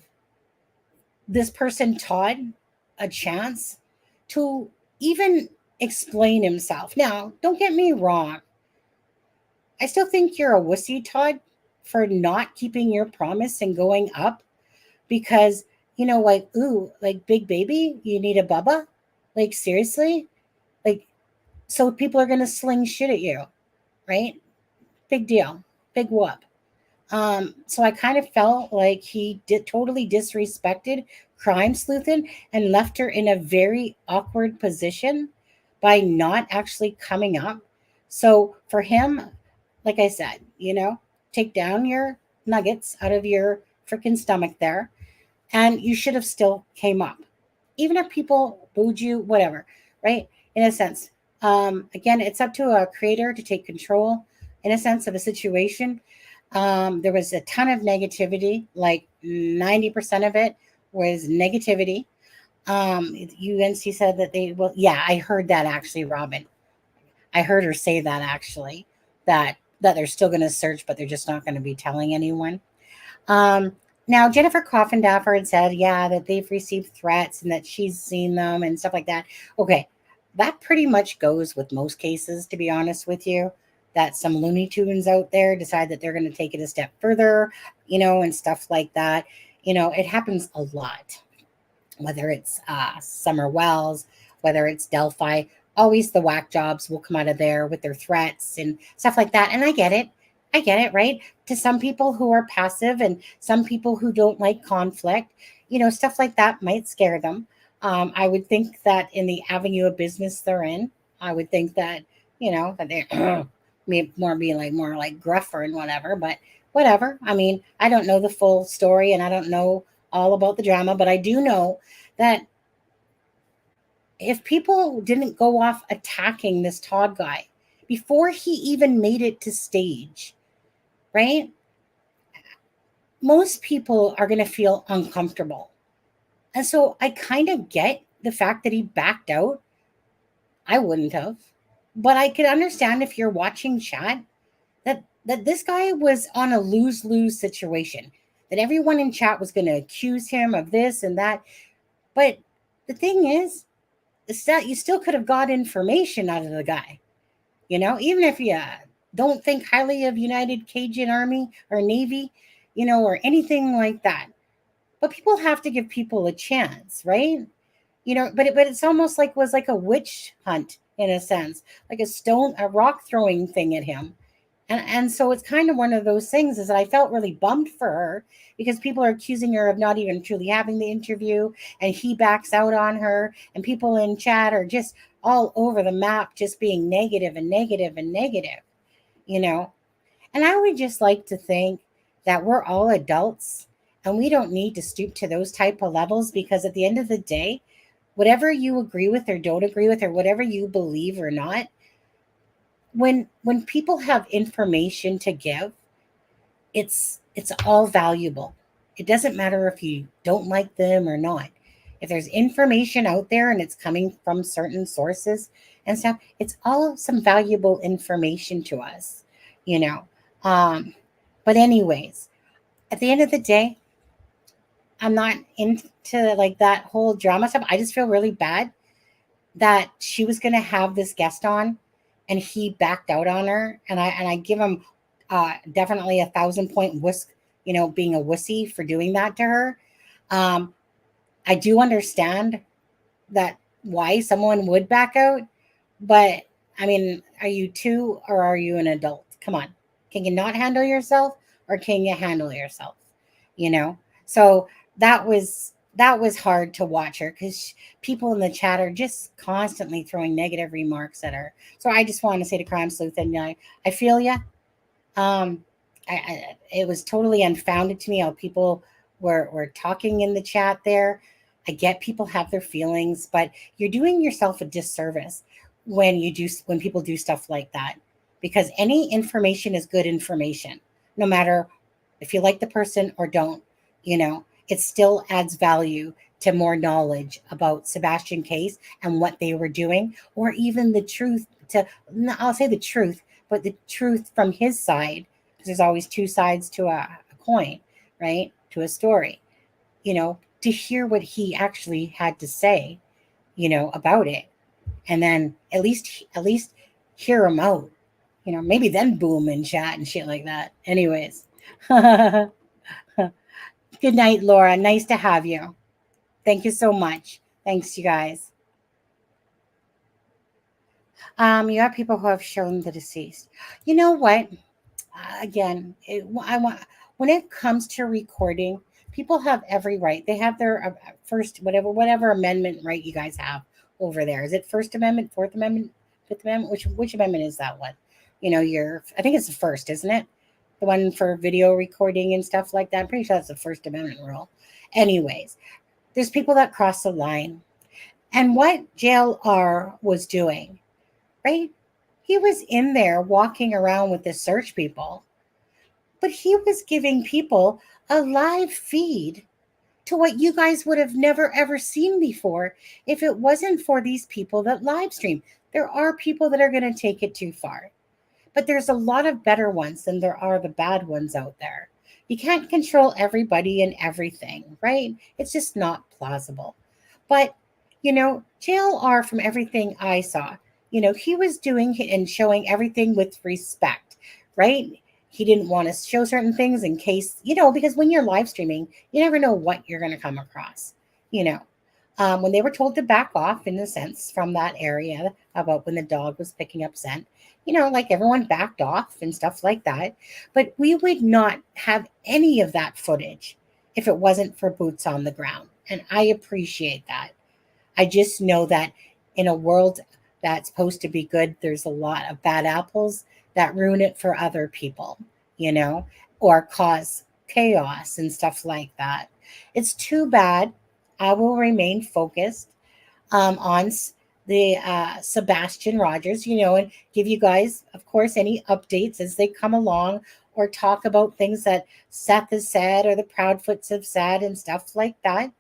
this person, Todd, a chance to even explain himself. Now, don't get me wrong. I still think you're a wussy, Todd, for not keeping your promise and going up because, like, ooh, like, big baby, you need a bubba? Like, seriously? Like, so people are going to sling shit at you, right? Big deal. Big whoop. So I kind of felt like he totally disrespected Crime Sleuthin and left her in a very awkward position by not actually coming up. So for him, like I said, take down your nuggets out of your freaking stomach there, and you should have still came up, even if people booed you, whatever, right? In a sense, again, it's up to a creator to take control, in a sense, of a situation. There was a ton of negativity, like 90% of it was negativity. UNC said that yeah, I heard that actually, Robin. I heard her say that actually, that that they're still going to search, but they're just not going to be telling anyone. Now, Jennifer Coffindaffer had said, yeah, that they've received threats and that she's seen them and stuff like that. Okay, that pretty much goes with most cases, to be honest with you, that some Looney Tunes out there decide that they're going to take it a step further, and stuff like that. It happens a lot, whether it's Summer Wells, whether it's Delphi. Always the whack jobs will come out of there with their threats and stuff like that. And I get it. Right? To some people who are passive and some people who don't like conflict, stuff like that might scare them. I would think that in the avenue of business they're in, I would think that, that they're more like gruffer and whatever, but whatever. I mean, I don't know the full story and I don't know all about the drama, but I do know that if people didn't go off attacking this Todd guy before he even made it to stage, right? Most people are going to feel uncomfortable. And so I kind of get the fact that he backed out. I wouldn't have. But I could understand if you're watching chat that this guy was on a lose-lose situation, that everyone in chat was going to accuse him of this and that. But the thing is that you still could have got information out of the guy. Even if you don't think highly of United Cajun Army or Navy, or anything like that. But people have to give people a chance, right? But it's almost like was like a witch hunt in a sense, like a rock throwing thing at him. And so it's kind of one of those things is that I felt really bummed for her because people are accusing her of not even truly having the interview and he backs out on her and people in chat are just all over the map, just being negative and negative and negative, And I would just like to think that we're all adults and we don't need to stoop to those type of levels because at the end of the day, whatever you agree with or don't agree with or whatever you believe or not, when people have information to give, it's all valuable. It doesn't matter if you don't like them or not. If there's information out there and it's coming from certain sources and stuff, it's all some valuable information to us, But anyways, at the end of the day, I'm not into like that whole drama stuff. I just feel really bad that she was going to have this guest on and he backed out on her. And I give him definitely 1,000-point whisk, being a wussy for doing that to her. I do understand that why someone would back out, but I mean, are you two or are you an adult? Come on. Can you not handle yourself or can you handle yourself? So that was hard to watch her because people in the chat are just constantly throwing negative remarks at her. So I just want to say to Crime Sleuth, and I feel you. It was totally unfounded to me how people were talking in the chat there. I get people have their feelings, but you're doing yourself a disservice when people do stuff like that, because any information is good information, no matter if you like the person or don't. It still adds value to more knowledge about Sebastian case and what they were doing, or even the truth I'll say the truth, but the truth from his side, because there's always two sides to a coin, right? To a story, to hear what he actually had to say, about it. And then at least hear him out, maybe then boom in chat and shit like that. Anyways. Good night, Laura. Nice to have you. Thank you so much. Thanks, you guys. You have people who have shown the deceased. You know what? Again, when it comes to recording, people have every right. They have their first whatever amendment right you guys have over there. Is it First Amendment, Fourth Amendment, Fifth Amendment? Which amendment is that one? I think it's the first, isn't it? The one for video recording and stuff like that. I'm pretty sure that's the First Amendment rule. Anyways, there's people that cross the line. And what JLR was doing, right? He was in there walking around with the search people, but he was giving people a live feed to what you guys would have never, ever seen before if it wasn't for these people that live stream. There are people that are going to take it too far. But there's a lot of better ones than there are the bad ones out there. You can't control everybody and everything, right? It's just not plausible. But, JLR, from everything I saw, he was doing and showing everything with respect, right? He didn't want to show certain things in case, because when you're live streaming, you never know what you're going to come across, you know. When they were told to back off, in a sense, from that area about when the dog was picking up scent, like everyone backed off and stuff like that. But we would not have any of that footage if it wasn't for boots on the ground. And I appreciate that. I just know that in a world that's supposed to be good, there's a lot of bad apples that ruin it for other people, or cause chaos and stuff like that. It's too bad. I will remain focused on the Sebastian Rogers, and give you guys, of course, any updates as they come along, or talk about things that Seth has said or the Proudfoots have said and stuff like that.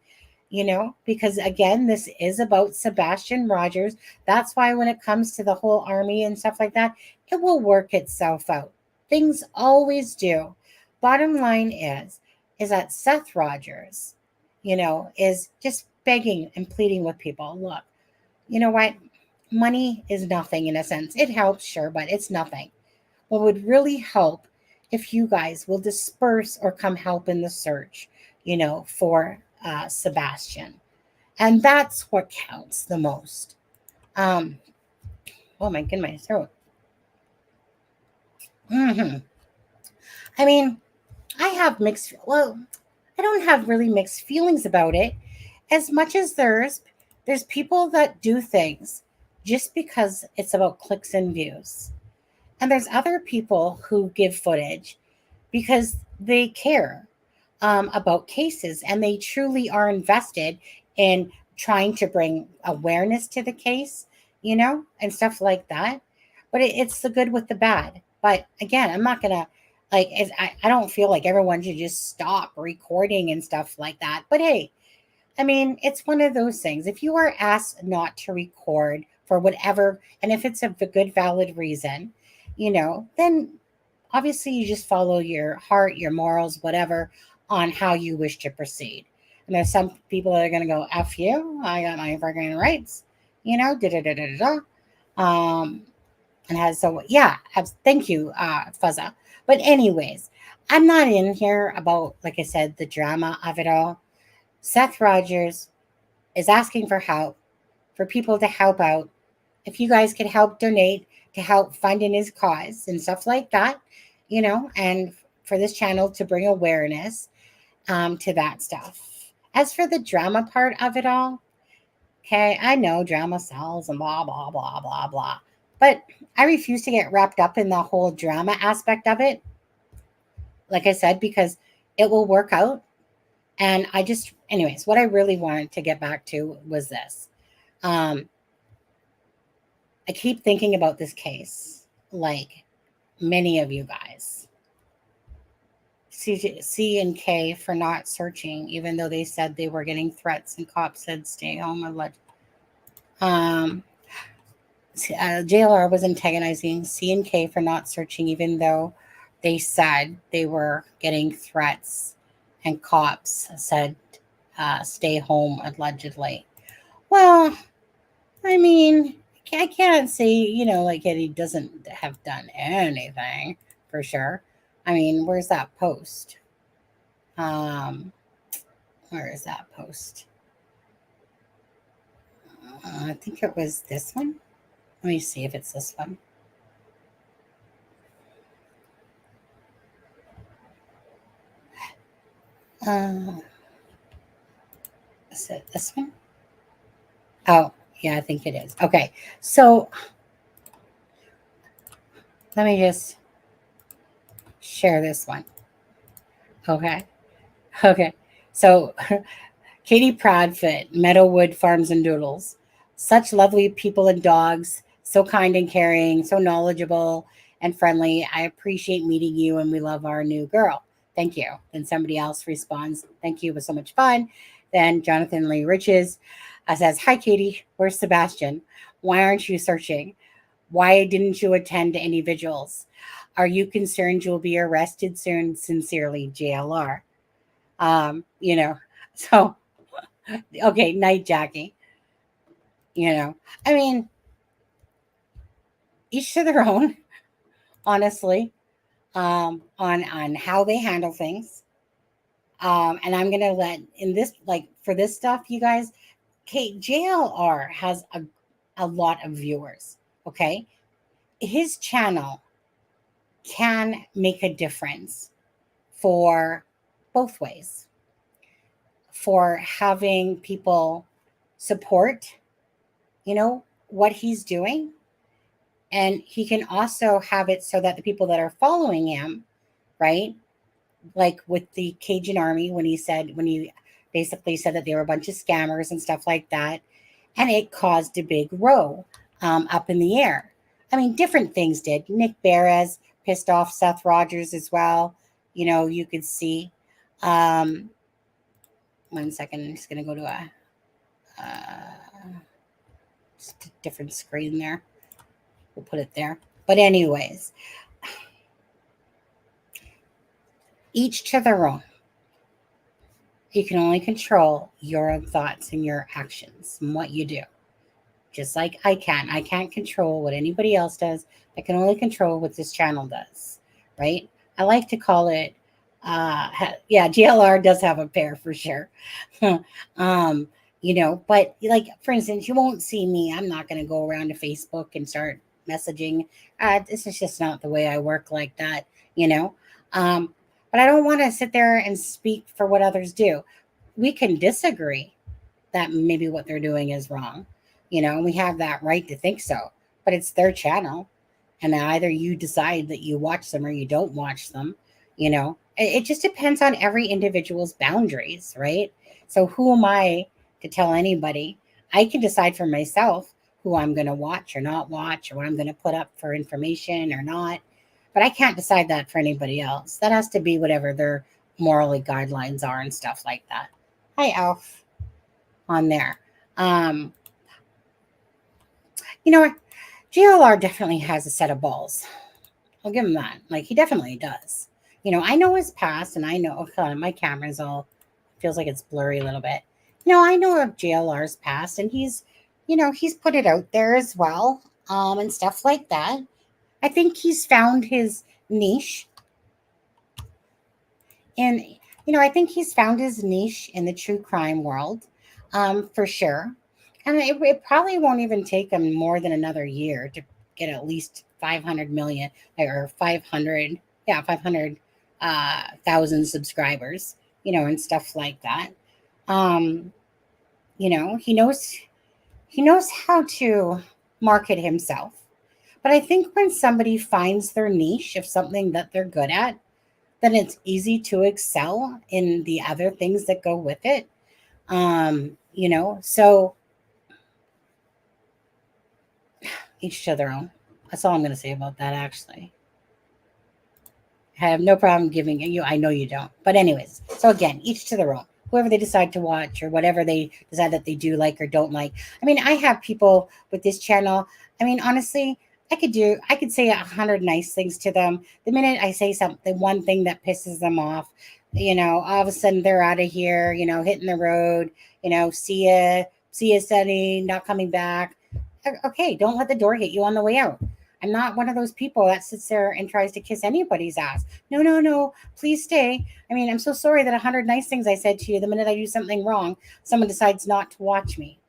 Because again, this is about Sebastian Rogers. That's why when it comes to the whole army and stuff like that, it will work itself out. Things always do. Bottom line is that Seth Rogers, is just begging and pleading with people. Look, you know what? Money is nothing in a sense. It helps, sure, but it's nothing. What would really help if you guys will disperse or come help in the search, for Sebastian. And that's what counts the most. Oh my goodness, my throat. I mean, I have I don't have really mixed feelings about it, as much as there's people that do things just because it's about clicks and views. And there's other people who give footage because they care about cases, and they truly are invested in trying to bring awareness to the case, and stuff like that. But it's the good with the bad. But again, I'm not going to, I don't feel like everyone should just stop recording and stuff like that. But hey, I mean, it's one of those things. If you are asked not to record for whatever, and if it's a good, valid reason, then obviously you just follow your heart, your morals, whatever, on how you wish to proceed. And there's some people that are going to go, F you, I got my freaking rights, da da da da da. Thank you, Fuzza. But anyways, I'm not in here about, like I said, the drama of it all. Seth Rogers is asking for help, for people to help out. If you guys could help donate to help fund in his cause and stuff like that, and for this channel to bring awareness to that stuff. As for the drama part of it all, okay, I know drama sells and blah, blah, blah, blah, blah. But I refuse to get wrapped up in the whole drama aspect of it. Like I said, because it will work out. And anyways, what I really wanted to get back to was this. I keep thinking about this case, like many of you guys. C and K for not searching, even though they said they were getting threats and cops said stay home. JLR was antagonizing C and K for not searching, even though they said they were getting threats and cops said stay home, allegedly. Well, I mean, I can't say, he doesn't have done anything for sure. I mean, where's that post? Where is that post? I think it was this one. Let me see if it's this one. Is it this one? Oh, yeah, I think it is. Okay, so let me just share this one. Okay. So Katie Proudfoot, Meadowwood Farms and Doodles. Such lovely people and dogs. So kind and caring, so knowledgeable and friendly. I appreciate meeting you, and we love our new girl. Thank you. Then somebody else responds, thank you, it was so much fun. Then Jonathan Lee Riches says, hi, Katie, where's Sebastian? Why aren't you searching? Why didn't you attend any vigils? Are you concerned you'll be arrested soon? Sincerely, JLR. You know, so okay, night, Jackie. You know, I mean, each to their own, honestly, on how they handle things. And I'm gonna let in this like for this stuff, you guys. Okay, JLR has a lot of viewers. Okay, his channel can make a difference for both ways, for having people support, what he's doing. And he can also have it so that the people that are following him, right? Like with the Cajun Army, when he basically said that they were a bunch of scammers and stuff like that, and it caused a big row up in the air. I mean, different things did. Nick Perez pissed off Seth Rogers as well. You could see. 1 second, I'm just going to go to just a different screen there. We'll put it there. But anyways, each to their own. You can only control your own thoughts and your actions and what you do. Just like I can. I can't control what anybody else does. I can only control what this channel does, right? I like to call it, GLR does have a pair for sure. But like, for instance, you won't see me. I'm not going to go around to Facebook and start messaging. This is just not the way I work like that, but I don't want to sit there and speak for what others do. We can disagree that maybe what they're doing is wrong. We have that right to think so, but it's their channel. And either you decide that you watch them or you don't watch them. It just depends on every individual's boundaries, right? So who am I to tell anybody? I can decide for myself who I'm going to watch or not watch, or what I'm going to put up for information or not. But I can't decide that for anybody else. That has to be whatever their morally guidelines are and stuff like that. Hi, Alf, on there. GLR definitely has a set of balls. I'll give him that. Like, he definitely does. I know his past, and I know, my camera's all, feels like it's blurry a little bit. I know of JLR's past, and he's put it out there as well, and stuff like that. I think he's found his niche. And, I think he's found his niche in the true crime world, for sure. And it probably won't even take him more than another year to get at least 500 million or 500,000 subscribers, and stuff like that. He knows how to market himself. But I think when somebody finds their niche of something that they're good at, then it's easy to excel in the other things that go with it. So each to their own. That's all I'm going to say about that, actually. I have no problem giving you. I know you don't. But anyways, so again, each to their own. Whoever they decide to watch or whatever they decide that they do like or don't like. I mean, I have people with this channel. I mean, honestly, I could say 100 nice things to them. The minute I say something, one thing that pisses them off, all of a sudden they're out of here, hitting the road, see ya, Sunny, not coming back. Okay, don't let the door hit you on the way out. I'm not one of those people that sits there and tries to kiss anybody's ass. No, please stay. I mean, I'm so sorry that 100 nice things I said to you, the minute I do something wrong, someone decides not to watch me.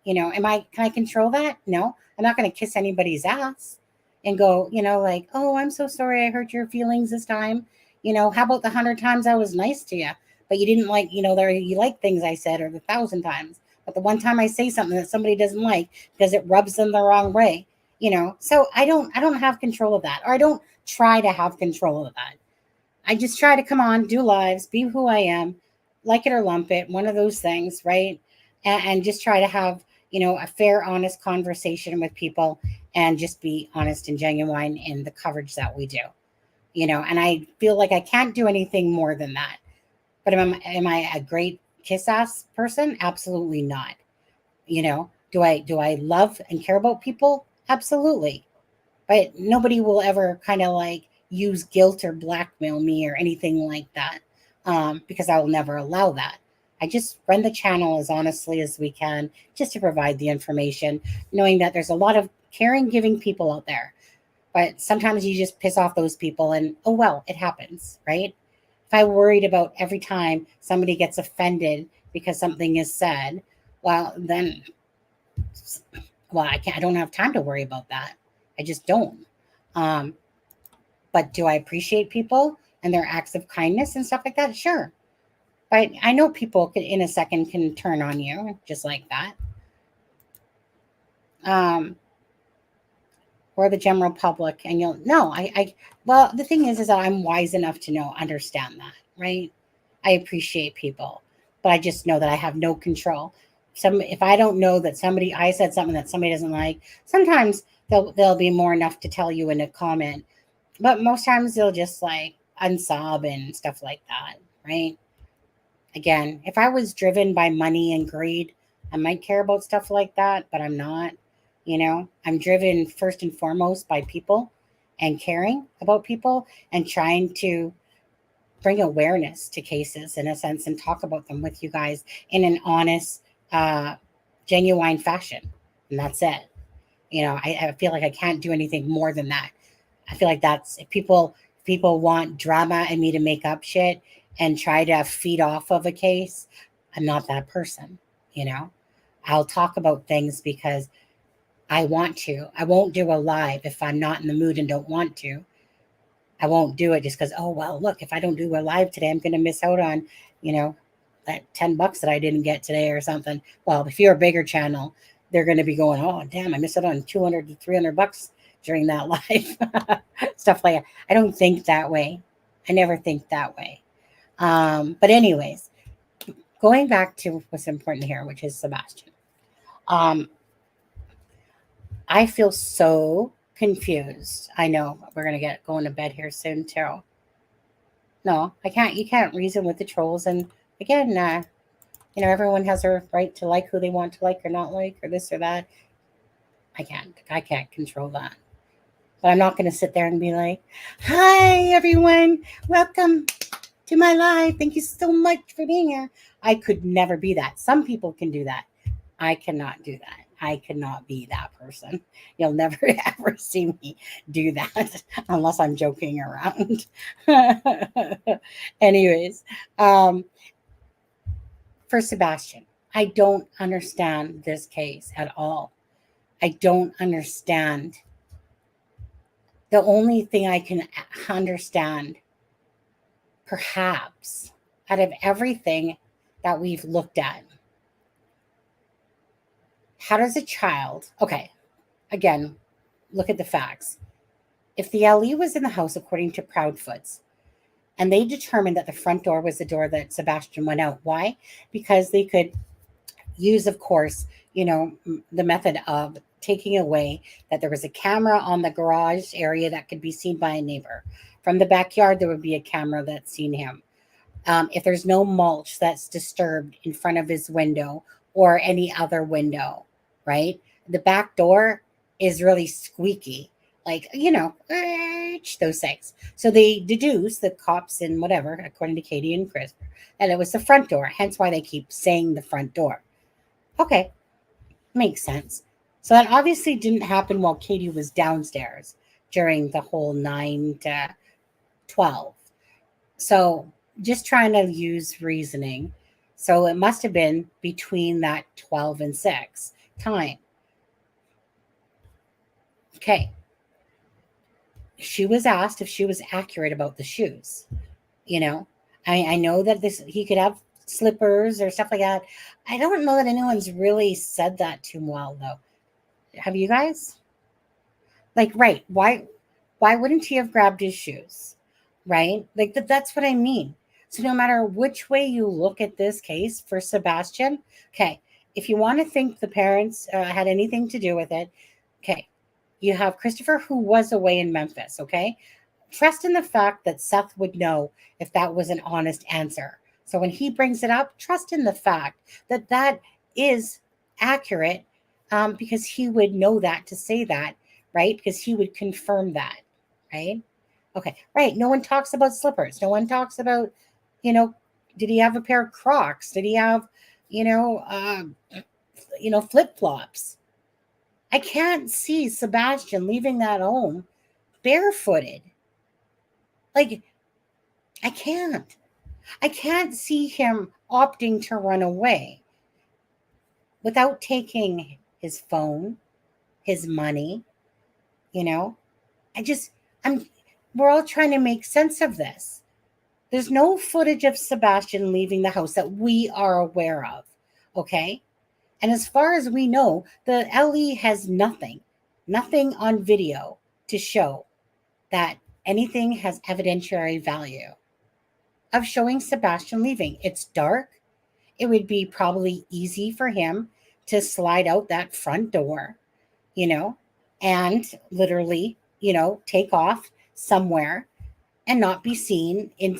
Can I control that? No, I'm not going to kiss anybody's ass and go, like, oh, I'm so sorry I hurt your feelings this time. How about the 100 times I was nice to you, but you didn't like, you like things I said, or the 1,000 times. But the one time I say something that somebody doesn't like because it rubs them the wrong way, so I don't have control of that, or I don't try to have control of that. I just try to come on, do lives, be who I am, like it or lump it, one of those things, right? And just try to have, a fair, honest conversation with people and just be honest and genuine in the coverage that we do, and I feel like I can't do anything more than that. But am I a great kiss ass person? Absolutely not. Do I love and care about people? Absolutely. but nobody will ever kind of like use guilt or blackmail me or anything like that, because I will never allow that. I just run the channel as honestly as we can, just to provide the information, knowing that there's a lot of caring, giving people out there. But sometimes you just piss off those people, and oh well, it happens, right? If I worried about every time somebody gets offended because something is said, well, then, well, I can't. I don't have time to worry about that. I just don't. Um, but do I appreciate people and their acts of kindness and stuff like that? Sure. But I know people can, in a second, can turn on you just like that. Or the general public, and you'll no. Well, the thing is that I'm wise enough to understand that, right? I appreciate people, but I just know that I have no control. If I don't know that I said something that somebody doesn't like, sometimes they'll be more enough to tell you in a comment, but most times they'll just like unsob and stuff like that, right? Again, if I was driven by money and greed, I might care about stuff like that, but I'm not. I'm driven first and foremost by people and caring about people and trying to bring awareness to cases in a sense and talk about them with you guys in an honest, genuine fashion. And that's it. I feel like I can't do anything more than that. I feel like that's if people want drama and me to make up shit and try to feed off of a case, I'm not that person. I'll talk about things because I want to. I won't do a live if I'm not in the mood and don't want to. I won't do it just because, oh, well, look, if I don't do a live today, I'm going to miss out on, that $10 that I didn't get today or something. Well, if you're a bigger channel, they're going to be going, oh, damn, I missed out on $200 to $300 during that live. Stuff like that. I don't think that way. I never think that way. But anyways, going back to what's important here, which is Sebastian. I feel so confused. I know we're going to get going to bed here soon too. No, I can't. You can't reason with the trolls. And again, everyone has their right to like who they want to like or not like or this or that. I can't control that. But I'm not going to sit there and be like, hi, everyone. Welcome to my live. Thank you so much for being here. I could never be that. Some people can do that. I cannot do that. I cannot be that person. You'll never ever see me do that unless I'm joking around. Anyways, for Sebastian, I don't understand this case at all. I don't understand. The only thing I can understand, perhaps, out of everything that we've looked at, how does a child, okay, again, look at the facts. If the LE was in the house, according to Proudfoots, and they determined that the front door was the door that Sebastian went out, why? Because they could use, of course, the method of taking away that there was a camera on the garage area that could be seen by a neighbor. From the backyard, there would be a camera that's seen him. If there's no mulch that's disturbed in front of his window or any other window, right? The back door is really squeaky, like, those things. So they deduce, the cops and whatever, according to Katie and Chris, that it was the front door, hence why they keep saying the front door. Okay, makes sense. So that obviously didn't happen while Katie was downstairs during the whole 9 to 12. So just trying to use reasoning. So it must have been between that 12 and 6 time. Okay. She was asked if she was accurate about the shoes. I know that he could have slippers or stuff like that. I don't know that anyone's really said that too well, though. Have you guys? Like, right. Why wouldn't he have grabbed his shoes? Right? Like that's what I mean. So no matter which way you look at this case for Sebastian, okay, if you want to think the parents had anything to do with it, okay, you have Christopher, who was away in Memphis, okay? Trust in the fact that Seth would know if that was an honest answer. So when he brings it up, trust in the fact that that is accurate, because he would know that to say that right? Because he would confirm that, right? Okay, right. No one talks about slippers. No one talks about, you know, did he have a pair of Crocs? Did he have, you know, flip flops? I can't see Sebastian leaving that home barefooted. Like, I can't. I can't see him opting to run away without taking his phone, his money, you know. I just, I'm, we're all trying to make sense of this. There's no footage of Sebastian leaving the house that we are aware of. Okay. And as far as we know, the LE has nothing on video to show that anything has evidentiary value of showing Sebastian leaving. It's dark. It would be probably easy for him to slide out that front door, you know, and literally, take off somewhere and not be seen in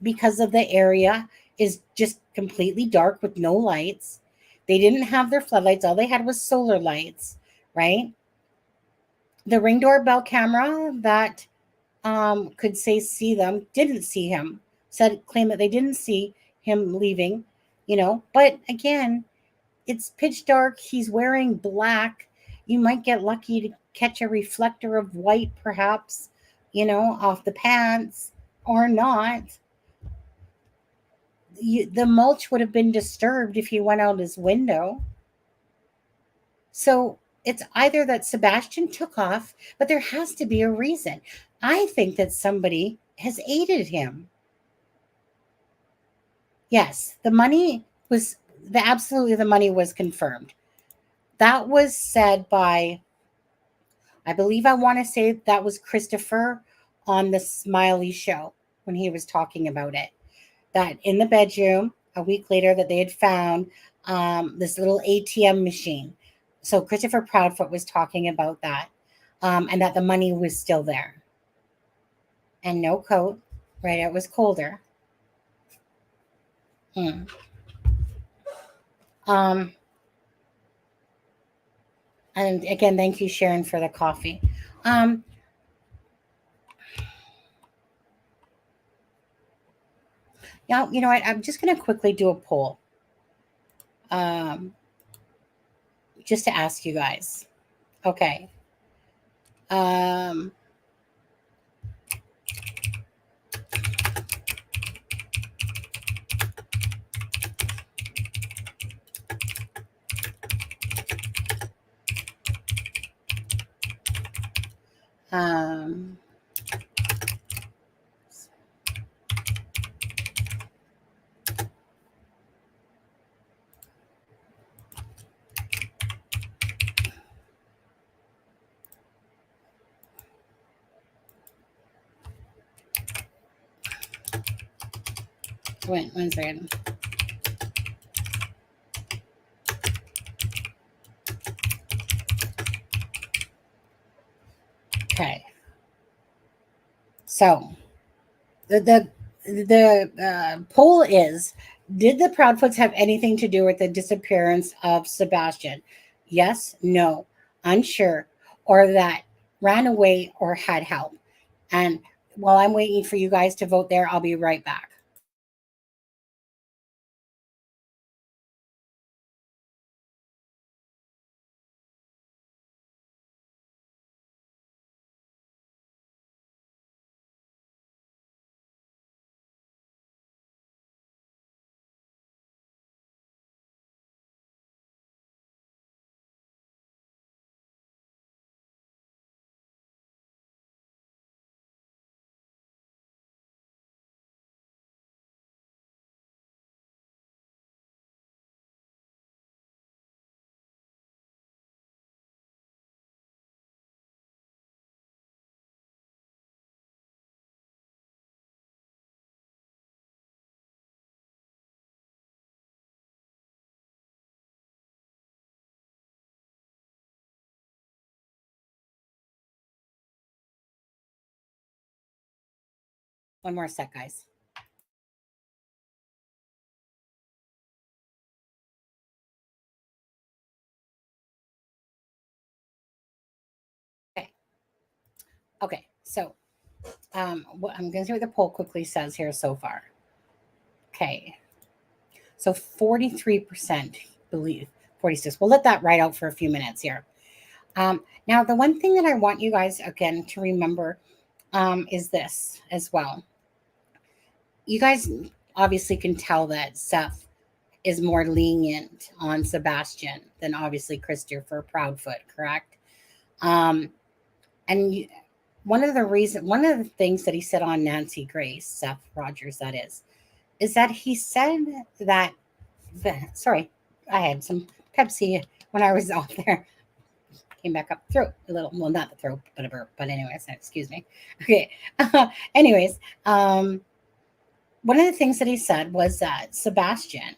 because of the area is just completely dark with no lights. They didn't have their floodlights. All they had was solar lights, right? The Ring doorbell camera that could say see them didn't see him. Claim that they didn't see him leaving, But again, it's pitch dark. He's wearing black. You might get lucky to catch a reflector of white, perhaps, off the pants or not. The mulch would have been disturbed if he went out his window. So it's either that Sebastian took off, but there has to be a reason. I think that somebody has aided him. Yes, the money was the money was confirmed. That was said by, I believe I want to say that was Christopher on the Smiley show when he was talking about it. That in the bedroom, a week later, that they had found this little ATM machine. So Christopher Proudfoot was talking about that, and that the money was still there. And no coat, right? It was colder. Hmm. And again, thank you, Sharon, for the coffee. Now, you know what? I'm just going to quickly do a poll, just to ask you guys. Okay. Um, wait, one second. Okay. So the poll is: did the Proudfoots have anything to do with the disappearance of Sebastian? Yes, no, unsure, or that ran away or had help. And while I'm waiting for you guys to vote there, I'll be right back. One more sec, guys. Okay. Okay, so what I'm going to see what the poll quickly says here so far. Okay, so 43% believe 46. We'll let that ride out for a few minutes here. Now, the one thing that I want you guys again to remember is this as well. You guys obviously can tell that Seth is more lenient on Sebastian than obviously Christopher Proudfoot, correct? And one of the things that he said on Nancy Grace, Seth Rogers, that is that he said that sorry, I had some Pepsi when I was off there. Came back up throat a little. Well, not the throat, but a burp. But anyways, excuse me. Okay. Anyways, one of the things that he said was that Sebastian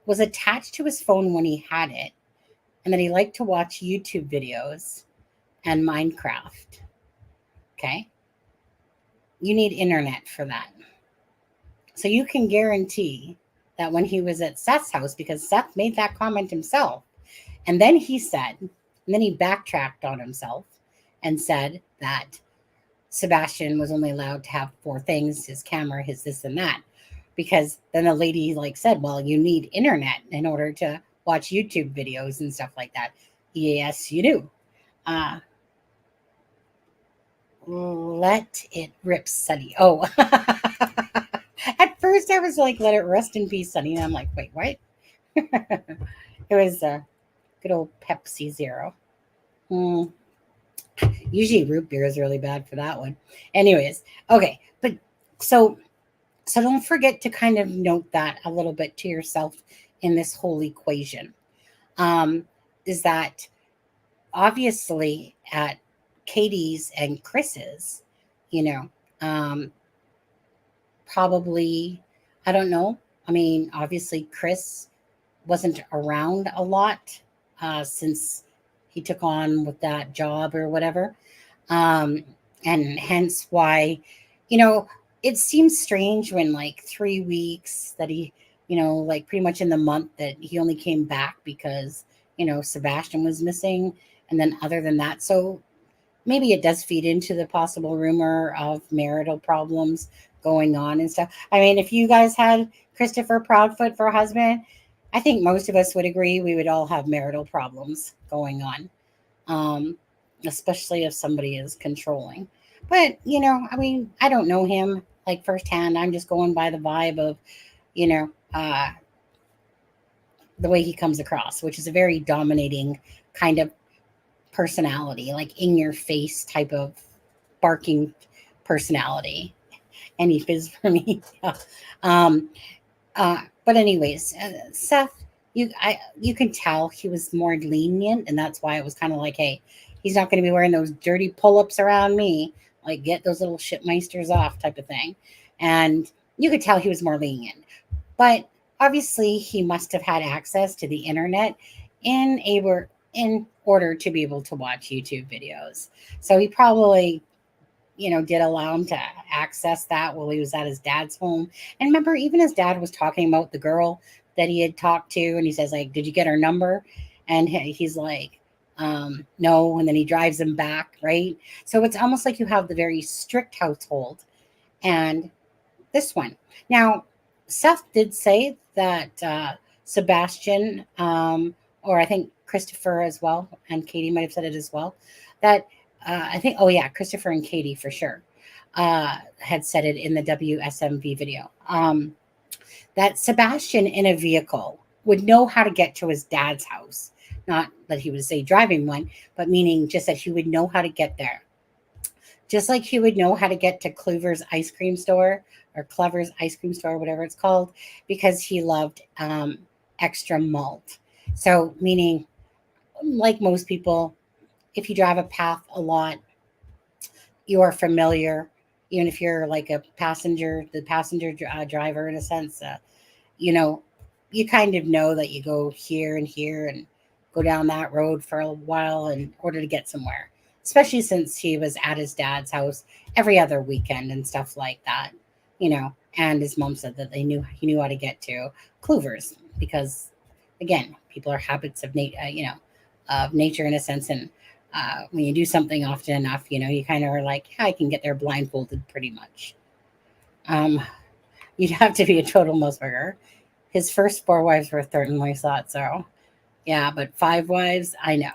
was attached to his phone when he had it, and that he liked to watch YouTube videos and Minecraft. Okay. You need internet for that. So you can guarantee that when he was at Seth's house, because Seth made that comment himself, and then he said, and then he backtracked on himself and said that Sebastian was only allowed to have 4 things: his camera, his this and that. Because then the lady said, well, you need internet in order to watch YouTube videos and stuff like that. Yes, you do. Let it rip, Sunny. Oh, at first I was like, let it rest in peace, Sunny. And I'm like, wait, what? It was good old Pepsi Zero. Usually root beer is really bad for that one. Anyways, okay. But so don't forget to kind of note that a little bit to yourself in this whole equation. Is that obviously at Katie's and Chris's, probably, I don't know. I mean, obviously Chris wasn't around a lot since he took on with that job or whatever. And hence why, it seems strange when 3 weeks that he, pretty much in the month that he only came back because, Sebastian was missing. And then other than that, so maybe it does feed into the possible rumor of marital problems going on and stuff. I mean, if you guys had Christopher Proudfoot for a husband, I think most of us would agree we would all have marital problems going on, especially if somebody is controlling. But, I mean, I don't know him firsthand. I'm just going by the vibe of, the way he comes across, which is a very dominating kind of personality, in your face type of barking personality. Any fizz for me? But anyways, Seth, you can tell he was more lenient, and that's why it was kind of like, hey, he's not going to be wearing those dirty pull-ups around me, get those little shitmeisters off type of thing. And you could tell he was more lenient. But obviously he must have had access to the internet in order to be able to watch YouTube videos. So he probably, did allow him to access that while he was at his dad's home. And remember, even his dad was talking about the girl that he had talked to, and he says, did you get her number? And he's like, no. And then he drives him back, right? So it's almost like you have the very strict household and this one. Now, Seth did say that Sebastian, or I think Christopher as well, and Katie might have said it as well, that I think, Christopher and Katie for sure had said it in the WSMV video, that Sebastian in a vehicle would know how to get to his dad's house. Not that he would say driving one, but meaning just that he would know how to get there. Just like he would know how to get to Clover's ice cream store or Clever's ice cream store, whatever it's called, because he loved extra malt. So meaning, like most people, if you drive a path a lot, you are familiar, even if you're like the passenger driver in a sense, you kind of know that you go here and here and go down that road for a while in order to get somewhere, especially since he was at his dad's house every other weekend and stuff like that, and his mom said that he knew how to get to Clover's because, again, people are habits of nature in a sense, and when you do something often enough, you kind of are like, yeah, I can get there blindfolded pretty much. You'd have to be a total musburger. His first 4 wives were certainly thought so. Yeah, but 5 wives, I know.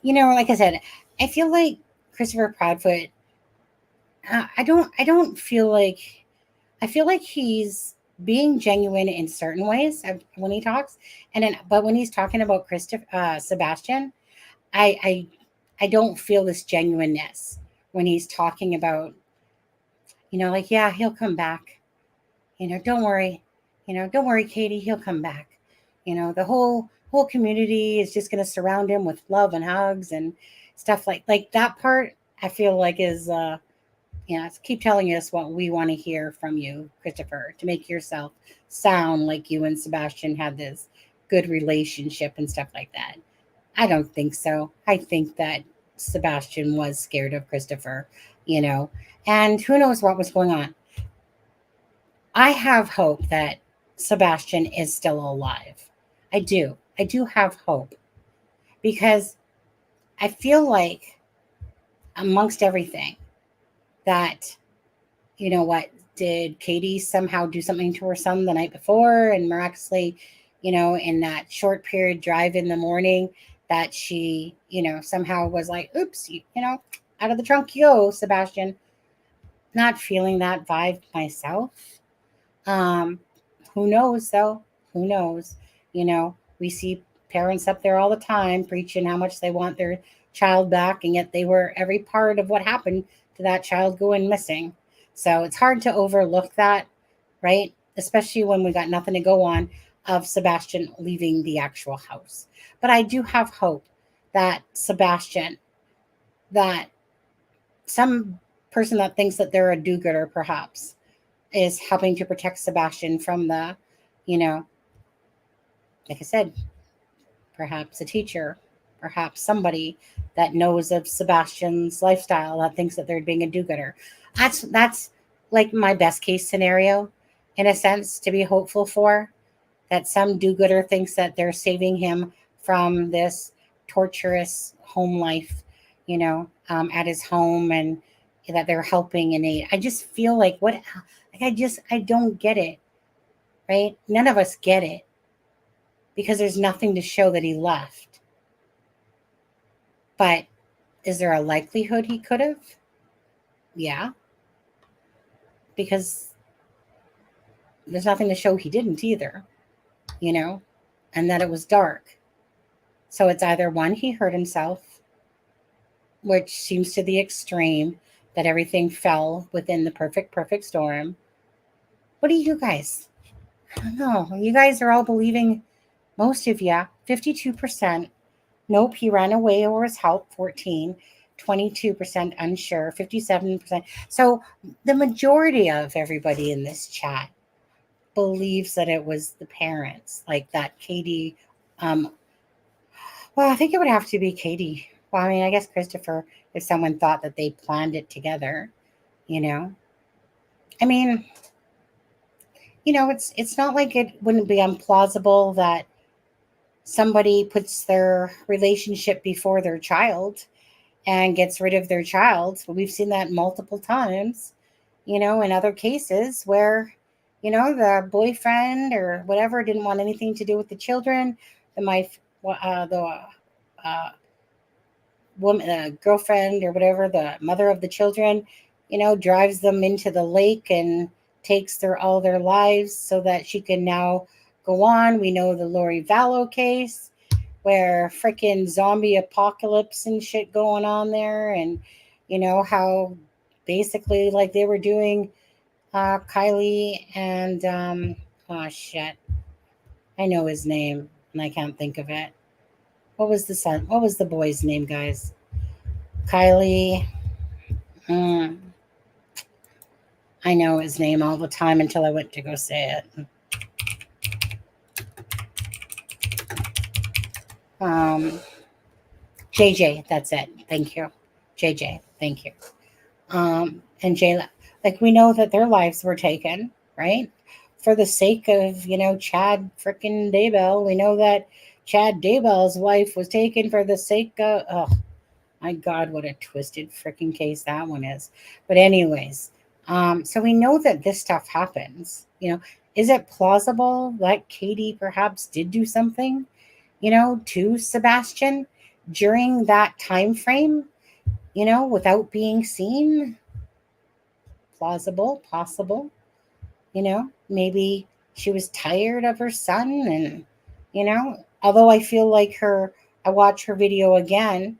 Like I said, I feel like Christopher Proudfoot. I don't feel like. I feel like he's being genuine in certain ways when he talks, but when he's talking about Sebastian, I, I I don't feel this genuineness when he's talking about, like, yeah, he'll come back. Don't worry. Don't worry, Katie, he'll come back. The whole community is just going to surround him with love and hugs and stuff like that part. I feel like is keep telling us what we want to hear from you, Christopher, to make yourself sound like you and Sebastian had this good relationship and stuff like that. I don't think so. I think that Sebastian was scared of Christopher, and who knows what was going on. I have hope that Sebastian is still alive. I do. I do have hope because I feel like amongst everything that, what, did Katie somehow do something to her son the night before and miraculously, in that short period drive in the morning that she, somehow was like, oops, out of the trunk you go, Sebastian. Not feeling that vibe myself. Um, who knows though? Who knows? We see parents up there all the time preaching how much they want their child back, and yet they were every part of what happened to that child going missing. So it's hard to overlook that, right? Especially when we got nothing to go on of Sebastian leaving the actual house. But I do have hope that Sebastian, that some person that thinks that they're a do-gooder perhaps is helping to protect Sebastian from the, like I said, perhaps a teacher, perhaps somebody that knows of Sebastian's lifestyle that thinks that they're being a do-gooder. That's like my best case scenario, in a sense, to be hopeful for, that some do-gooder thinks that they're saving him from this torturous home life, at his home, and that they're helping and aid. I just feel like I don't get it, right? None of us get it because there's nothing to show that he left. But is there a likelihood he could have? Yeah. Because there's nothing to show he didn't either, and that it was dark. So it's either one, he hurt himself, which seems to the extreme that everything fell within the perfect storm. What do you guys? I don't know. You guys are all believing, most of you, 52%. Nope, he ran away or was helped, 14. 22% unsure, 57%. So the majority of everybody in this chat believes that it was the parents, like that Katie. Well, I think it would have to be Katie. Well, I mean, I guess Christopher, if someone thought that they planned it together, I mean, it's not like it wouldn't be implausible that somebody puts their relationship before their child and gets rid of their child. We've seen that multiple times, in other cases where, the boyfriend or whatever didn't want anything to do with the children. The woman, the girlfriend or whatever, the mother of the children, drives them into the lake and takes all their lives so that she can now go on. We know the Lori Vallow case where freaking zombie apocalypse and shit going on there, and how basically like they were doing Kylie and oh shit, I know his name and I can't think of it. What was the boy's name, guys? Kylie. I know his name all the time until I went to go say it. JJ, that's it. Thank you. JJ, thank you. And Jayla, like, we know that their lives were taken, right? For the sake of, Chad freaking Daybell, we know that Chad Daybell's wife was taken for the sake of. Oh my God, what a twisted freaking case that one is. But anyways, so we know that this stuff happens. Is it plausible that Katie perhaps did do something, to Sebastian during that time frame, without being seen? Plausible, possible. Maybe she was tired of her son, and although I feel like I watch her video again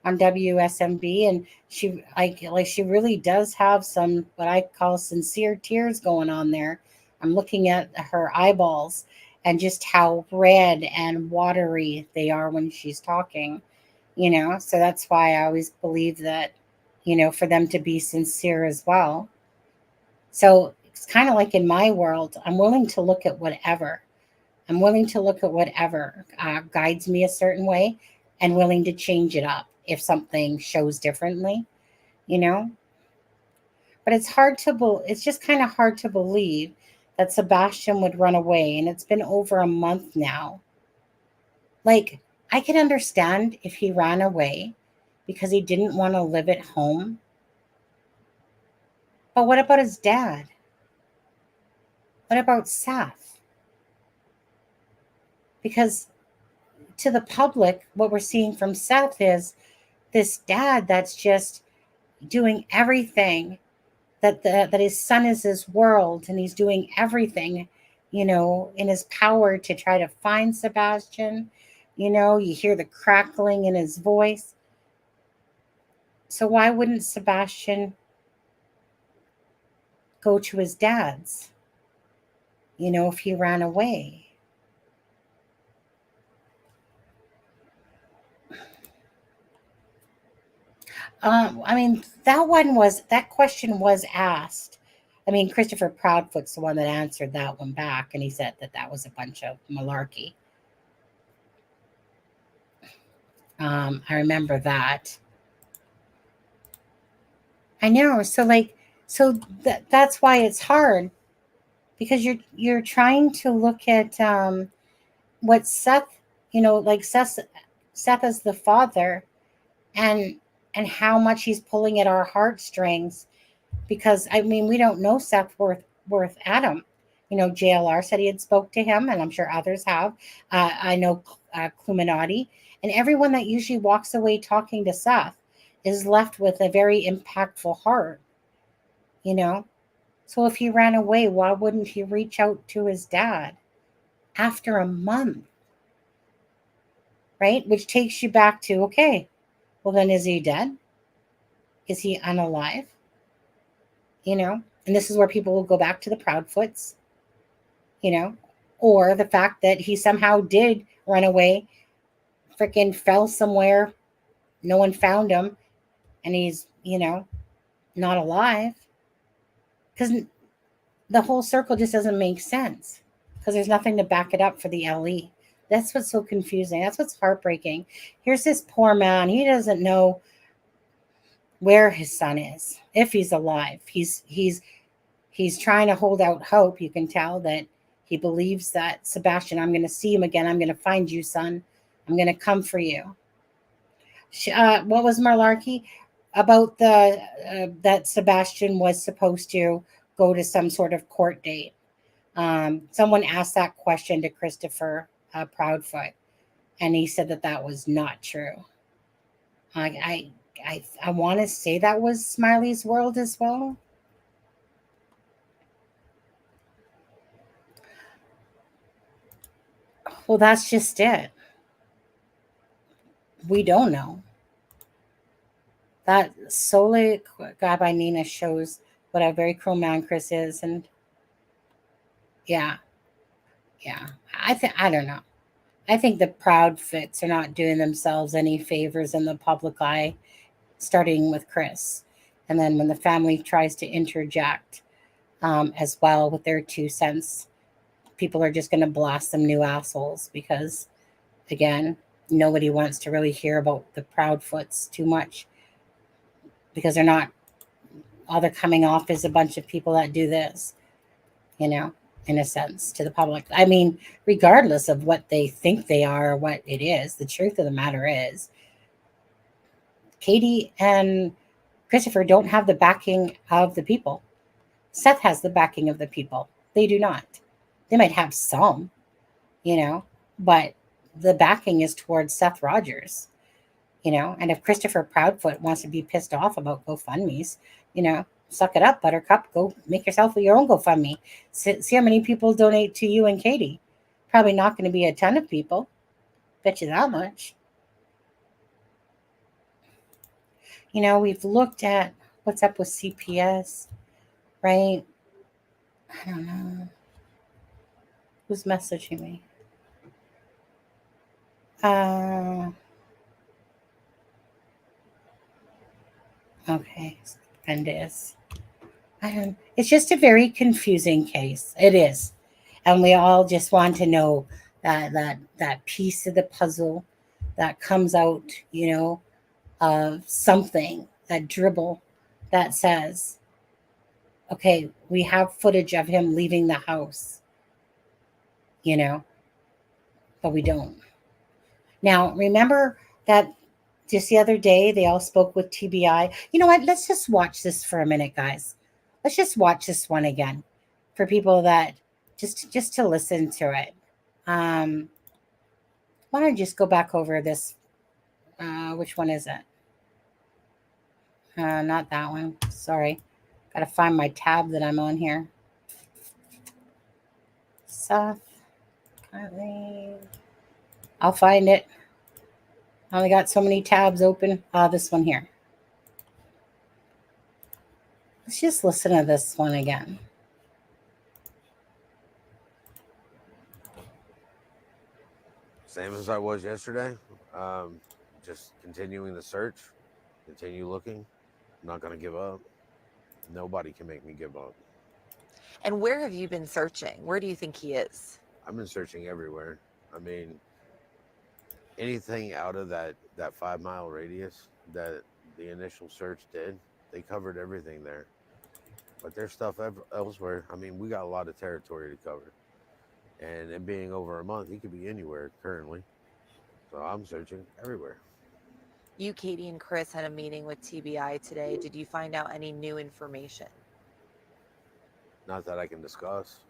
on WSMB, and she really does have some what I call sincere tears going on there. I'm looking at her eyeballs and just how red and watery they are when she's talking. So that's why I always believe that, for them to be sincere as well. So it's kind of like in my world, I'm willing to look at whatever. I'm willing to look at whatever guides me a certain way, and willing to change it up if something shows differently, you know. But it's just kind of hard to believe that Sebastian would run away, and it's been over a month now. Like, I could understand if he ran away because he didn't want to live at home. But what about his dad? What about Seth? Because to the public, what we're seeing from Seth is this dad that's just doing everything, that his son is his world, and he's doing everything, in his power to try to find Sebastian. You hear the crackling in his voice. So why wouldn't Sebastian go to his dad's, if he ran away? I mean, that question was asked. I mean, Christopher Proudfoot's the one that answered that one back, and he said that was a bunch of malarkey. I remember that. I know. So that's why it's hard, because you're trying to look at what Seth, like Seth as the father, and how much he's pulling at our heartstrings, because I mean, we don't know Seth worth Adam. JLR said he had spoke to him, and I'm sure others have. I know Cluminati, and everyone that usually walks away talking to Seth is left with a very impactful heart. So if he ran away, why wouldn't he reach out to his dad after a month? Right? Which takes you back to, okay, well then, is he dead? Is he unalive? And this is where people will go back to the Proudfoots, or the fact that he somehow did run away, freaking fell somewhere, no one found him, and he's, not alive. Because the whole circle just doesn't make sense, because there's nothing to back it up for the LE. That's what's so confusing. That's what's heartbreaking. Here's this poor man. He doesn't know where his son is, if he's alive. He's trying to hold out hope. You can tell that he believes that, Sebastian, I'm going to see him again. I'm going to find you, son. I'm going to come for you. What was Malarkey about that Sebastian was supposed to go to some sort of court date? Someone asked that question to Christopher Proudfoot, and he said that was not true. I want to say that was Smiley's world as well. Well, that's just it. We don't know. That solely God by Nina shows what a very cruel man Chris is, and yeah. I don't know. I think the Proudfoots are not doing themselves any favors in the public eye, starting with Chris, and then when the family tries to interject as well with their 2 cents, people are just going to blast them new assholes, because again, nobody wants to really hear about the Proudfoots too much, because they're not, all they're coming off is a bunch of people that do this, in a sense, to the public. I mean, regardless of what they think they are or what it is, the truth of the matter is Katie and Christopher don't have the backing of the people. Seth has the backing of the people. They do not. They might have some, but the backing is towards Seth Rogers, and if Christopher Proudfoot wants to be pissed off about GoFundMe's, suck it up, Buttercup. Go make yourself your own GoFundMe. See how many people donate to you and Katie. Probably not going to be a ton of people. Bet you that much. We've looked at what's up with CPS, right? I don't know. Who's messaging me? Okay, Bendis. It's just a very confusing case. It is, and we all just want to know that piece of the puzzle that comes out, of something, that dribble that says, okay, we have footage of him leaving the house, but we don't. Now, remember that just the other day they all spoke with TBI. You know what? Let's just watch this for a minute, guys. Let's just watch this one again for people that just to listen to it. Why don't I just go back over this? Which one is it? Not that one. Sorry. Got to find my tab that I'm on here. Seth. I'll find it. I only got so many tabs open. This one here. Let's just listen to this one again. Same as I was yesterday. Just continuing the search, continue looking. I'm not going to give up. Nobody can make me give up. And where have you been searching? Where do you think he is? I've been searching everywhere. I mean, anything out of that 5 mile radius that the initial search did, they covered everything there. But there's stuff elsewhere. I mean, we got a lot of territory to cover. And it being over a month, he could be anywhere currently. So I'm searching everywhere. You, Katie, and Chris had a meeting with TBI today. Did you find out any new information? Not that I can discuss.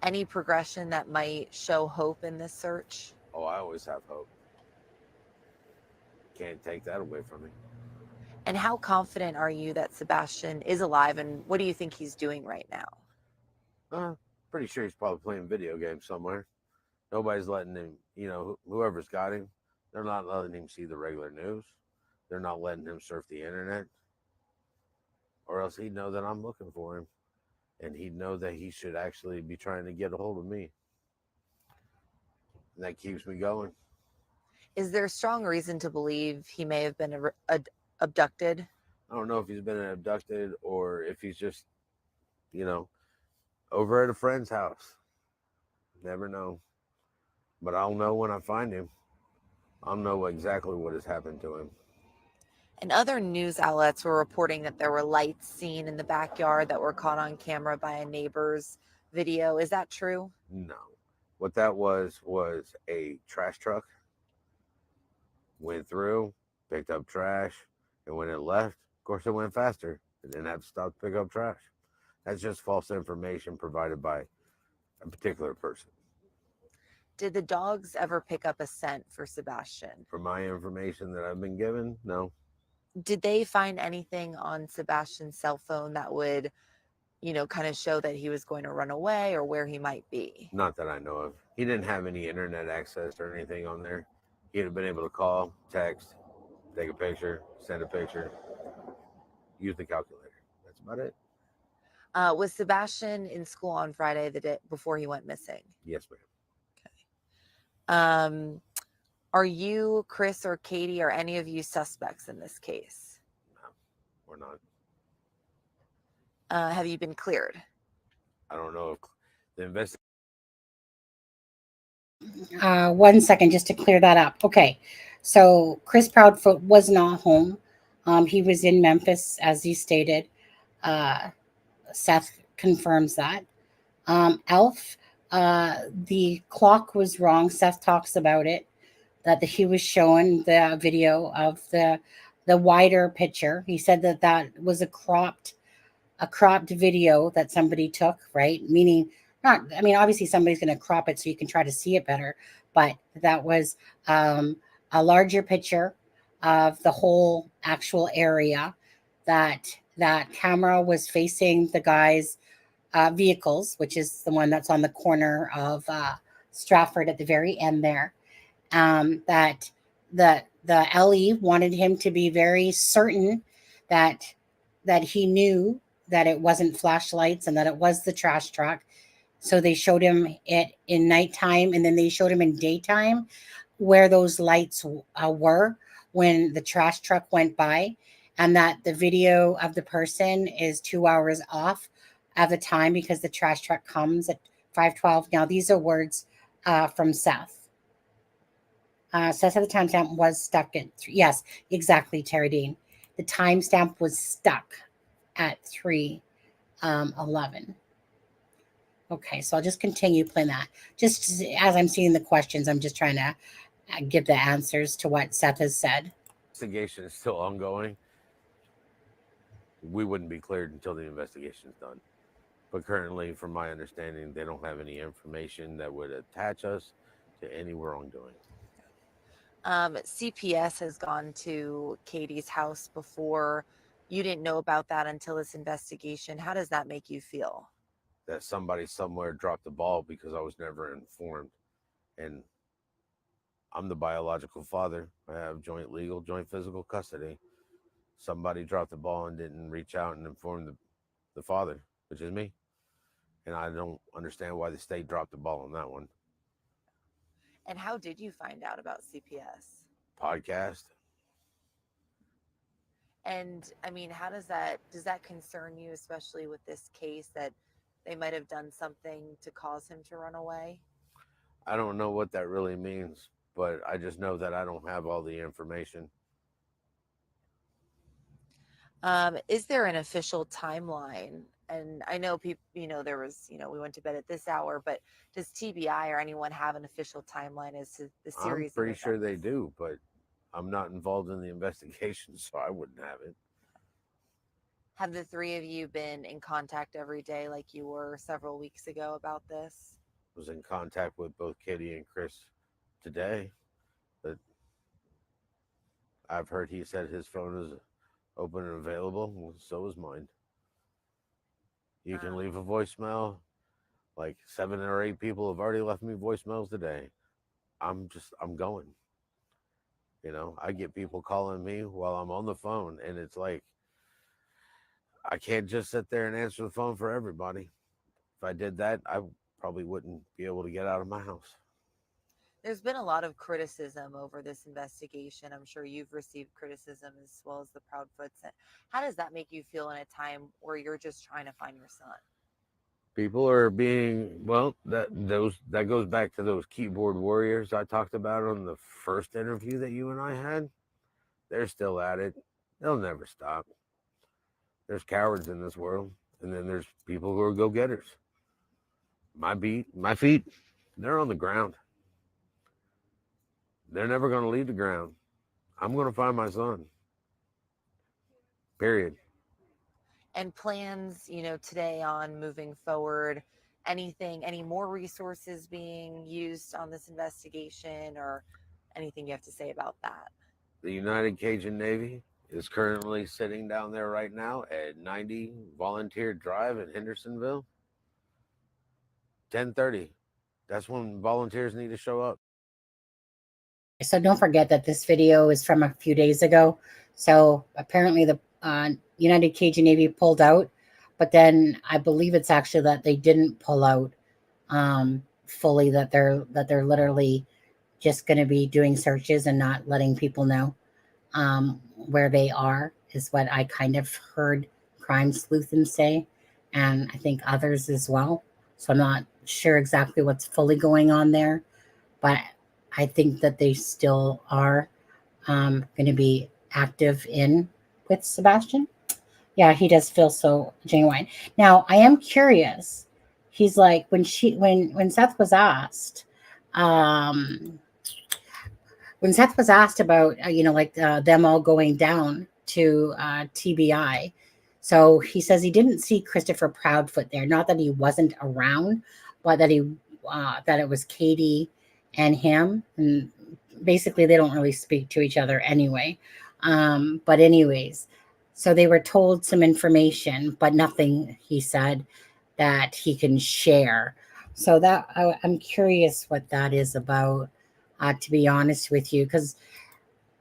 Any progression that might show hope in this search? Oh, I always have hope. Can't take that away from me. And how confident are you that Sebastian is alive, and what do you think he's doing right now? Pretty sure he's probably playing video games somewhere. Nobody's letting him, whoever's got him, they're not letting him see the regular news. They're not letting him surf the internet. Or else he'd know that I'm looking for him. And he'd know that he should actually be trying to get a hold of me. And that keeps me going. Is there a strong reason to believe he may have been abducted? I don't know if he's been abducted or if he's just, over at a friend's house. Never know. But I'll know when I find him. I'll know exactly what has happened to him. And other news outlets were reporting that there were lights seen in the backyard that were caught on camera by a neighbor's video. Is that true? No. What that was a trash truck. Went through, picked up trash, and when it left, of course it went faster. It didn't have to stop to pick up trash. That's just false information provided by a particular person. Did the dogs ever pick up a scent for Sebastian? From my information that I've been given, no. Did they find anything on Sebastian's cell phone that would, kind of show that he was going to run away or where he might be? Not that I know of. He didn't have any internet access or anything on there. He'd have been able to call, text, take a picture, send a picture, use the calculator. That's about it. Was Sebastian in school on Friday, the day before he went missing? Yes, ma'am. Okay. Are you, Chris, or Katie, or any of you suspects in this case? No, we're not. Have you been cleared? I don't know if the investigation. 1 second, just to clear that up. Okay, so Chris Proudfoot was not home. He was in Memphis, as you stated. Seth confirms that. Elf, the clock was wrong. Seth talks about it, that he was showing the video of the wider picture. He said that that was a cropped video that somebody took, right? Meaning, not, I mean, obviously somebody's going to crop it so you can try to see it better, but that was a larger picture of the whole actual area. That camera was facing the guy's vehicles, which is the one that's on the corner of Stratford at the very end there. That the LE wanted him to be very certain that he knew that it wasn't flashlights and that it was the trash truck. So they showed him it in nighttime, and then they showed him in daytime where those lights were when the trash truck went by, and that the video of the person is 2 hours off of the time because the trash truck comes at 5:12. Now, these are words from Seth. Seth said the timestamp was stuck at yes, exactly, Terry Dean. The timestamp was stuck at 3:11. Okay, so I'll just continue playing that. Just as I'm seeing the questions, I'm just trying to give the answers to what Seth has said. Investigation is still ongoing. We wouldn't be cleared until the investigation is done. But currently, from my understanding, they don't have any information that would attach us to any wrongdoing. CPS has gone to Katie's house before. You didn't know about that until this investigation. How does that make you feel? That somebody somewhere dropped the ball because I was never informed. And I'm the biological father. I have joint legal, joint physical custody. Somebody dropped the ball and didn't reach out and inform the father, which is me. And I don't understand why the state dropped the ball on that one. And how did you find out about CPS? Podcast. And I mean, how does that concern you, especially with this case, that they might have done something to cause him to run away? I don't know what that really means, but I just know that I don't have all the information. Is there an official timeline? And I know people, there was, we went to bed at this hour, but does TBI or anyone have an official timeline as to the series? I'm pretty sure they do, but I'm not involved in the investigation, so I wouldn't have it. Have the three of you been in contact every day like you were several weeks ago about this? I was in contact with both Kitty and Chris today, but I've heard he said his phone is open and available. Well, so is mine. You can leave a voicemail. Like 7 or 8 people have already left me voicemails today. I'm going. I get people calling me while I'm on the phone, and it's like, I can't just sit there and answer the phone for everybody. If I did that, I probably wouldn't be able to get out of my house. There's been a lot of criticism over this investigation. I'm sure you've received criticism as well as the Proudfoots. How does that make you feel in a time where you're just trying to find your son? People are being, well, that goes back to those keyboard warriors I talked about on the first interview that you and I had. They're still at it. They'll never stop. There's cowards in this world, and then there's people who are go-getters. My feet, they're on the ground. They're never going to leave the ground. I'm going to find my son. Period. And plans, today on moving forward, any more resources being used on this investigation, or anything you have to say about that? The United Cajun Navy is currently sitting down there right now at 90 Volunteer Drive in Hendersonville. 10:30. That's when volunteers need to show up. So don't forget that this video is from a few days ago. So apparently the United Cajun Navy pulled out, but then I believe it's actually that they didn't pull out fully, that they're literally just going to be doing searches and not letting people know where they are, is what I kind of heard Crime Sleuthen say, and I think others as well. So I'm not sure exactly what's fully going on there, but I think that they still are going to be active in with Sebastian. Yeah, he does feel so genuine. Now, I am curious. he's like, when Seth was asked, um, about them all going down to TBI, so he says he didn't see Christopher Proudfoot there. Not that he wasn't around, but that it was Katie and him, and basically they don't really speak to each other anyway. But anyways, so they were told some information, but nothing, he said, that he can share. So I'm curious what that is about, to be honest with you, because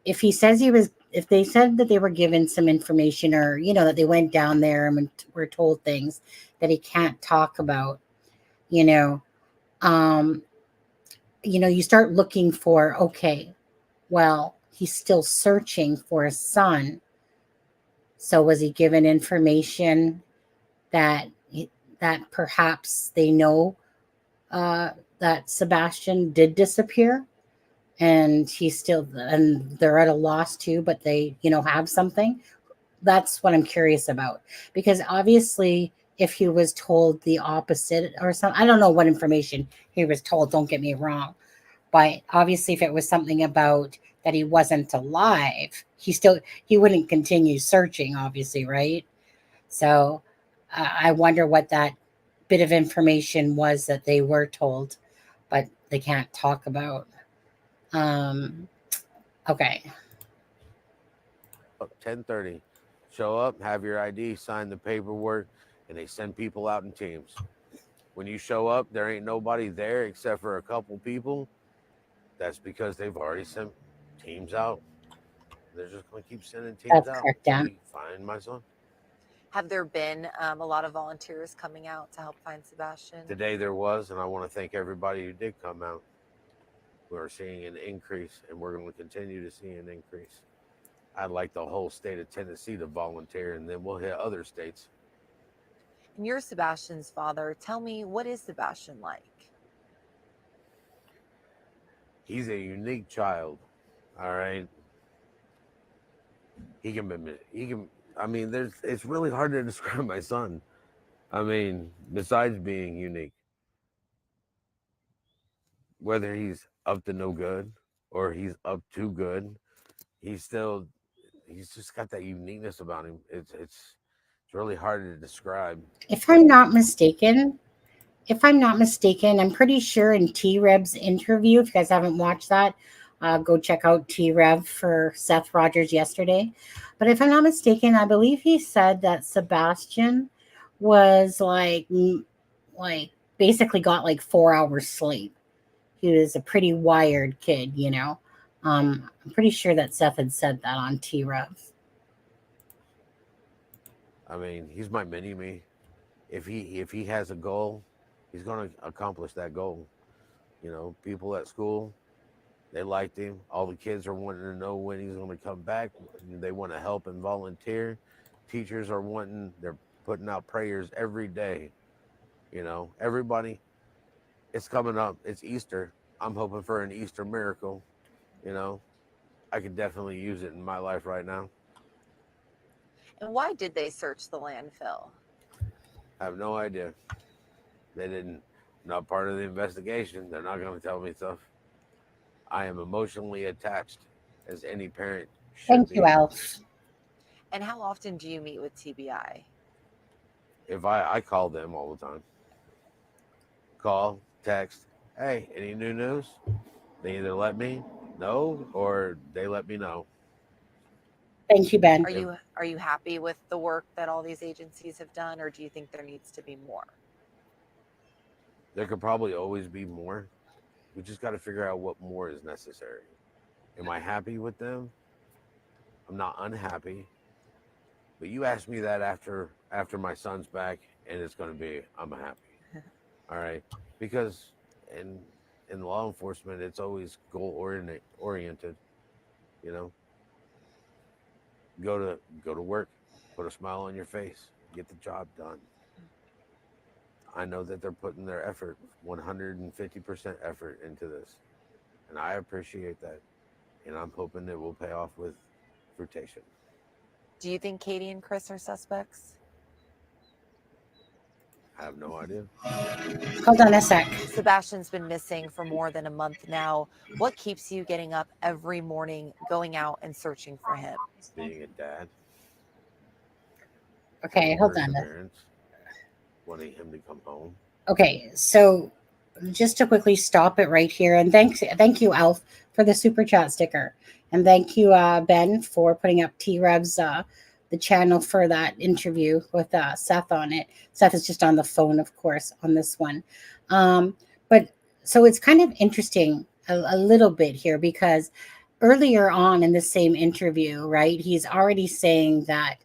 if they said that they were given some information, or that they went down there and were told things that he can't talk about, you know, um, you start looking for, okay, well, he's still searching for his son. So was he given information that that perhaps they know that Sebastian did disappear, and they're at a loss too, but they have something? That's what I'm curious about, because obviously if he was told the opposite or something, I don't know what information he was told, don't get me wrong, but obviously if it was something about that he wasn't alive, he wouldn't continue searching, obviously, right? So I wonder what that bit of information was that they were told, but they can't talk about. Okay. 10:30. Show up, have your ID, sign the paperwork, and they send people out in teams. When you show up, there ain't nobody there except for a couple people. That's because they've already sent teams out. They're just going to keep sending teams That's out correct, until yeah. we find my son. Have there been a lot of volunteers coming out to help find Sebastian? Today there was, and I want to thank everybody who did come out. We're seeing an increase, and we're going to continue to see an increase. I'd like the whole state of Tennessee to volunteer, and then we'll hit other states. And you're Sebastian's father. Tell me, what is Sebastian like? He's a unique child. All right. He can, I mean, it's really hard to describe my son. I mean, besides being unique, whether he's up to no good or he's up to good, he's just got that uniqueness about him. It's really hard to describe. If I'm not mistaken, I'm pretty sure in T Rev's interview, if you guys haven't watched that, go check out T Rev for Seth Rogers yesterday. But if I'm not mistaken, I believe he said that Sebastian was like basically got like 4 hours sleep. He was a pretty wired kid. I'm pretty sure that Seth had said that on T Rev. I mean, he's my mini me. If he has a goal, he's going to accomplish that goal. People at school, they liked him. All the kids are wanting to know when he's going to come back. They want to help and volunteer. Teachers are they're putting out prayers every day. Everybody, it's coming up. It's Easter. I'm hoping for an Easter miracle. I could definitely use it in my life right now. And why did they search the landfill? I have no idea. They didn't. Not part of the investigation. They're not going to tell me stuff. I am emotionally attached, as any parent should Thank be. you, Alf. And how often do you meet with TBI? If I call them all the time. Call, text, hey, any new news? They either let me know or they let me know. Thank you, Ben. Are you happy with the work that all these agencies have done, or do you think there needs to be more? There could probably always be more. We just got to figure out what more is necessary. Am I happy with them? I'm not unhappy. But you asked me that after my son's back, and it's going to be, I'm happy. All right. Because in law enforcement, it's always goal oriented. Go to work, put a smile on your face, get the job done. I know that they're putting their effort, 150% effort into this, and I appreciate that, and I'm hoping it will pay off with fruition. Do you think Katie and Chris are suspects? I have no idea. Hold on a sec. Sebastian's been missing for more than a month now. What keeps you getting up every morning, going out and searching for him? Being a dad. Okay, having hold on. perseverance, wanting him to come home. Okay, so just to quickly stop it right here, and thank you, Alf, for the super chat sticker, and thank you, Ben, for putting up T-Rev's the channel for that interview with Seth on it. Seth is just on the phone, of course, on this one. But so it's kind of interesting a little bit here because earlier on in the same interview, right, he's already saying that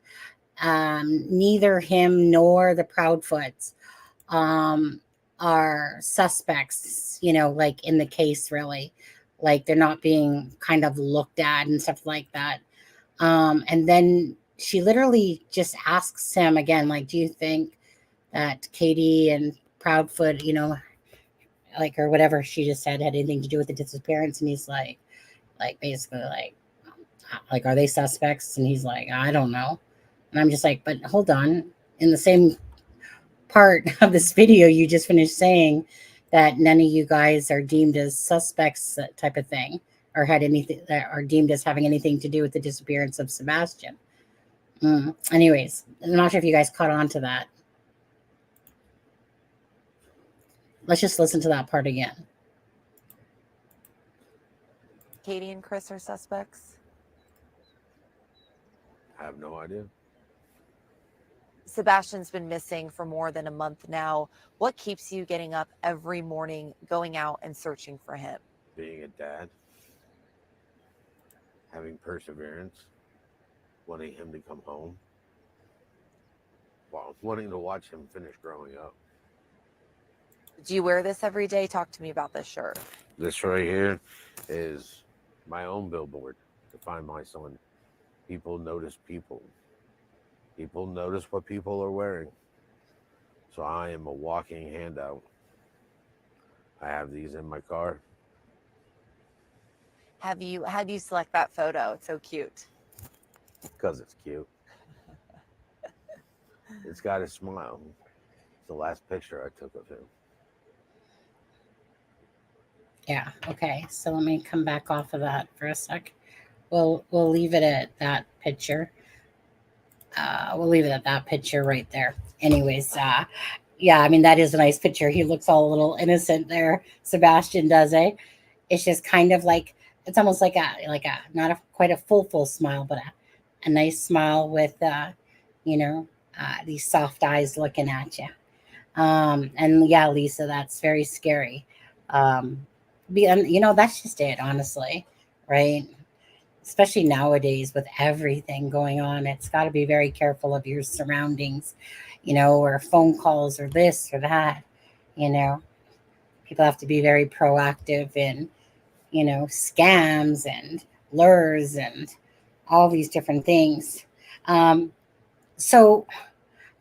neither him nor the Proudfoots are suspects, like in the case, really. Like they're not being kind of looked at and stuff like that. And then she literally just asks him again, like, do you think that Katie and Proudfoot, like, or whatever she just said, had anything to do with the disappearance? And he's like basically like, are they suspects? And he's like, I don't know. And I'm just like, but hold on. In the same part of this video, you just finished saying that none of you guys are deemed as suspects, type of thing, or had anything that are deemed as having anything to do with the disappearance of Sebastian. Anyways, I'm not sure if you guys caught on to that. Let's just listen to that part again. Katie and Chris are suspects. I have no idea. Sebastian's been missing for more than a month now. What keeps you getting up every morning, going out and searching for him? Being a dad, having perseverance, wanting him to come home, wanting to watch him finish growing up. Do you wear this every day? Talk to me about this shirt. This right here is my own billboard to find my son. People notice people. People notice what people are wearing. So I am a walking handout. I have these in my car. How'd you select that photo? It's so cute. Because it's cute. It's got a smile. It's the last picture I took of him. Yeah. Okay. So let me come back off of that for a sec. We'll leave it at that picture. We'll leave it at that picture right there. Anyways, yeah, I mean, that is a nice picture. He looks all a little innocent there. Sebastian does, eh? It's just kind of like, it's almost like a not a quite a full smile, but a nice smile with these soft eyes looking at you. And yeah, Lisa, that's very scary. That's just it, honestly, right? Especially nowadays with everything going on, it's got to be very careful of your surroundings, or phone calls or this or that. People have to be very proactive in, scams and lures and all these different things. So,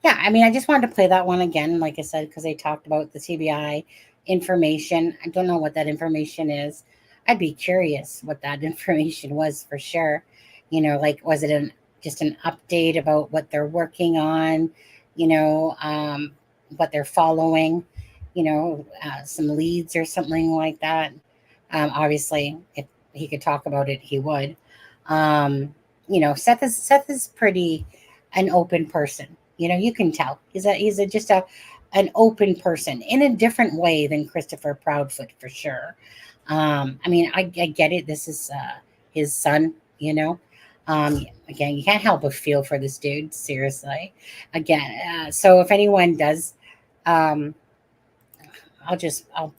yeah, I mean, I just wanted to play that one again, like I said, because they talked about the TBI information. I don't know what that information is. I'd be curious what that information was for sure. Like, was it just an update about what they're working on, what they're following, some leads or something like that. Obviously, if he could talk about it, he would. Seth is pretty an open person. You can tell he's just an open person in a different way than Christopher Proudfoot, for sure. I mean, I get it. This is his son, again, you can't help but feel for this dude, seriously. Again, so if anyone does, I'll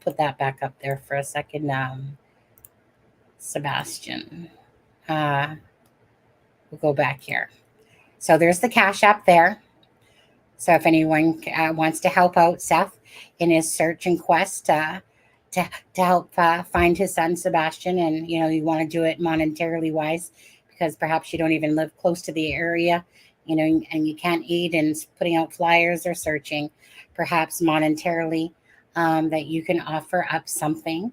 put that back up there for a second. Sebastian, we'll go back here. So there's the Cash App there. So if anyone wants to help out Seth in his search and quest to help find his son Sebastian, and you want to do it monetarily wise, because perhaps you don't even live close to the area, and you can't aid in putting out flyers or searching, perhaps monetarily, that you can offer up something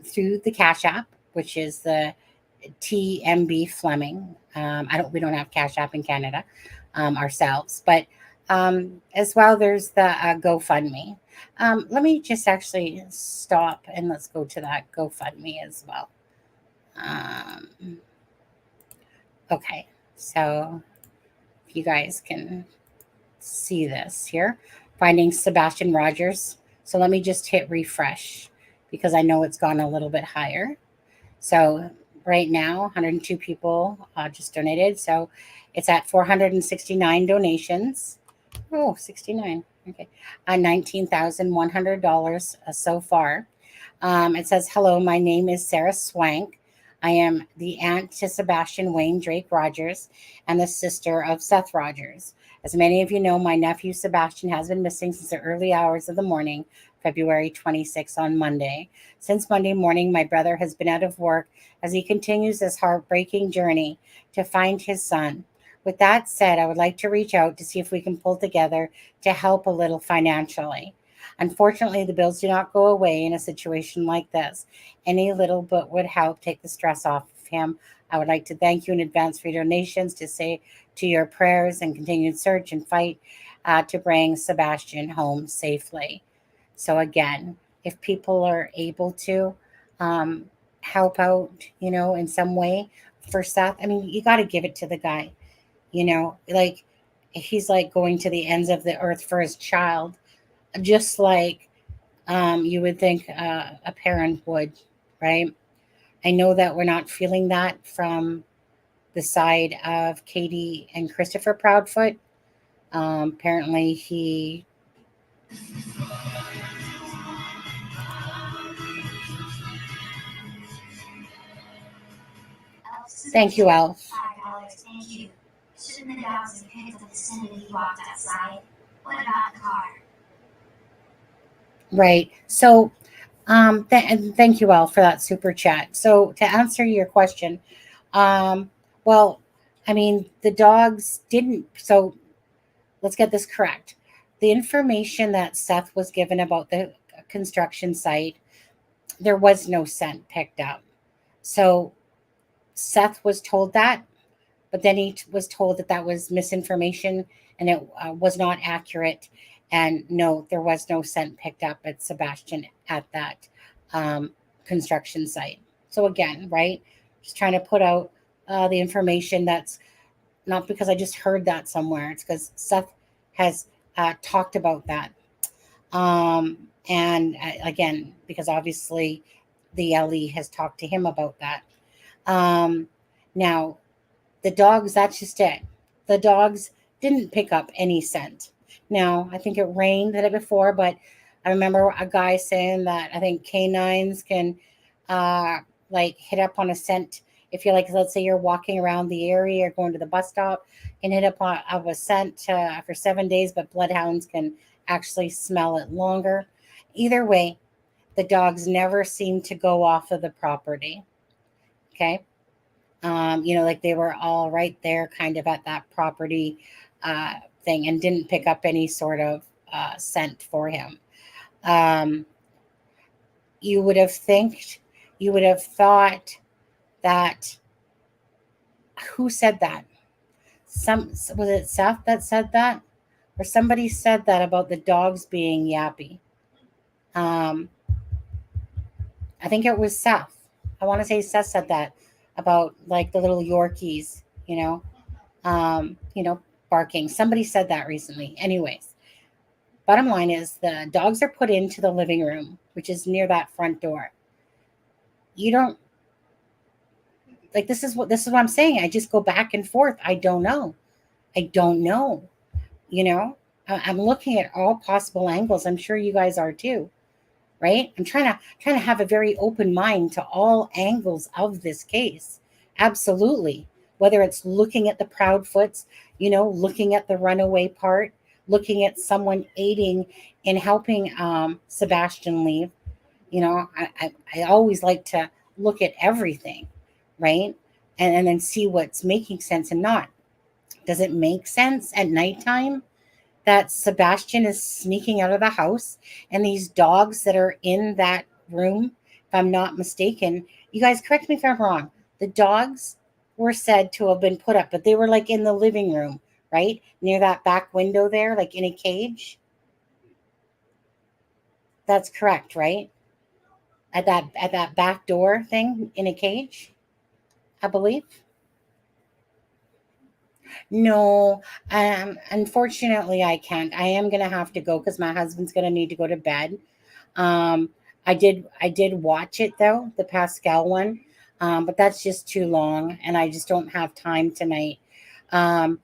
through the Cash App, which is the TMB Fleming. We don't have Cash App in Canada ourselves, but As well, there's the GoFundMe. Let me just actually stop and let's go to that GoFundMe as well. Okay, so if you guys can see this here, finding Sebastian Rogers. So let me just hit refresh because I know it's gone a little bit higher. So right now, 102 people just donated. So it's at 469 donations. Oh, 69. Okay. $19,100 so far. It says, hello, my name is Sarah Swank. I am the aunt to Sebastian Wayne Drake Rogers and the sister of Seth Rogers. As many of you know, my nephew Sebastian has been missing since the early hours of the morning, February 26 on Monday. Since Monday morning, my brother has been out of work as he continues this heartbreaking journey to find his son. With that said, I would like to reach out to see if we can pull together to help a little financially. Unfortunately, the bills do not go away in a situation like this. Any little bit would help take the stress off of him. I would like to thank you in advance for your donations, to say to your prayers and continued search and fight to bring Sebastian home safely. So again, if people are able to help out, in some way for Seth, I mean, you got to give it to the guy, like he's like going to the ends of the earth for his child, just like you would think a parent would, right? I know that we're not feeling that from the side of Katie and Christopher Proudfoot. Apparently, he. Thank you, Elf. $5, thank you. Shouldn't the dogs have picked up the scent when you walked outside? What about the car? Right. So, and thank you all for that super chat. So, to answer your question, well, I mean, the dogs didn't. So, let's get this correct. The information that Seth was given about the construction site, there was no scent picked up. So, Seth was told that, but then he was told that that was misinformation and it was not accurate. And no, there was no scent picked up at Sebastian at that construction site. So again, right, just trying to put out the information. That's not because I just heard that somewhere. It's because Seth has talked about that. And again, because obviously the LE has talked to him about that. Now, the dogs, that's just it. The dogs didn't pick up any scent. Now, I think it rained the day before, but I remember a guy saying that I think canines can like hit up on a scent. If you're like, let's say you're walking around the area or going to the bus stop, can hit up on of a scent for 7 days, but bloodhounds can actually smell it longer. Either way, the dogs never seem to go off of the property. Okay. Like they were all right there kind of at that property thing and didn't pick up any sort of scent for him. You would have thought that, who said that? Was it Seth that said that? Or somebody said that about the dogs being yappy. I think it was Seth. I want to say Seth said that about like the little Yorkies, barking. Somebody said that recently. Anyways, bottom line is the dogs are put into the living room, which is near that front door. You don't like this is what I'm saying. I just go back and forth. I don't know. I'm looking at all possible angles. I'm sure you guys are too. Right? I'm trying to have a very open mind to all angles of this case. Absolutely. Whether it's looking at the Proudfoots, looking at the runaway part, looking at someone aiding in helping Sebastian leave. I always like to look at everything, right? And then see what's making sense and not. Does it make sense at nighttime that Sebastian is sneaking out of the house and these dogs that are in that room, if I'm not mistaken, you guys correct me if I'm wrong, the dogs were said to have been put up, but they were like in the living room, right? Near that back window there, like in a cage. That's correct, right? At that back door thing in a cage, I believe. No, unfortunately, I can't. I am gonna have to go because my husband's gonna need to go to bed. Um, I did watch it though, the Pascal one, but that's just too long, and I just don't have time tonight. Um,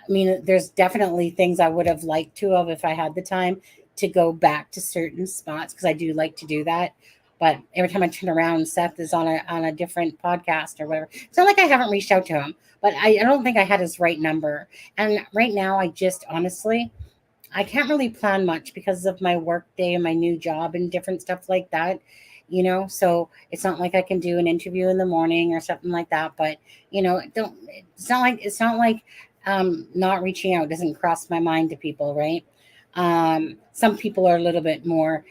I mean, there's definitely things I would have liked to have if I had the time to go back to certain spots because I do like to do that. But every time I turn around, Seth is on a different podcast or whatever. It's not like I haven't reached out to him, but I don't think I had his right number. And right now, I just honestly I can't really plan much because of my work day and my new job and different stuff like that. So it's not like I can do an interview in the morning or something like that. But don't. It's not like not reaching out doesn't cross my mind to people, right? Some people are a little bit more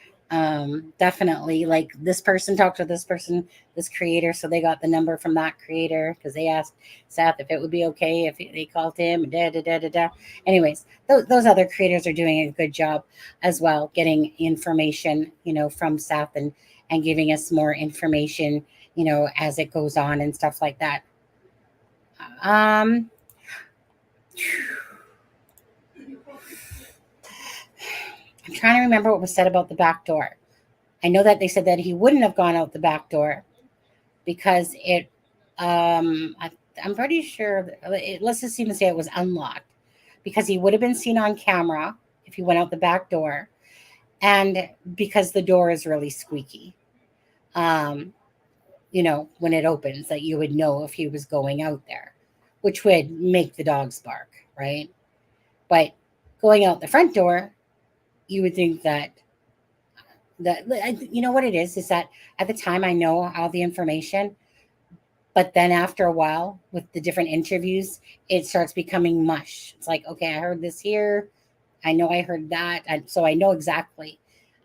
definitely like this person talked to this person, this creator, so they got the number from that creator because they asked Seth if it would be okay if they called him. Da da da da da. Anyways, those other creators are doing a good job as well, getting information, from Seth and giving us more information, as it goes on and stuff like that. Um, I'm trying to remember what was said about the back door. I know that they said that he wouldn't have gone out the back door because I'm pretty sure, let's just even say it was unlocked because he would have been seen on camera if he went out the back door, and because the door is really squeaky. Um, when it opens, that you would know if he was going out there, which would make the dogs bark, right? But going out the front door, you would think that you know what it is that at the time I know all the information, but then after a while with the different interviews, it starts becoming mush. It's like, okay, I heard this here, I know I heard that, and so I know exactly.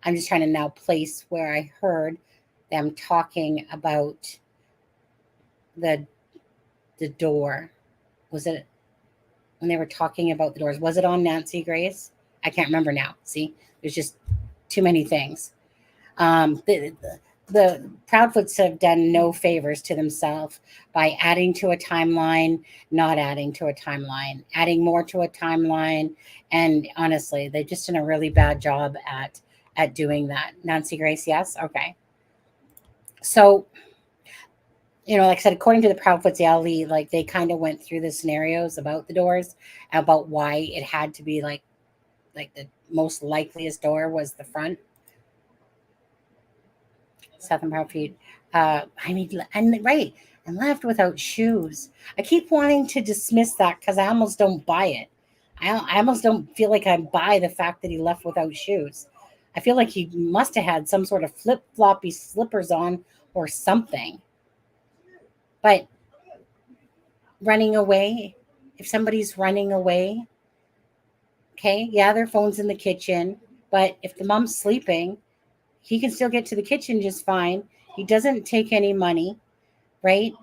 I'm just trying to now place where I heard them talking about the the door. Was it when they were talking about the doors? Was it on Nancy Grace? I can't remember now. See, there's just too many things. The Proudfoots have done no favors to themselves by adding to a timeline, not adding to a timeline, adding more to a timeline, and honestly, they've just done a really bad job at doing that. Nancy Grace, yes, okay. So, like I said, according to the Proudfoots LE, like they kind of went through the scenarios about the doors, about why it had to be like the most likeliest door was the front. Southern Proudfoot. I mean, and right, and left without shoes. I keep wanting to dismiss that because I almost don't buy it. I almost don't feel like I buy the fact that he left without shoes. I feel like he must have had some sort of flip floppy slippers on or something. But running away, if somebody's running away, okay, yeah, their phone's in the kitchen, but if the mom's sleeping, he can still get to the kitchen just fine. He doesn't take any money, right?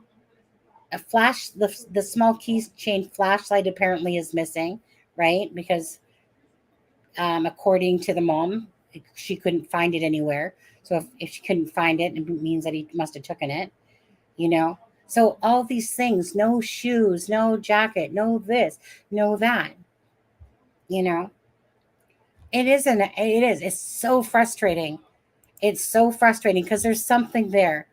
The small keychain flashlight apparently is missing, right? Because according to the mom, she couldn't find it anywhere. So if she couldn't find it, it means that he must have taken it, you know. So all these things, no shoes, no jacket, no this, no that, you know. It's so frustrating. It's so frustrating because there's something there.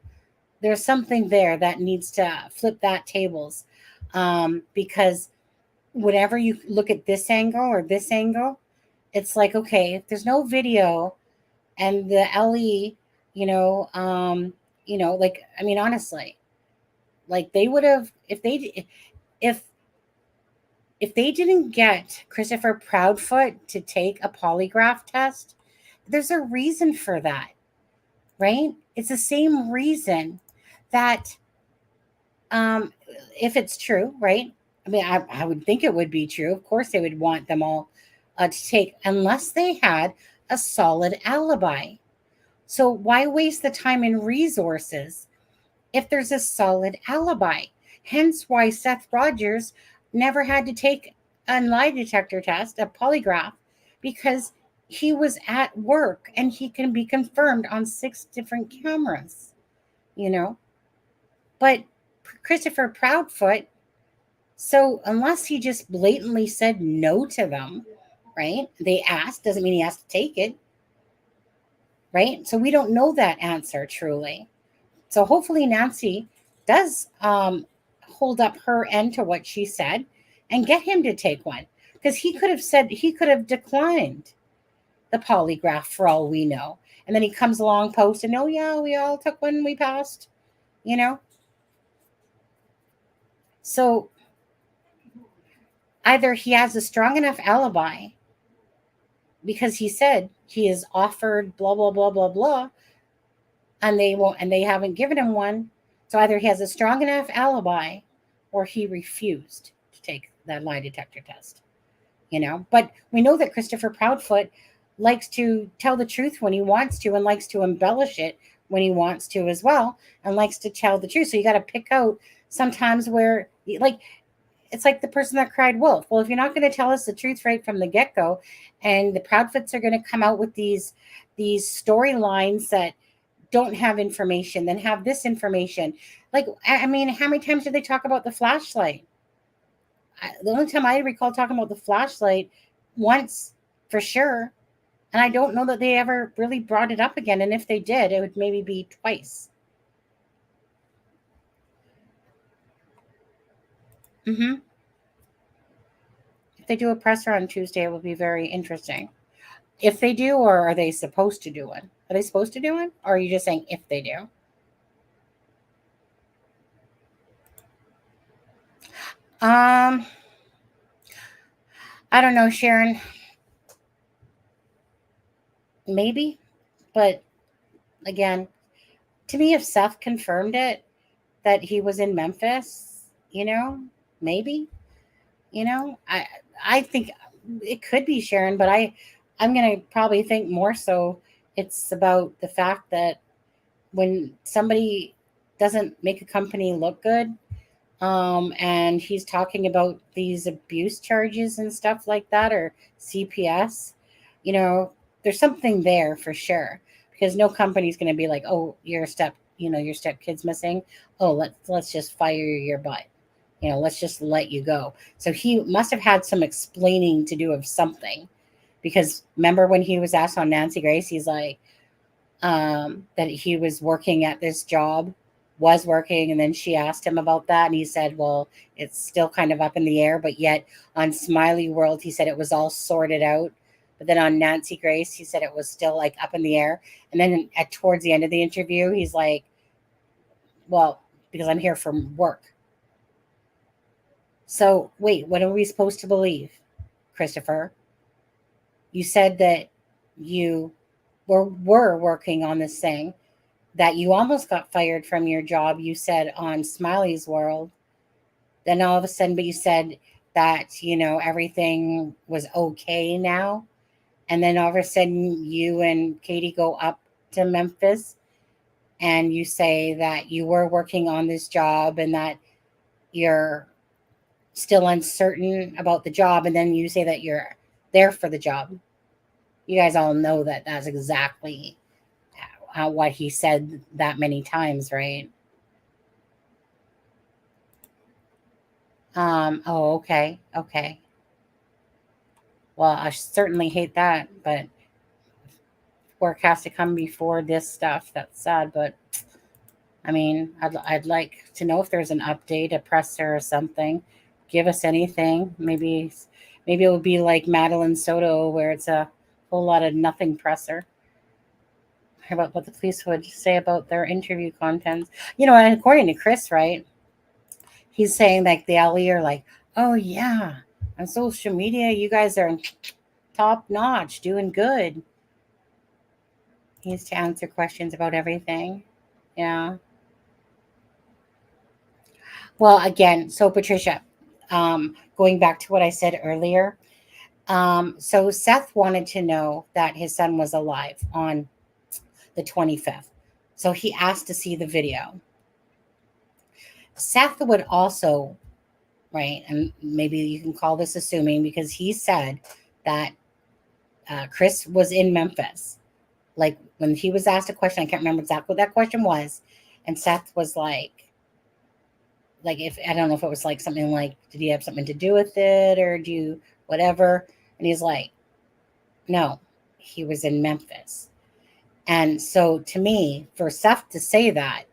There's something there that needs to flip that tables. Because whenever you look at this angle or this angle, it's like, okay, if there's no video and the LE, like, I mean, honestly, like they would have, if if they didn't get Christopher Proudfoot to take a polygraph test, there's a reason for that, right? It's the same reason that, um, if it's true, right? I mean, I would think it would be true. Of course, they would want them all to take, unless they had a solid alibi. So why waste the time and resources if there's a solid alibi? Hence why Seth Rogers never had to take a lie detector test, a polygraph, because he was at work and he can be confirmed on 6 different cameras, you know. But Christopher Proudfoot, so unless he just blatantly said no to them, right? They asked, doesn't mean he has to take it, right? So we don't know that answer truly. So hopefully Nancy does hold up her end to what she said and get him to take one, because he could have declined the polygraph for all we know. And then he comes along posting, oh yeah, we all took one, we passed, you know. So either he has a strong enough alibi because he said he is offered blah blah blah blah blah, and they haven't given him one. So either he has a strong enough alibi or he refused to take that lie detector test, you know. But we know that Christopher Proudfoot likes to tell the truth when he wants to, and likes to embellish it when he wants to as well, and likes to tell the truth. So you got to pick out sometimes where, like, it's like the person that cried wolf. Well, if you're not going to tell us the truth right from the get-go, and the Proudfoots are going to come out with these storylines that don't have information, then have this information. Like, I mean, how many times did they talk about the flashlight? The only time I recall talking about the flashlight once for sure. And I don't know that they ever really brought it up again. And if they did, it would maybe be twice. Mm-hmm. If they do a presser on Tuesday, it will be very interesting. If they do, or are they supposed to do one? Are they supposed to do one? Or are you just saying if they do? I don't know, Sharon. Maybe. But again, to me, if Seth confirmed it, that he was in Memphis, you know, maybe, you know, I think it could be Sharon, but I'm going to probably think more so it's about the fact that when somebody doesn't make a company look good, and he's talking about these abuse charges and stuff like that, or CPS, you know, there's something there for sure, because no company's going to be like, oh, your stepkid's missing. Oh, let's just fire your butt. You know, let's just let you go. So he must have had some explaining to do of something, because remember when he was asked on Nancy Grace, he's like, that he was working at this job, was working, and then she asked him about that, and he said, well, it's still kind of up in the air, but yet on Smiley World, he said it was all sorted out. But then on Nancy Grace, he said it was still like up in the air. And then towards the end of the interview, he's like, well, because I'm here for work. So wait, what are we supposed to believe, Christopher? You said that you were working on this thing, that you almost got fired from your job, you said on Smiley's World. Then all of a sudden, but you said that, you know, everything was okay now. And then all of a sudden, you and Katie go up to Memphis and you say that you were working on this job and that you're still uncertain about the job. And then you say that you're there for the job. You guys all know that that's exactly what he said that many times, right? Oh, okay. Okay. Well, I certainly hate that, but work has to come before this stuff. That's sad, but I mean, I'd like to know if there's an update, a presser or something. Give us anything. Maybe it would be like Madeline Soto, where it's a whole lot of nothing presser. Hear about what the police would say about their interview contents. You know, and according to Chris, right? He's saying like the LE are like, oh yeah, on social media, you guys are top notch, doing good. He needs to answer questions about everything. Yeah. Well, again, so Patricia, going back to what I said earlier, so Seth wanted to know that his son was alive on the 25th. So he asked to see the video. Seth would also right? And maybe you can call this assuming, because he said that Chris was in Memphis. Like when he was asked a question, I can't remember exactly what that question was, and Seth was like if I don't know if it was like something like, did he have something to do with it, or do you whatever? And he's like, no, he was in Memphis. And so to me, for Seth to say that,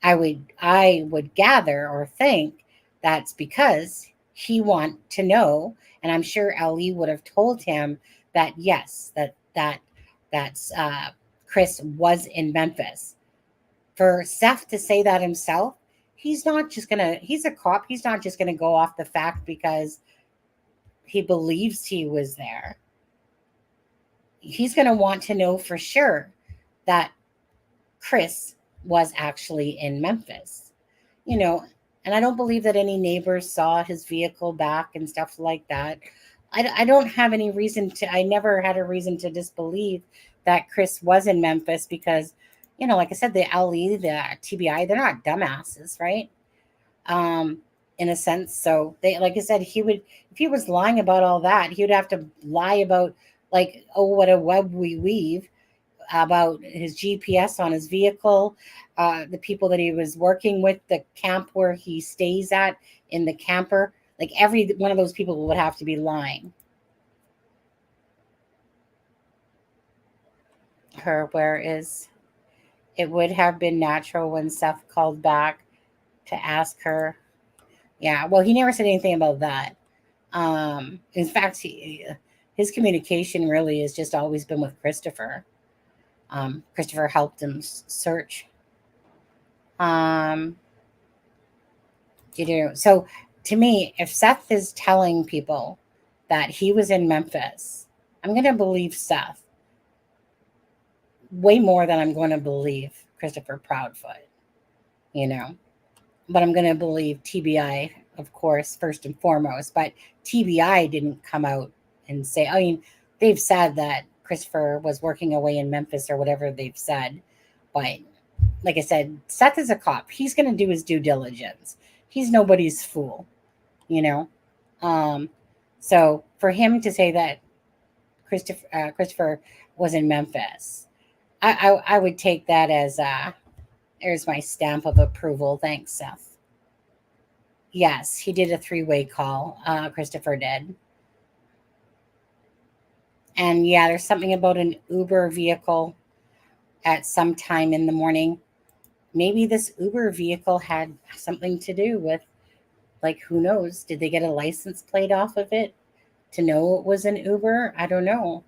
I would gather or think that's because he want to know, and I'm sure Ali would have told him that yes, that's Chris was in Memphis. For Seth to say that himself, he's a cop. He's not just gonna go off the fact because he believes he was there. He's gonna want to know for sure that Chris was actually in Memphis. You know, and I don't believe that any neighbors saw his vehicle back and stuff like that. I don't have any reason to, I never had a reason to disbelieve that Chris was in Memphis because, like I said, the LE, the TBI, they're not dumbasses, right? Um, in a sense. So they, like I said, if he was lying about all that, he would have to lie about, like, oh, what a web we weave, about his GPS on his vehicle, the people that he was working with, the camp where he stays at in the camper. Like every one of those people would have to be lying. Where is it would have been natural when Seth called back to ask her. Yeah, well, he never said anything about that. In fact, his communication really has just always been with Christopher. Christopher helped him search. Um, so to me, if Seth is telling people that he was in Memphis, I'm going to believe Seth way more than I'm going to believe Christopher Proudfoot, you know. But I'm going to believe TBI, of course, first and foremost. But TBI didn't come out and say, I mean, they've said that Christopher was working away in Memphis or whatever they've said. But like I said, Seth is a cop. He's going to do his due diligence. He's nobody's fool, you know. So for him to say that Christopher was in Memphis, I would take that as there's my stamp of approval. Thanks, Seth. Yes, he did a three-way call. Christopher did. And yeah, there's something about an Uber vehicle at some time in the morning. Maybe this Uber vehicle had something to do with, like, who knows? Did they get a license plate off of it to know it was an Uber? I don't know.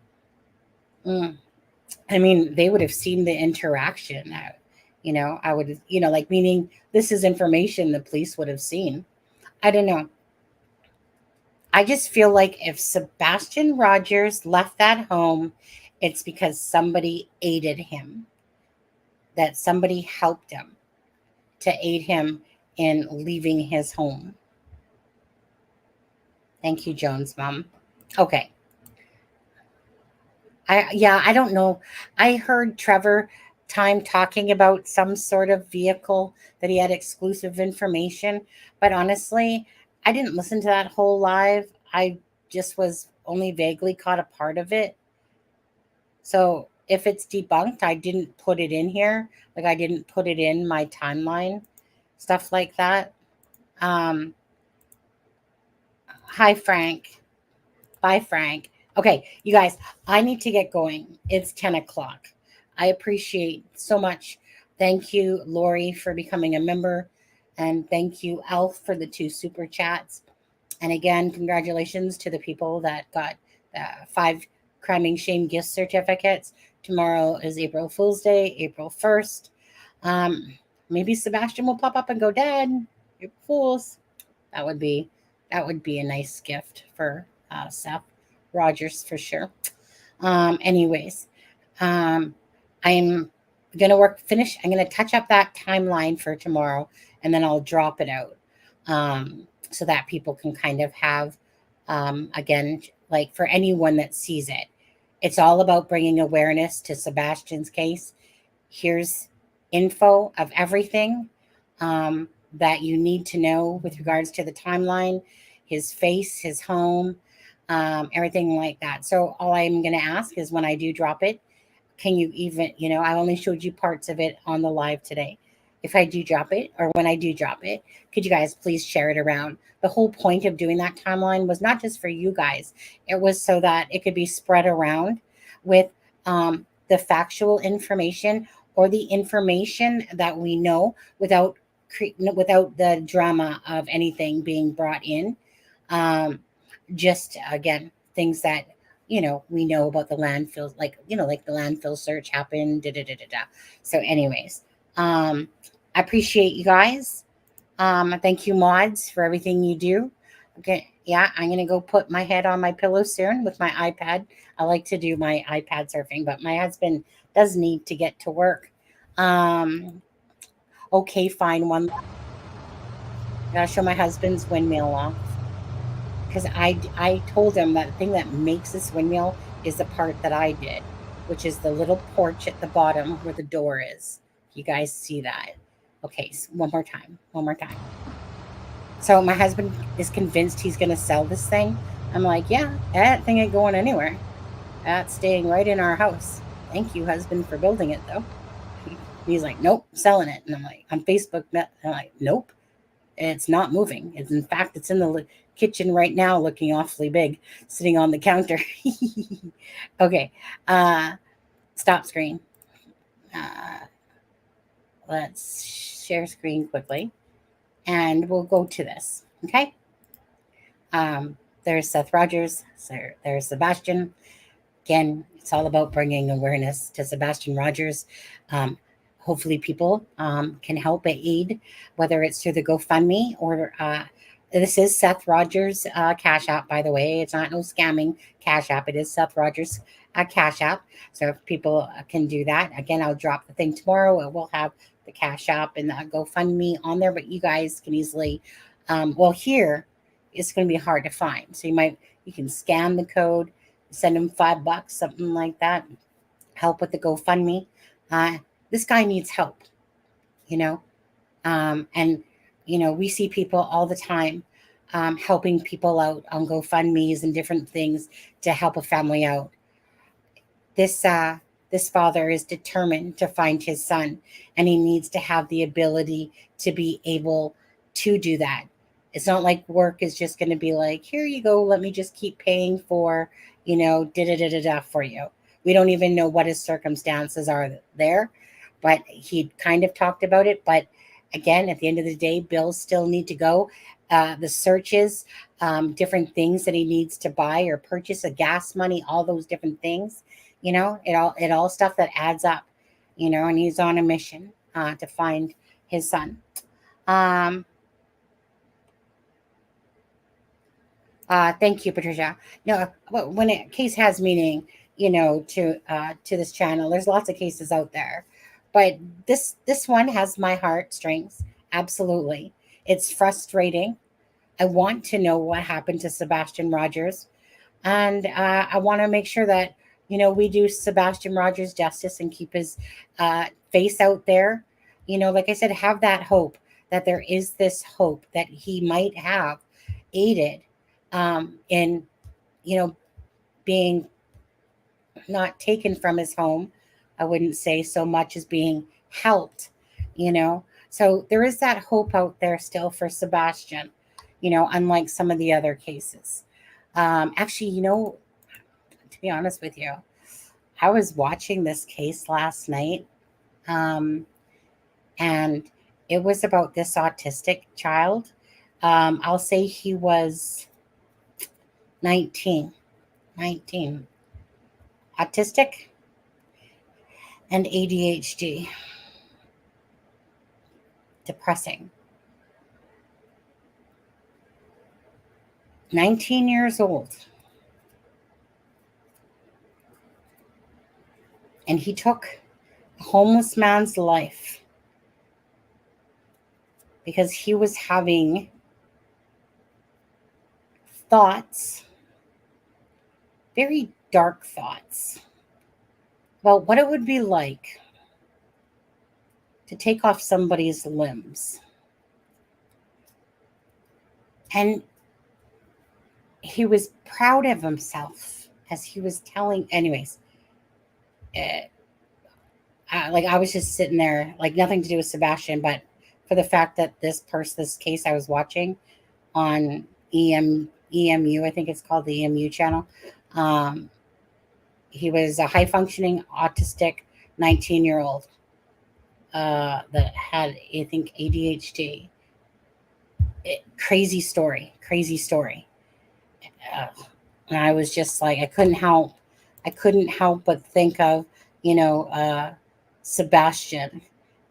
I mean, they would have seen the interaction. I would, like, meaning this is information the police would have seen. I don't know. I just feel like if Sebastian Rogers left that home, it's because somebody aided him, that somebody helped him to aid him in leaving his home. Thank you, Jones' mom. Okay. I don't know. I heard Trevor Time talking about some sort of vehicle that he had exclusive information, but honestly, I didn't listen to that whole live. I just was only vaguely caught a part of it. So if it's debunked, I didn't put it in here. Like I didn't put it in my timeline, stuff like that. Hi, Frank. Bye, Frank. Okay, you guys, I need to get going. It's 10 o'clock. I appreciate so much. Thank you, Lori, for becoming a member. And thank you, Elf, for the 2 super chats. And again, congratulations to the people that got 5 Criming Shame gift certificates. Tomorrow is April Fool's Day, April 1st. Maybe Sebastian will pop up and go, Dad, you're fools. That would be a nice gift for Seth Rogers for sure. Anyways, I'm gonna I'm gonna touch up that timeline for tomorrow, and then I'll drop it out so that people can kind of have again, like for anyone that sees it, it's all about bringing awareness to Sebastian's case. Here's info of everything. that you need to know with regards to the timeline, his face, his home, everything like that. So all I'm going to ask is when I do drop it, can you even, I only showed you parts of it on the live today. If I do drop it, or when I do drop it, could you guys please share it around? The whole point of doing that timeline was not just for you guys, it was so that it could be spread around with the factual information or the information that we know without the drama of anything being brought in. Just again, things that we know about the landfills, like the landfill search happened. Da, da, da, da, da. So, anyways, I appreciate you guys. Thank you, mods, for everything you do. Okay, yeah, I'm gonna go put my head on my pillow soon with my iPad. I like to do my iPad surfing, but my husband does need to get to work. Okay, fine. I gotta show my husband's windmill off because I told him that the thing that makes this windmill is the part that I did, which is the little porch at the bottom where the door is. You guys see that? Okay, one more time. One more time. So my husband is convinced he's going to sell this thing. I'm like, yeah, that thing ain't going anywhere. That's staying right in our house. Thank you, husband, for building it, though. He's like, nope, selling it. And I'm like, on Facebook, I'm like, nope, it's not moving. In fact, it's in the kitchen right now, looking awfully big, sitting on the counter. Okay, stop screen. Let's share screen quickly, and we'll go to this. Okay. There's Seth Rogers. There's Sebastian. Again, it's all about bringing awareness to Sebastian Rogers. Hopefully, people can help aid, whether it's through the GoFundMe or this is Seth Rogers Cash App, by the way. It's not no scamming Cash App. It is Seth Rogers Cash App. So if people can do that, again, I'll drop the thing tomorrow. We'll have the Cash App and the GoFundMe on there, but you guys can easily, here it's going to be hard to find. So you can scan the code, send them $5, something like that. Help with the GoFundMe. This guy needs help, and we see people all the time helping people out on GoFundMe's and different things to help a family out. This father is determined to find his son, and he needs to have the ability to be able to do that. It's not like work is just going to be like, here you go, let me just keep paying for, da da da da da for you. We don't even know what his circumstances are there, but he kind of talked about it. But again, at the end of the day, bills still need to go. The searches, different things that he needs to buy or purchase, a gas money, all those different things, it all stuff that adds up, and he's on a mission to find his son. Thank you, Patricia. No, when a case has meaning, to this channel, there's lots of cases out there, but this one has my heartstrings. Absolutely, it's frustrating. I want to know what happened to Sebastian Rogers, and I want to make sure that we do Sebastian Rogers justice and keep his face out there. Like I said, have that hope that there is this hope that he might have aided in being not taken from his home. I wouldn't say so much as being helped, so there is that hope out there still for Sebastian, unlike some of the other cases. Actually, to be honest with you, I was watching this case last night, and it was about this autistic child. I'll say he was 19, autistic and ADHD, depressing. 19 years old. And he took a homeless man's life because he was having thoughts, very dark thoughts, about what it would be like to take off somebody's limbs. And he was proud of himself as he was telling. Anyways, like I was just sitting there, like nothing to do with Sebastian, but for the fact that this case I was watching on EMU, I think it's called the EMU channel. He was a high functioning autistic 19-year-old that had, I think, ADHD. Crazy story. And I was just like, I couldn't help but think of, Sebastian,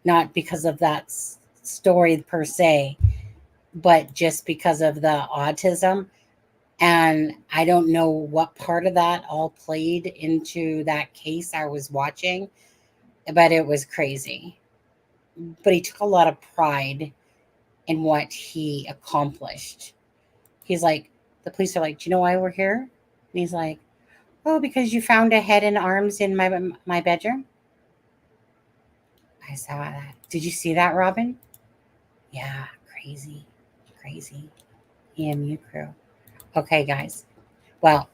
not because of that story per se, but just because of the autism. And I don't know what part of that all played into that case I was watching, but it was crazy. But he took a lot of pride in what he accomplished. He's like, the police are like, do you know why we're here? And he's like, oh, because you found a head and arms in my bedroom. I saw that. Did you see that, Robin? Yeah, crazy. EMU crew. Okay, guys. Well,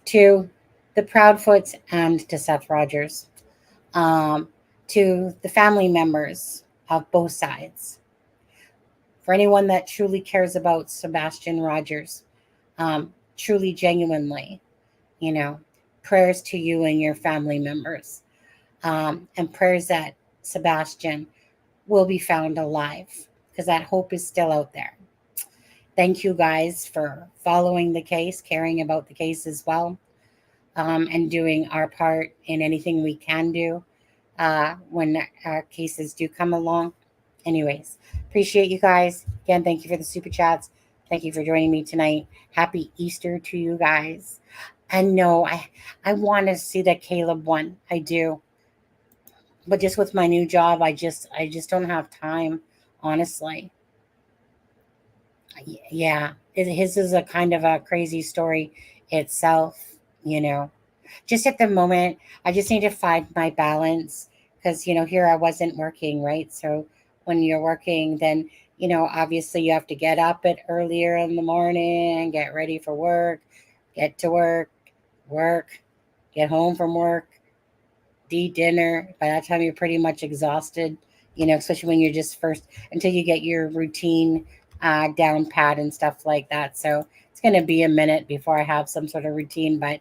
to the Proudfoots and to Seth Rogers, to the family members of both sides, for anyone that truly cares about Sebastian Rogers, truly, genuinely, prayers to you and your family members, and prayers that Sebastian will be found alive, because that hope is still out there. Thank you guys for following the case, caring about the case as well, and doing our part in anything we can do when cases do come along. Anyways, appreciate you guys. Again, thank you for the super chats. Thank you for joining me tonight. Happy Easter to you guys. And no, I want to see that Caleb one. I do. But just with my new job, I just don't have time, honestly. Yeah, his is a kind of a crazy story itself, Just at the moment, I just need to find my balance because, here I wasn't working, right? So when you're working, then, obviously you have to get up at earlier in the morning, get ready for work, get to work, get home from work, eat dinner. By that time, you're pretty much exhausted, especially when you're just first, until you get your routine down pat and stuff like that. So it's going to be a minute before I have some sort of routine. But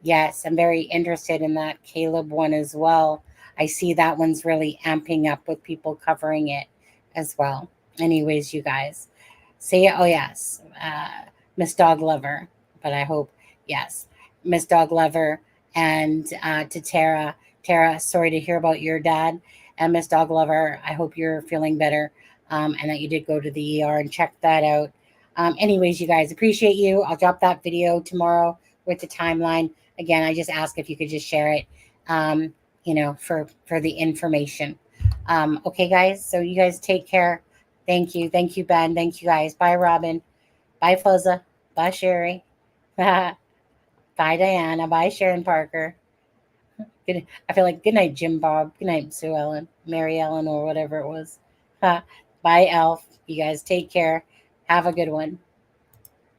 yes, I'm very interested in that Caleb one as well. I see that one's really amping up with people covering it as well. Anyways, you guys, say, oh yes, Miss Dog Lover. But I hope, yes, Miss Dog Lover, and to Tara, sorry to hear about your dad. And Miss Dog Lover, I hope you're feeling better, and that you did go to the ER and check that out. Anyways, you guys, appreciate you. I'll drop that video tomorrow with the timeline. Again, I just ask if you could just share it, for the information. Okay, guys, so you guys take care. Thank you, Ben. Thank you, guys. Bye, Robin. Bye, Fuzza. Bye, Sherry. Bye, Diana. Bye, Sharon Parker. Good. I feel like good night, Jim Bob. Good night, Sue Ellen, Mary Ellen, or whatever it was. Bye, Elf. You guys take care. Have a good one.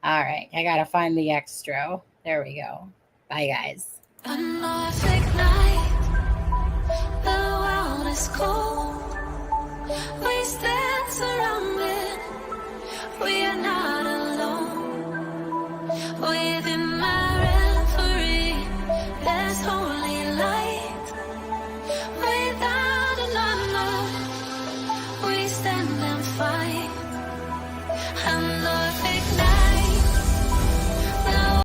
All right. I got to find the extra. There we go. Bye, guys. A Norfolk night, the world is cold. We stand surrounded, we are not